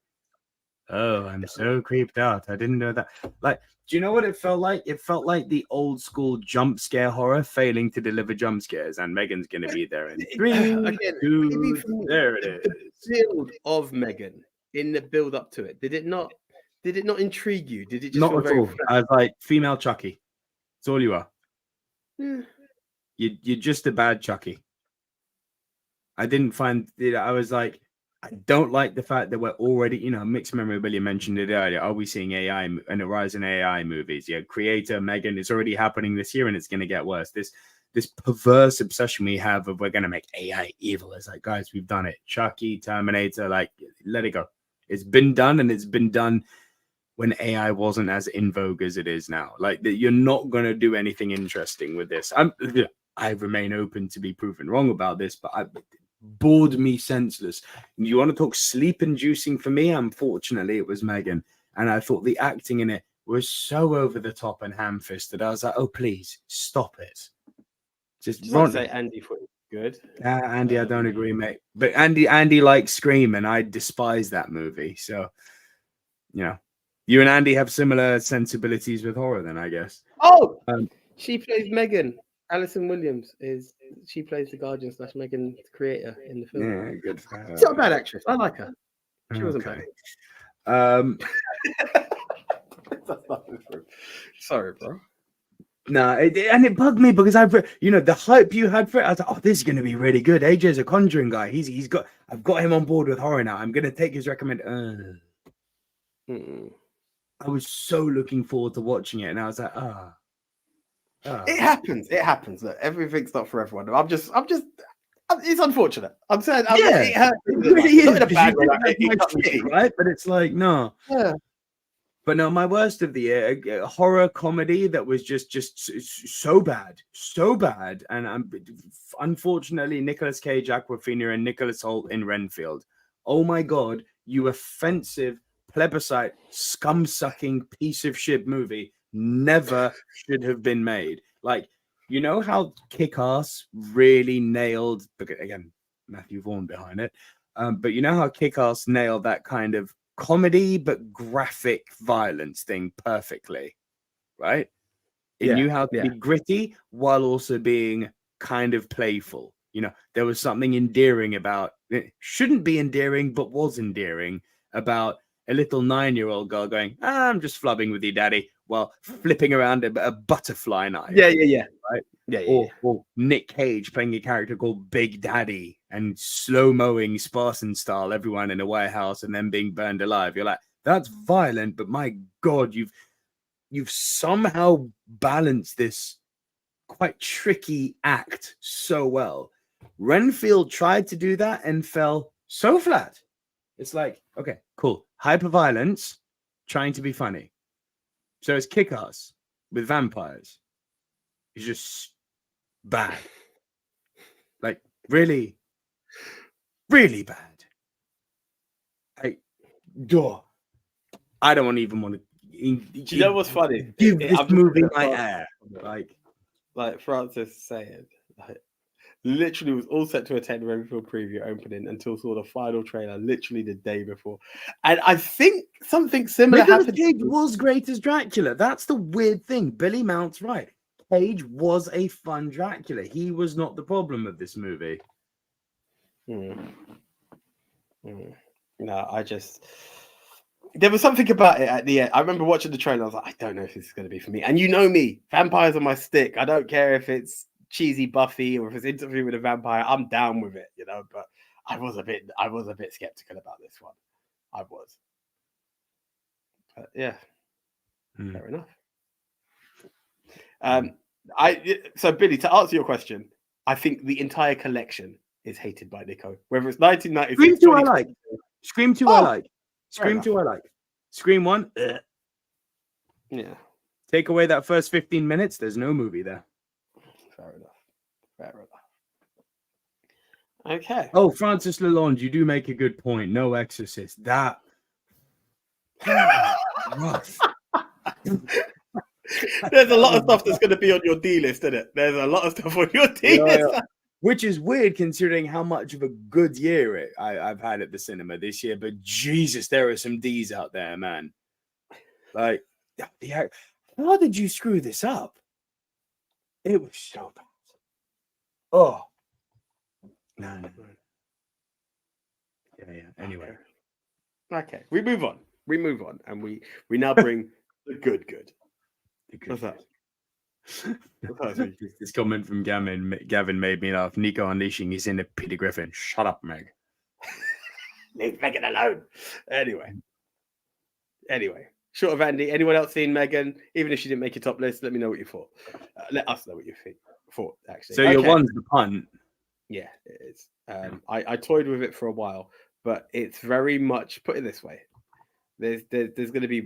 oh, I'm so creeped out. I didn't know that. Like, do you know what it felt like? It felt like the old school jump scare horror failing to deliver jump scares, and Megan's going to be there in 3, Again, 2, there it is. The build of Megan in the build up to it, did it not intrigue you? Did it just Not feel at very all. flat? I was like, female Chucky. That's all you are. Yeah. You're just a bad Chucky. I didn't find it. I was like, I don't like the fact that we're already, Mixed Memorabilia mentioned it earlier. Are we seeing AI and a rise in AI movies? Yeah, Creator, Megan, it's already happening this year and it's going to get worse. This perverse obsession we have of we're going to make AI evil. It's like, guys, we've done it. Chucky, Terminator, like, let it go. It's been done, and it's been done when AI wasn't as in vogue as it is now. Like, you're not going to do anything interesting with this. I remain open to be proven wrong about this, but it bored me senseless. You want to talk sleep-inducing for me? Unfortunately, it was Megan. And I thought the acting in it was so over the top and ham-fisted. I was like, oh, please, stop it. Just run. Say Andy thought it was good. Andy, I don't agree, mate. But Andy likes Scream, and I despise that movie. So, you and Andy have similar sensibilities with horror, then, I guess. Oh, she plays Megan. Alison Williams she plays the Guardian / Megan creator in the film. Yeah, good for her. She's not a bad actress. I like her. She wasn't bad. Sorry, bro. No, and it bugged me because the hype you had for it. I was like, oh, this is going to be really good. AJ's a Conjuring guy. I've got him on board with horror now. I'm going to take his recommend. I was so looking forward to watching it, and I was like, It happens. Look, everything's not for everyone. I'm just. It's unfortunate. I'm saying, it hurts. It really is. Not in a bad way, right? But it's like, no. Yeah. But no, my worst of the year, a horror comedy that was just so bad, and unfortunately, Nicolas Cage, Awkwafina, and Nicholas Hoult in Renfield. Oh my God, you offensive, plebiscite, scum-sucking piece of shit movie never should have been made. Like, you know how Kick-Ass really nailed, again, Matthew Vaughn behind it, but you know how Kick-Ass nailed that kind of comedy but graphic violence thing perfectly, right? It knew how to be gritty while also being kind of playful. There was something endearing about it. Shouldn't be endearing, but was endearing about a little 9-year-old girl going, I'm just flubbing with you, daddy, while flipping around a butterfly knife. Yeah. Right? Yeah. Or Nick Cage playing a character called Big Daddy and slow-mowing Spartan style everyone in a warehouse and then being burned alive. You're like, that's violent, but my God, you've somehow balanced this quite tricky act so well. Renfield tried to do that and fell so flat. It's like, okay, cool. Hyper-violence, trying to be funny. So it's Kick-Ass with vampires. It's just bad. Like, really, really bad. I don't even want to. Do you know what's funny? Give this movie my air. Like Francis saying, literally was all set to attend Renfield preview opening until saw the final trailer literally the day before. And I think something similar happened. Cage was great as Dracula. That's the weird thing. Billy Mount's right. Cage was a fun Dracula. He was not the problem of this movie. No, there was something about it at the end. I remember watching the trailer. I was like, I don't know if this is going to be for me. And you know me, vampires are my stick. I don't care if it's cheesy Buffy or if it's Interview with a Vampire. I'm down with it, But I was a bit skeptical about this one. I was. But yeah, fair enough. So Billy, to answer your question, I think the entire collection is hated by Nico. Whether it's 1996, Scream 2 I like. Scream 2 I like. Scream 1, Yeah. take away that first 15 minutes, there's no movie there. Fair enough. Okay. Oh, Francis Lalonde, you do make a good point. No Exorcist. That. Rough. There's a lot of stuff that's going to be on your D list, isn't it? There's a lot of stuff on your D list. Yeah. Which is weird considering how much of a good year I've had at the cinema this year. But Jesus, there are some D's out there, man. Like, how did you screw this up? It was so bad. Oh. No. Yeah. Anyway. Okay. We move on. And we now bring the good. What's that? This comment from Gavin made me laugh. Nico unleashing his inner Peter Griffin. Shut up, Meg. Leave Megan alone. Anyway. Short of Andy, anyone else seen Megan? Even if she didn't make your top list, let me know what you thought. Let us know what you thought, actually. So your one's the punt. Yeah, it is. I toyed with it for a while, but it's very much, put it this way. There's going to be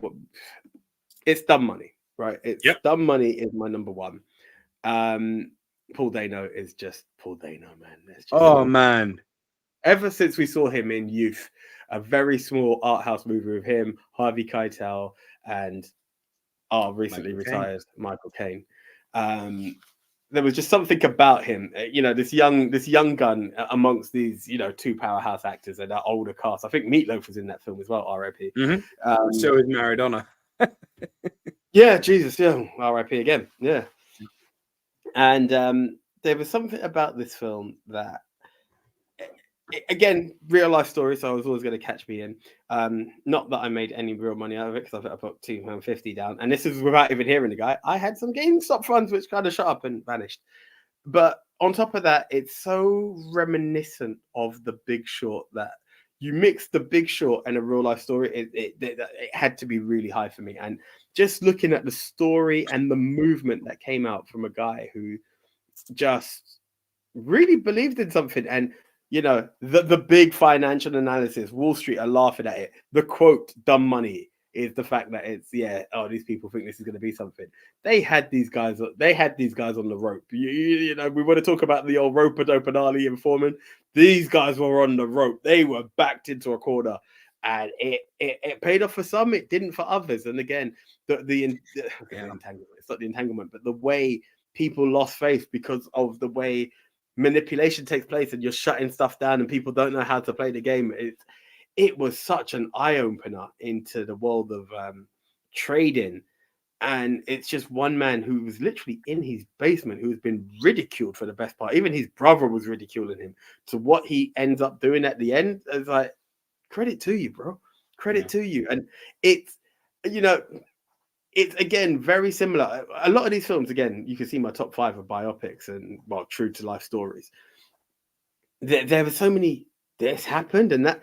it's dumb money, right? Dumb money is my number one. Paul Dano is just Paul Dano, man. Man. Ever since we saw him in Youth, a very small art house movie with him, Harvey Keitel, and recently retired Michael Caine. There was just something about him, this young gun amongst these, two powerhouse actors and that older cast. I think Meatloaf was in that film as well, R.I.P. Mm-hmm. So is Maradona. Yeah, Jesus, yeah, R.I.P. again, yeah. And there was something about this film that, again, real life story, so I was always going to catch me in. Not that I made any real money out of it, because I put £2.50 down, and this is without even hearing the guy. I had some GameStop funds which kind of shut up and vanished. But on top of that, it's so reminiscent of The Big Short that you mix The Big Short and a real life story. It had to be really high for me. And just looking at the story and the movement that came out from a guy who just really believed in something, and the big financial analysis, Wall Street are laughing at it. The quote, dumb money, is the fact that it's, these people think this is going to be something. They had these guys on the rope. We want to talk about the old rope-a-dope and Ali and Foreman. These guys were on the rope. They were backed into a corner. And it paid off for some, it didn't for others. And again, the entanglement, it's not the entanglement, but the way people lost faith because of the way manipulation takes place and you're shutting stuff down and people don't know how to play the game. It was such an eye-opener into the world of trading. And it's just one man who was literally in his basement, who's been ridiculed for the best part. Even his brother was ridiculing him, to what he ends up doing at the end. It's like, credit to you, bro. Credit to you. And it's again very similar. A lot of these films, again, you can see my top 5 of biopics and true to life stories. There were so many. This happened and that.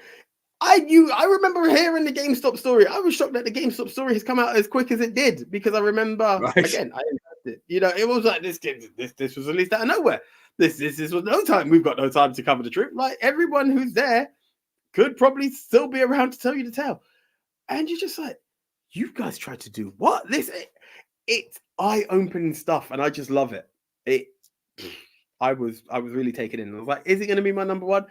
I remember hearing the GameStop story. I was shocked that the GameStop story has come out as quick as it did, because I remember again, I invested. It was like this was released out of nowhere. This was no time. We've got no time to cover the truth. Like, everyone who's there could probably still be around to tell you the tale, and you're just like, you guys tried to do what? It's eye-opening stuff, and I just love it. I was really taken in. I was like, is it going to be my number one?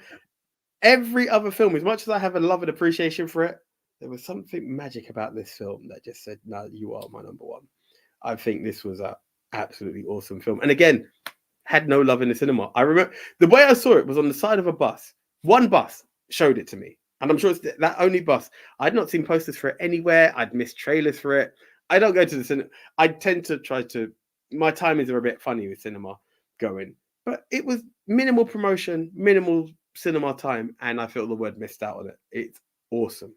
Every other film, as much as I have a love and appreciation for it, there was something magic about this film that just said, no, you are my number one. I think this was an absolutely awesome film. And again, had no love in the cinema. I remember the way I saw it was on the side of a bus. One bus showed it to me. And I'm sure it's that only bus. I'd not seen posters for it anywhere. I'd missed trailers for it. I don't go to the cinema. I tend to my timings are a bit funny with cinema going. But it was minimal promotion, minimal cinema time, and I feel the word missed out on it. It's awesome.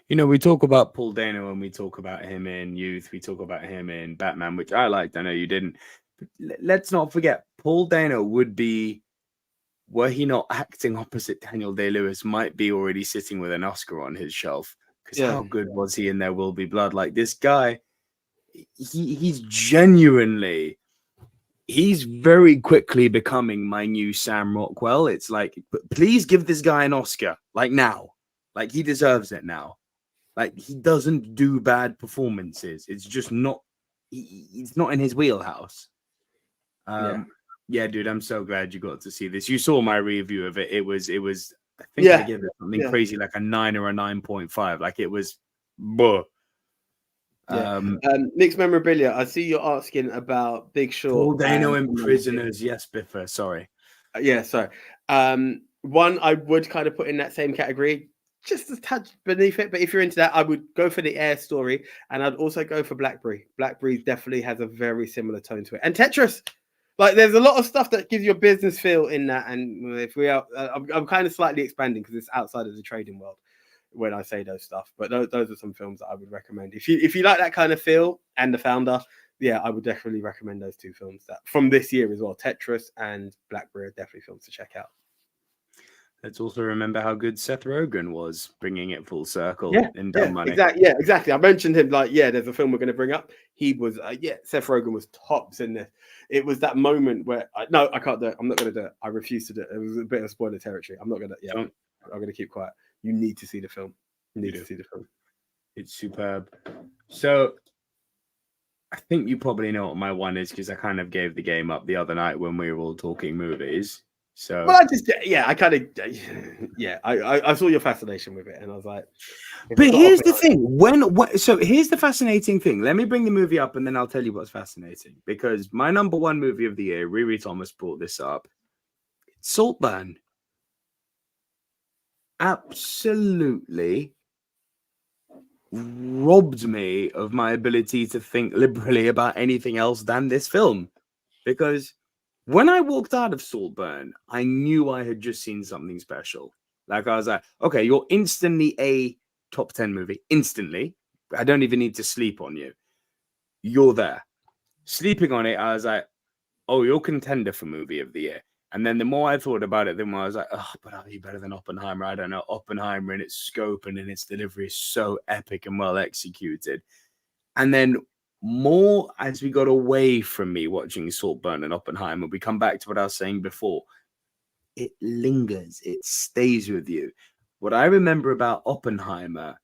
We talk about Paul Dano and we talk about him in Youth. We talk about him in Batman, which I liked. I know you didn't. But let's not forget, Paul Dano would be, were he not acting opposite Daniel Day-Lewis, might be already sitting with an Oscar on his shelf. Because how good was he in There Will Be Blood? Like, this guy, he's genuinely, he's very quickly becoming my new Sam Rockwell. It's like, please give this guy an Oscar, like now. Like, he deserves it now. Like, he doesn't do bad performances. It's just not. It's not in his wheelhouse. Yeah, dude, I'm so glad you got to see this. You saw my review of it. It was. I think I gave it something crazy like a 9 or a 9.5. Like, it was. Buh. Nick's memorabilia. I see you're asking about Big Short. Paul Dano and Prisoners. Yes, Biffa. Sorry. Sorry. One I would kind of put in that same category, just a touch beneath it. But if you're into that, I would go for the Air story, and I'd also go for BlackBerry. BlackBerry definitely has a very similar tone to it, and Tetris. Like, there's a lot of stuff that gives you a business feel in that, and if we are, I'm kind of slightly expanding because it's outside of the trading world when I say those stuff. But those are some films that I would recommend if you like that kind of feel. And The Founder, yeah, I would definitely recommend those two films that from this year as well. Tetris and BlackBerry are definitely films to check out. Let's also remember how good Seth Rogen was, bringing it full circle in Dumb Money. Exactly. I mentioned him. Like, there's a film we're going to bring up. He was, Seth Rogen was tops in this. It was that moment where I can't do it. I'm not going to do it. I refuse to do it. It was a bit of spoiler territory. I'm not going to. Yeah, I'm going to keep quiet. You need to see the film. You need to see the film. It's superb. So, I think you probably know what my one is because I kind of gave the game up the other night when we were all talking movies. So, well, I saw your fascination with it, and I was like, but here's the thing. So here's the fascinating thing. Let me bring the movie up, and then I'll tell you what's fascinating. Because my number one movie of the year, Riri Thomas brought this up. Saltburn. Absolutely robbed me of my ability to think liberally about anything else than this film, because when I walked out of Saltburn, I knew I had just seen something special. Like, I was like, okay, you're instantly a top 10 movie. Instantly. I don't even need to sleep on you. You're there. Sleeping on it, I was like, oh, you're contender for movie of the year. And then the more I thought about it, the more I was like, oh, but are you better than Oppenheimer? I don't know. Oppenheimer in its scope and in its delivery is so epic and well executed. And then more as we got away from me watching Saltburn and Oppenheimer, we come back to what I was saying before. It lingers. It stays with you. What I remember about Oppenheimer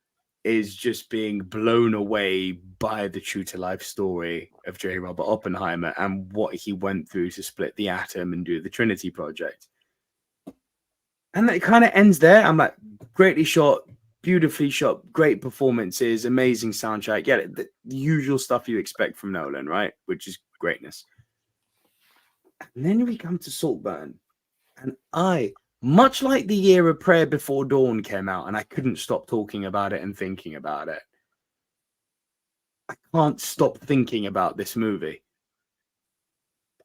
is just being blown away by the true-to-life story of J. Robert Oppenheimer and what he went through to split the atom and do the Trinity Project. And it kind of ends there. I'm like, greatly shot, beautifully shot, great performances, amazing soundtrack. Yeah, the usual stuff you expect from Nolan, right? Which is greatness. And then we come to Saltburn. And much like the year of Prayer Before Dawn came out, and I couldn't stop talking about it and thinking about it. I can't stop thinking about this movie.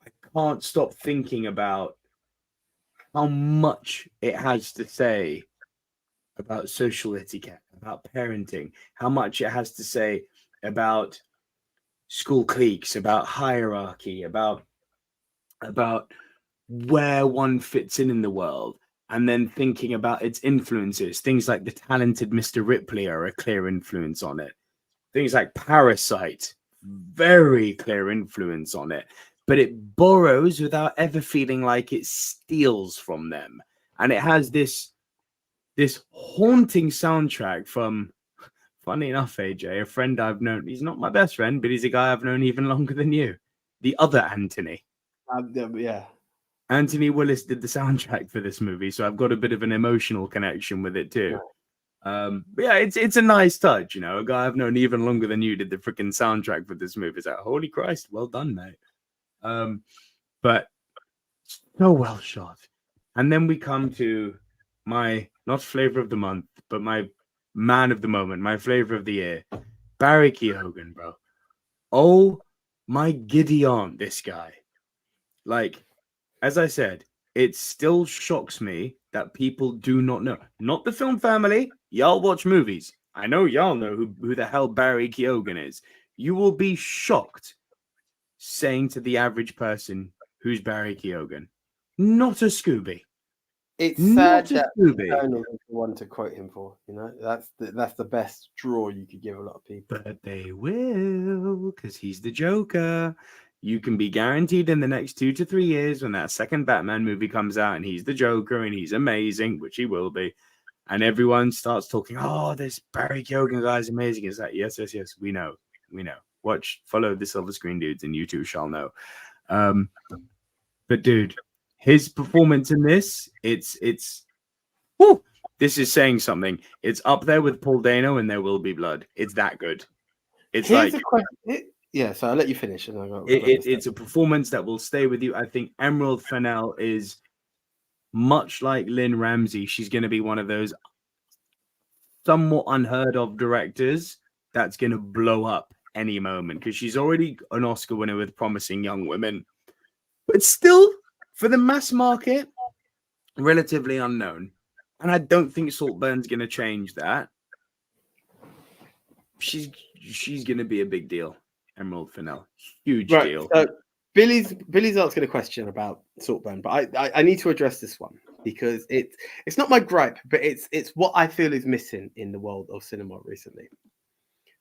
I can't stop thinking about how much it has to say about social etiquette, about parenting, how much it has to say about school cliques, about hierarchy, about where one fits in the world, and then thinking about its influences. Things like The Talented Mr. Ripley are a clear influence on it. Things like Parasite, very clear influence on it. But it borrows without ever feeling like it steals from them. And it has this haunting soundtrack from, funny enough, AJ, a friend I've known. He's not my best friend, but he's a guy I've known even longer than you. The other Anthony. Yeah. Anthony Willis did the soundtrack for this movie, so I've got a bit of an emotional connection with it too. But yeah, it's a nice touch, you know. A guy I've known even longer than you did the freaking soundtrack for this movie. It's like, holy Christ, well done, mate. But so well shot. And then we come to my not flavor of the month, but my man of the moment, my flavor of the year, Barry Keoghan, bro. Oh my Gideon, this guy. Like, as I said, it still shocks me that people do not know. Not the film family. Y'all watch movies. I know y'all know who the hell Barry Keoghan is. You will be shocked saying to the average person, who's Barry Keoghan? Not a Scooby. It's sad that Eternal is the one to quote him for. You know, that's the best draw you could give a lot of people. But they will, because he's the Joker. You can be guaranteed in the next 2 to 3 years when that second Batman movie comes out and he's the Joker and he's amazing, which he will be. and everyone starts talking, oh, this Barry Keoghan guy is amazing. It's like, yes, we know. Follow the Silver Screen Dudes, and you too shall know. But dude, his performance in this, it's whoo, this is saying something. It's up there with Paul Dano and There Will Be Blood. It's that good. It's Here's like a question. Yeah, so I'll let you finish. And it's a performance that will stay with you. I think Emerald Fennell is much like Lynn Ramsey. She's going to be one of those somewhat unheard of directors that's going to blow up any moment, because she's already an Oscar winner with Promising Young Women, but still, for the mass market, relatively unknown. And I don't think Saltburn's going to change that. She's going to be a big deal. Emerald Fennell, huge deal. So Billy's asking a question about Saltburn, but I need to address this one because it's not my gripe, but it's what I feel is missing in the world of cinema recently.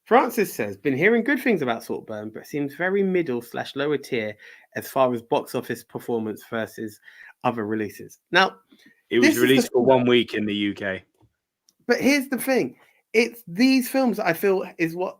Francis says, been hearing good things about Saltburn, but seems very middle/lower tier as far as box office performance versus other releases. Now, it was released for 1 week in the UK. But here's the thing. It's these films that I feel is what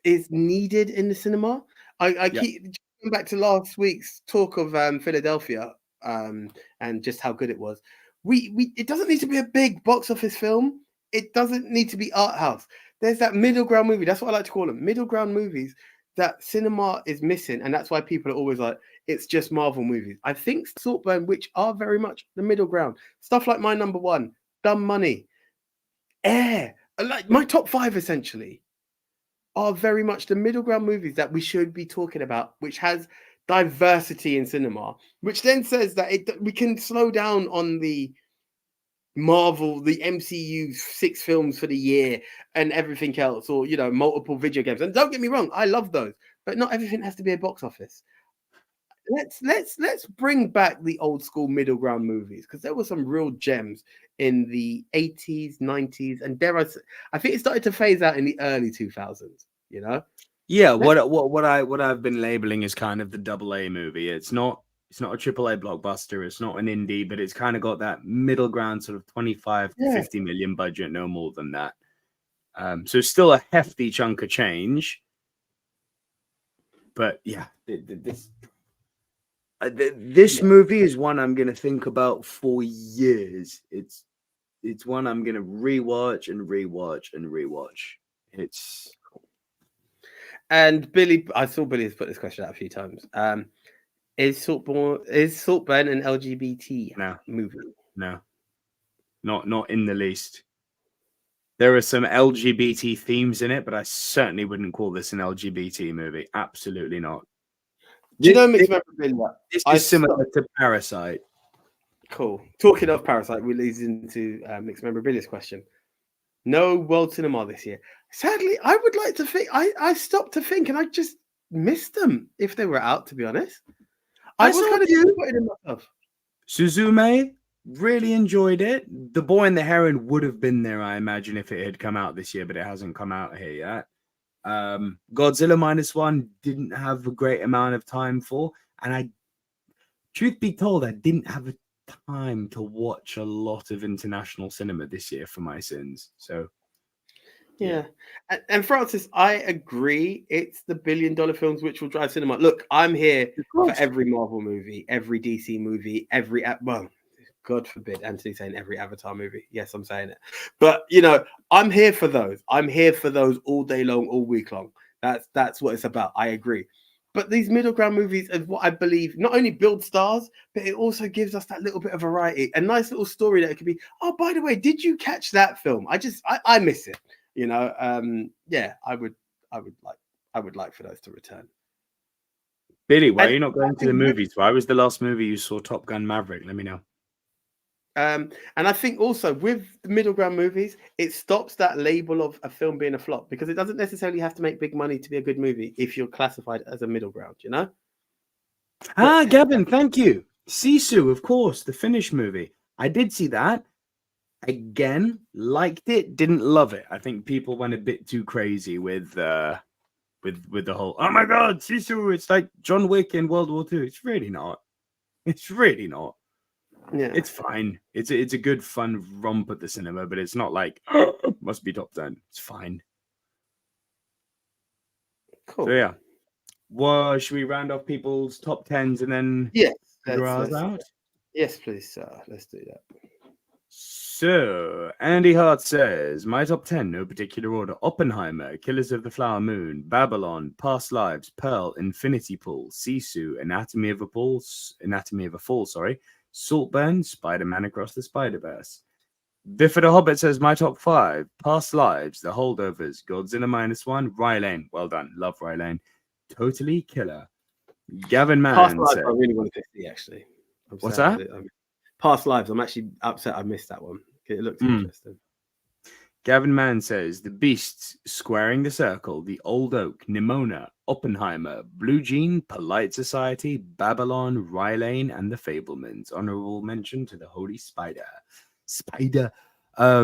is needed in the cinema. I keep going back to last week's talk of Philadelphia and just how good it was. It doesn't need to be a big box office film. It doesn't need to be art house. There's that middle ground movie. That's what I like to call them. Middle ground movies that cinema is missing. And that's why people are always like, it's just Marvel movies. I think Saltburn, which are very much the middle ground. Stuff like my number one, Dumb Money, Air, like my top 5 essentially, are very much the middle ground movies that we should be talking about, which has diversity in cinema, which then says that we can slow down on the Marvel, the MCU 6 films for the year and everything else, or multiple video games. And don't get me wrong, I love those, but not everything has to be a box office. Let's bring back the old school middle ground movies, because there were some real gems in the 80s, 90s, and I think it started to phase out in the early 2000s. Yeah, what I've been labeling as kind of the AA movie. It's not a AAA blockbuster. It's not an indie, but it's kind of got that middle ground, sort of 25 to 50 million budget, no more than that. So still a hefty chunk of change. But yeah, this movie is one I'm going to think about for years. It's one I'm going to rewatch and rewatch and rewatch. And Billy, I saw Billy has put this question out a few times. Is Saltburn an LGBT movie? No, not in the least. There are some LGBT themes in it, but I certainly wouldn't call this an LGBT movie. Absolutely not. Do you know mixed memorabilia? This is similar to Parasite. Cool. Talking of Parasite, we leads into mixed memorabilia's question. No world cinema this year. Sadly, I would like to think. I stopped to think, and I just missed them if they were out. To be honest, I was kind of disappointed in myself. Suzume, really enjoyed it. The Boy and the Heron would have been there, I imagine, if it had come out this year, but it hasn't come out here yet. Godzilla -1 didn't have a great amount of time for, and truth be told, I didn't have a time to watch a lot of international cinema this year for my sins. So yeah. And Francis, I agree. It's the $1 billion films which will drive cinema. Look, I'm here for every Marvel movie, every DC movie, God forbid Anthony saying every Avatar movie. Yes, I'm saying it. But I'm here for those. I'm here for those all day long, all week long. That's what it's about. I agree. But these middle ground movies is what I believe not only build stars, but it also gives us that little bit of variety, a nice little story that it could be. Oh, by the way, did you catch that film? I miss it. I would like for those to return. Billy, why are you not going to the movies? Why was the last movie you saw Top Gun Maverick? Let me know. And I think also with the middle ground movies, it stops that label of a film being a flop, because it doesn't necessarily have to make big money to be a good movie if you're classified as a middle ground, Gavin, thank you. Sisu, of course, the Finnish movie. I did see that. Again, liked it, didn't love it. I think people went a bit too crazy with the whole, oh my God, Sisu, it's like John Wick in World War II. It's really not. Yeah, It's fine. It's a good fun romp at the cinema, but it's not like must be top 10. It's fine. cool. So yeah. Well, should we round off people's top 10s and then Yes, figure ours out? Yes, please, sir. Let's do that. So, Andy Hart says, my top 10, no particular order: Oppenheimer, Killers of the Flower Moon, Babylon, Past Lives, Pearl, Infinity Pool, Sisu, Anatomy of a Fall, Saltburn, Spider-Man Across the Spider-Verse. Bifford the Hobbit says, my top 5, Past Lives, The Holdovers, Godzilla -1, Rylane. Well done. Love Rylane. Totally Killer. Gavin Past Mann Lives, says, I really want to see, actually. what's that? Past Lives, I'm actually upset I missed that one. It looks interesting. Gavin Mann says, The Beasts, Squaring the Circle, The Old Oak, Nimona, Oppenheimer, Blue Jean, Polite Society, Babylon, Rylane, and The Fablemans. Honorable mention to The Holy Spider.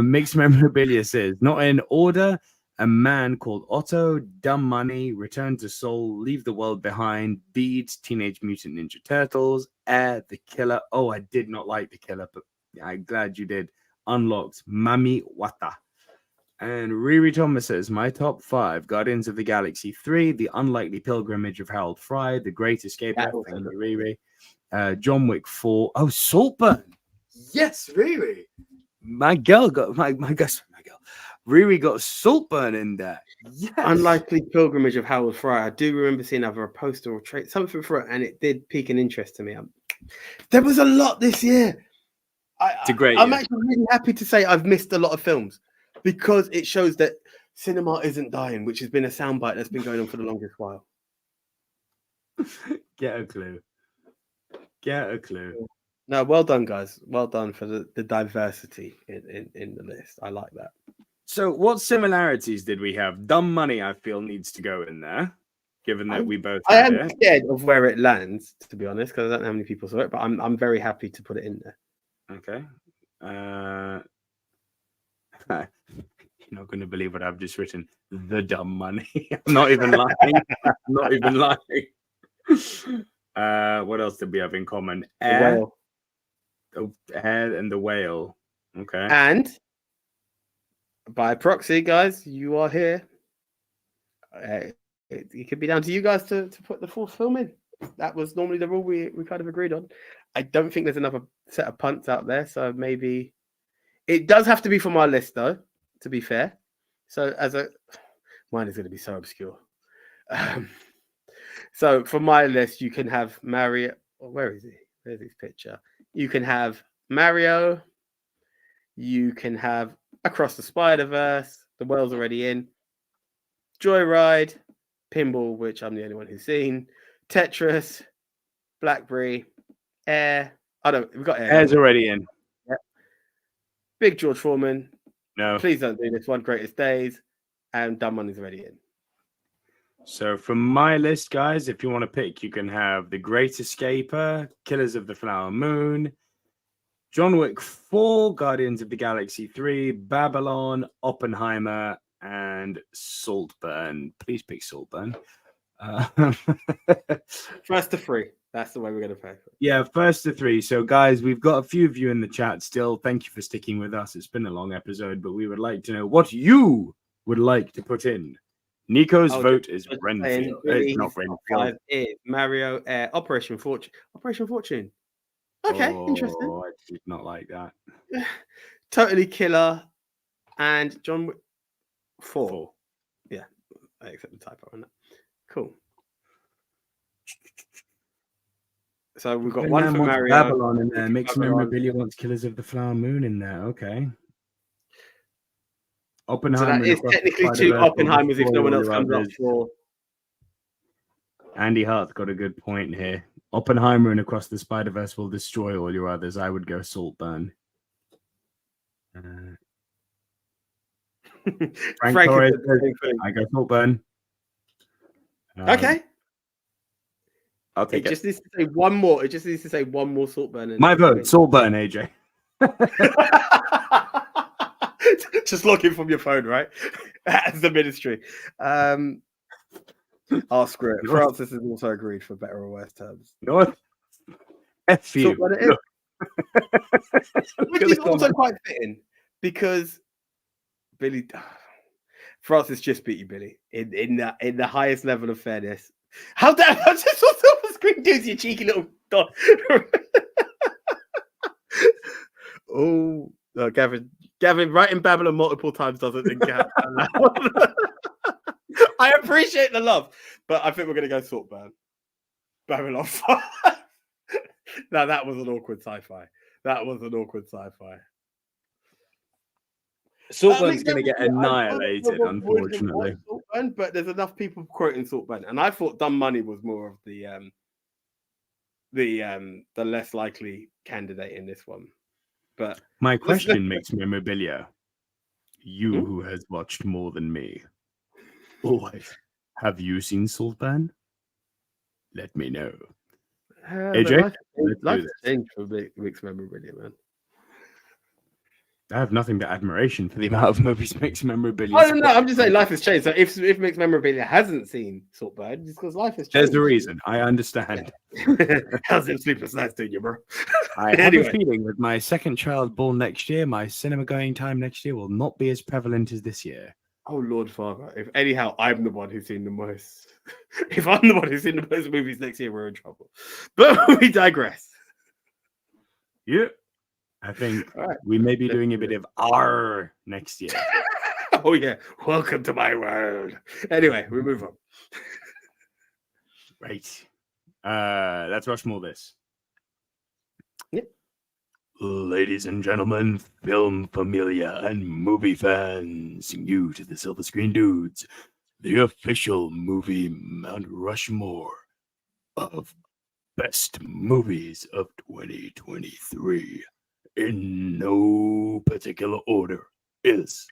Mixed Memorabilia says, not in order: A Man Called Otto, Dumb Money, Return to Seoul, Leave the World Behind, Beads, Teenage Mutant Ninja Turtles, Air, The Killer. Oh, I did not like The Killer, but I'm glad you did. Unlocked, Mami Wata. And Riri Thomas says, my top 5, Guardians of the Galaxy 3, The Unlikely Pilgrimage of Harold Fry, The Great Escape. Thank you, Riri. John Wick 4. Oh, Saltburn. Yes, Riri. My girl. Riri got Saltburn in there. Yes. Unlikely Pilgrimage of Harold Fry. I do remember seeing either a poster or trait, something for it, and it did pique an interest to me. There was a lot this year. It's a great I'm year. actually really happy to say I've missed a lot of films because it shows that cinema isn't dying, which has been a soundbite that's been going on for the longest while. Get a clue. No, well done, guys. Well done for the diversity in the list. I like that. So, what similarities did we have? Dumb Money, I feel, needs to go in there, given that we both. I am scared of where it lands, to be honest, because I don't know how many people saw it. But I'm very happy to put it in there. Okay. You're not going to believe what I've just written. The Dumb Money. I'm not even lying. What else did we have in common? Air. The Air and the Whale. Okay. And by proxy, guys, you are here. It could be down to you guys to put the fourth film in. That was normally the rule we kind of agreed on. I don't think there's another set of punts out there, so maybe it does have to be from our list, though, to be fair. So mine is going to be so obscure. So for my list, you can have Mario. Where is he? There's his picture. You can have Mario. You can have Across the Spider-Verse. The World's already in. Joyride, Pinball, which I'm the only one who's seen. Tetris, BlackBerry, Air. We've got Air. Air's already in. Yep. Big George Foreman. No. Please Don't Do This One, Greatest Days. And Dumb Money's already in. So from my list, guys, if you want to pick, you can have The Great Escaper, Killers of the Flower Moon, John Wick 4, Guardians of the Galaxy 3, Babylon, Oppenheimer, and Saltburn. Please pick Saltburn. First to 3. That's the way we're going to pay. Yeah, first to 3. So, guys, we've got a few of you in the chat still. Thank you for sticking with us. It's been a long episode, but we would like to know what you would like to put in. Nico's vote is Renfield. It's not Renfield. Is Mario, Air, Operation Fortune. Operation Fortune. Okay, interesting. I did not like that. Totally Killer and John Wick 4. Yeah, I accept the typo on that. Cool. So we've got one for Mario. Babylon in there. Mixed Memorabilia wants Killers of the Flower Moon in there. Okay. Oppenheimer. So that is technically 2 Oppenheimers if no one else comes up for. Andy Hart's got a good point here. Oppenheimer and Across the Spider-Verse will destroy all your others. I would go Saltburn. Frank Torres, I go Saltburn. Okay. I'll take it. It just needs to say one more. It just needs to say one more Saltburn. My vote, Saltburn, AJ. Just log in from your phone, right? As the ministry. Oh, screw it. Francis has also agreed for better or worse terms. North. F you. Which is also quite fitting because Billy Francis just beat you, Billy, in the highest level of fairness. How dare I just saw Silver Screen Dudes, you cheeky little dog. Oh, no, Gavin, writing Babylon multiple times doesn't count. I appreciate the love, but I think we're going to go Saltburn. Babylon 5. Now, that was an awkward sci-fi. Saltburn's going to get annihilated, unfortunately. Saltburn, but there's enough people quoting Saltburn, and I thought Dumb Money was more of the less likely candidate in this one. But my question makes memorabilia. You who has watched more than me, always, have you seen Saltburn? Let me know. AJ, life changed for Wick's memorabilia, man. I have nothing but admiration for the amount of movies Mick's memorabilia. I don't know. I'm just saying life has changed. So if Mick's memorabilia hasn't seen Saltburn, it's because life has changed. There's a reason. I understand. How's them sleepless nights doing you, bro? I have a feeling with my second child born next year, my cinema going time next year will not be as prevalent as this year. Oh, Lord Father. If anyhow, I'm the one who's seen the most. If I'm the one who's seen the most movies next year, we're in trouble. But we digress. Yeah. I think we may be doing a bit of R next year. Oh, yeah. Welcome to my world. Anyway, we move on. Right. Let's Rushmore this. Yep. Ladies and gentlemen, film familia and movie fans, new to the Silver Screen Dudes, the official Movie Mount Rushmore of best movies of 2023. In no particular order is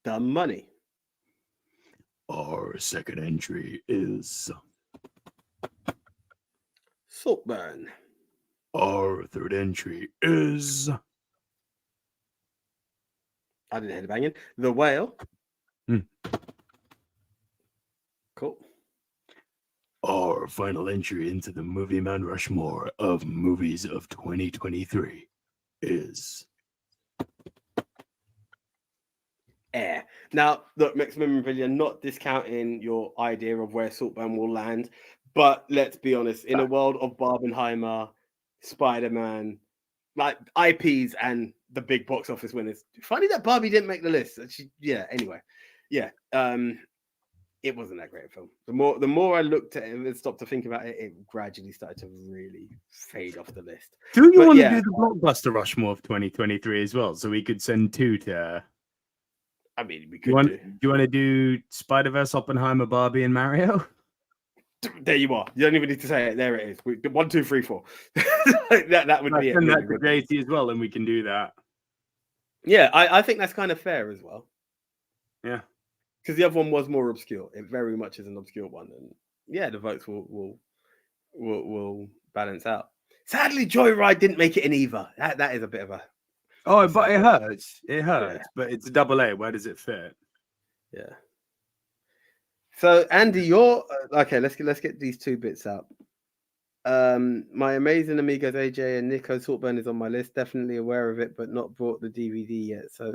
Dumb Money. Our second entry is Saltburn. Our third entry is I didn't hear the banging. The Whale. Cool. Our final entry into the Movie Mount Rushmore of movies of 2023 is Air. Now, look, Mick's memorabilia, not discounting your idea of where Saltburn will land, but let's be honest, in a world of Barbenheimer, Spider-Man, like IPs and the big box office winners, funny that Barbie didn't make the list. Anyway. It wasn't that great a film. The more I looked at it and stopped to think about it, it gradually started to really fade off the list. Do you want to do the blockbuster Rushmore of 2023 as well? So we could send two to. I mean, we could. Do you want to do Spider-Verse, Oppenheimer, Barbie, and Mario? There you are. You don't even need to say it. There it is. 1, 2, 3, 4. that would be it. Send that to JT as well, and we can do that. Yeah, I think that's kind of fair as well. Yeah. Because the other one was more obscure. It very much is an obscure one, and the votes will balance out. Sadly, Joyride didn't make it in either. That is a bit of a. Oh, but it hurts. It hurts, but it's a double A. Where does it fit? Yeah. So Andy, you're okay. Let's get these two bits out. My amazing amigos AJ and Nico Saltburn is on my list. Definitely aware of it, but not bought the DVD yet. So.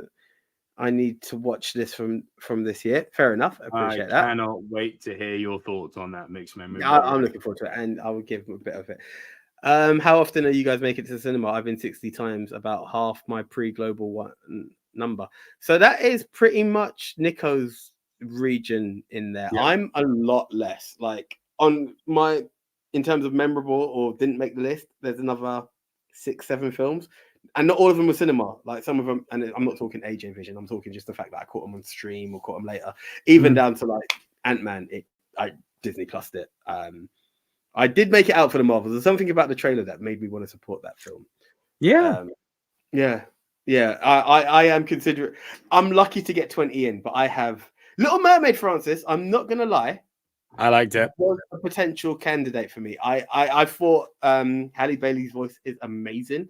I need to watch this from this year. Fair enough. I appreciate that. I cannot wait to hear your thoughts on that mixed memory. I'm looking forward to it, and I will give a bit of it. How often are you guys making it to the cinema? I've been 60 times, about half my pre-global one number. So that is pretty much Nico's region in there. Yeah. I'm a lot less. Like in terms of memorable or didn't make the list, there's another 6-7 films. And not all of them were cinema. Like some of them, and I'm not talking AJ Vision. I'm talking just the fact that I caught them on stream or caught them later. Even down to like Ant-Man, I Disney Plused it. I did make it out for the Marvels. There's something about the trailer that made me want to support that film. Yeah, I am considering. I'm lucky to get 20 in, but I have Little Mermaid. Francis, I'm not gonna lie. I liked it. Was a potential candidate for me. I thought Halle Bailey's voice is amazing.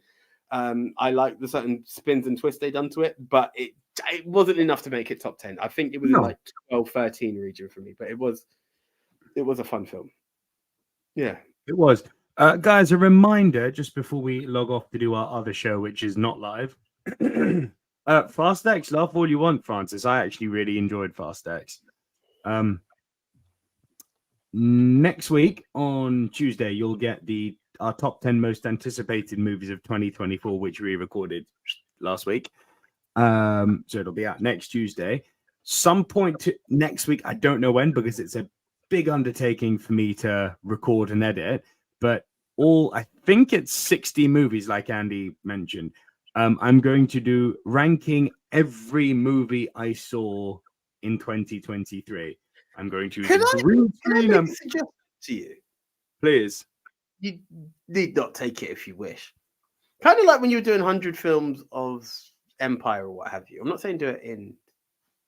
I like the certain spins and twists they done to it, but it wasn't enough to make it top 10. I think it was in like 12-13 region for me, but it was a fun film. Yeah, it was. Guys, a reminder just before we log off to do our other show, which is not live. Fast X, laugh all you want, Francis. I actually really enjoyed Fast X. Next week on Tuesday, you'll get our top 10 most anticipated movies of 2024, which we recorded last week. So it'll be out next Tuesday. Some point next week, I don't know when, because it's a big undertaking for me to record and edit. But I think it's 60 movies, like Andy mentioned. I'm going to do ranking every movie I saw in 2023. I'm going to Can I make a suggestion to you? Please. You need not take it if you wish. Kind of like when you were doing 100 films of Empire or what have you. I'm not saying do it in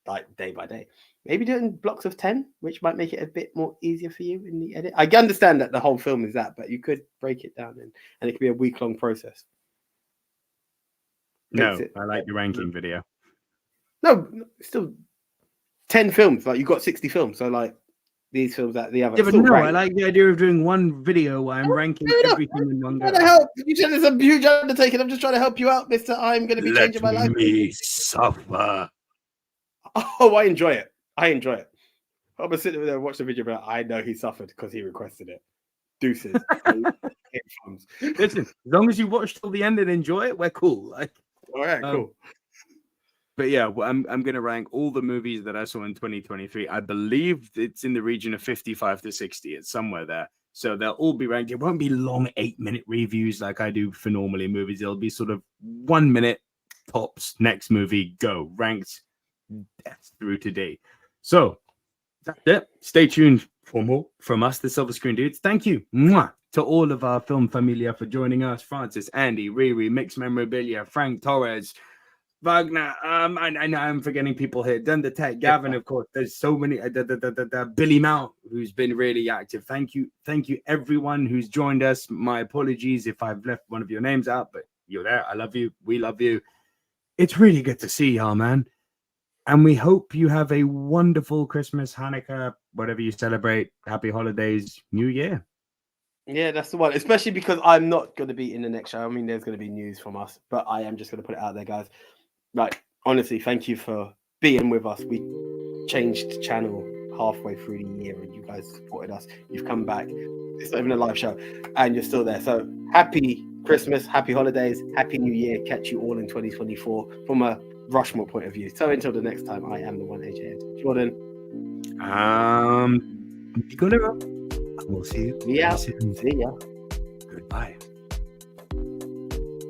like day by day. Maybe do it in blocks of 10, which might make it a bit more easier for you in the edit. I understand that the whole film is that, but you could break it down and it could be a week-long process. No, I like your ranking video. No, still 10 films. Like, you've got 60 films, so like these films that the other. Yeah, but no, I like the idea of doing one video where I'm ranking everything in one go. To help. You said it's a huge undertaking. I'm just trying to help you out, Mister. I'm going to be changing my life. Let me suffer. Oh, I enjoy it. I'm gonna sit there and watch the video, but I know he suffered because he requested it. Deuces. Listen, as long as you watch till the end and enjoy it, we're cool. Like, all right, cool. But yeah, I'm gonna rank all the movies that I saw in 2023. I believe it's in the region of 55 to 60. It's somewhere there. So they'll all be ranked. It won't be long 8-minute reviews like I do for normally movies. It'll be sort of 1 minute tops. Next movie, go ranked through today. So that's it. Stay tuned for more from us, the Silver Screen Dudes. Thank you to all of our film familia for joining us. Francis, Andy, Riri, Mixed Memorabilia, Frank Torres, Wagner. I know I'm forgetting people here. Dunder Tech, Gavin, of course. There's so many. Billy Mount, who's been really active. Thank you, everyone who's joined us. My apologies if I've left one of your names out, but you're there. I love you. We love you. It's really good to see y'all, man. And we hope you have a wonderful Christmas, Hanukkah, whatever you celebrate. Happy holidays, New Year. Yeah, that's the one. Especially because I'm not going to be in the next show. I mean, there's going to be news from us, but I am just going to put it out there, guys. Like, honestly, thank you for being with us. We changed channel halfway through the year and you guys supported us. You've come back. It's not even a live show and you're still there. So happy Christmas, happy holidays, happy New Year. Catch you all in 2024 from a Rushmore point of view. So until the next time, I am the one AJ Jordan. We'll see you. Yeah. See ya. Goodbye.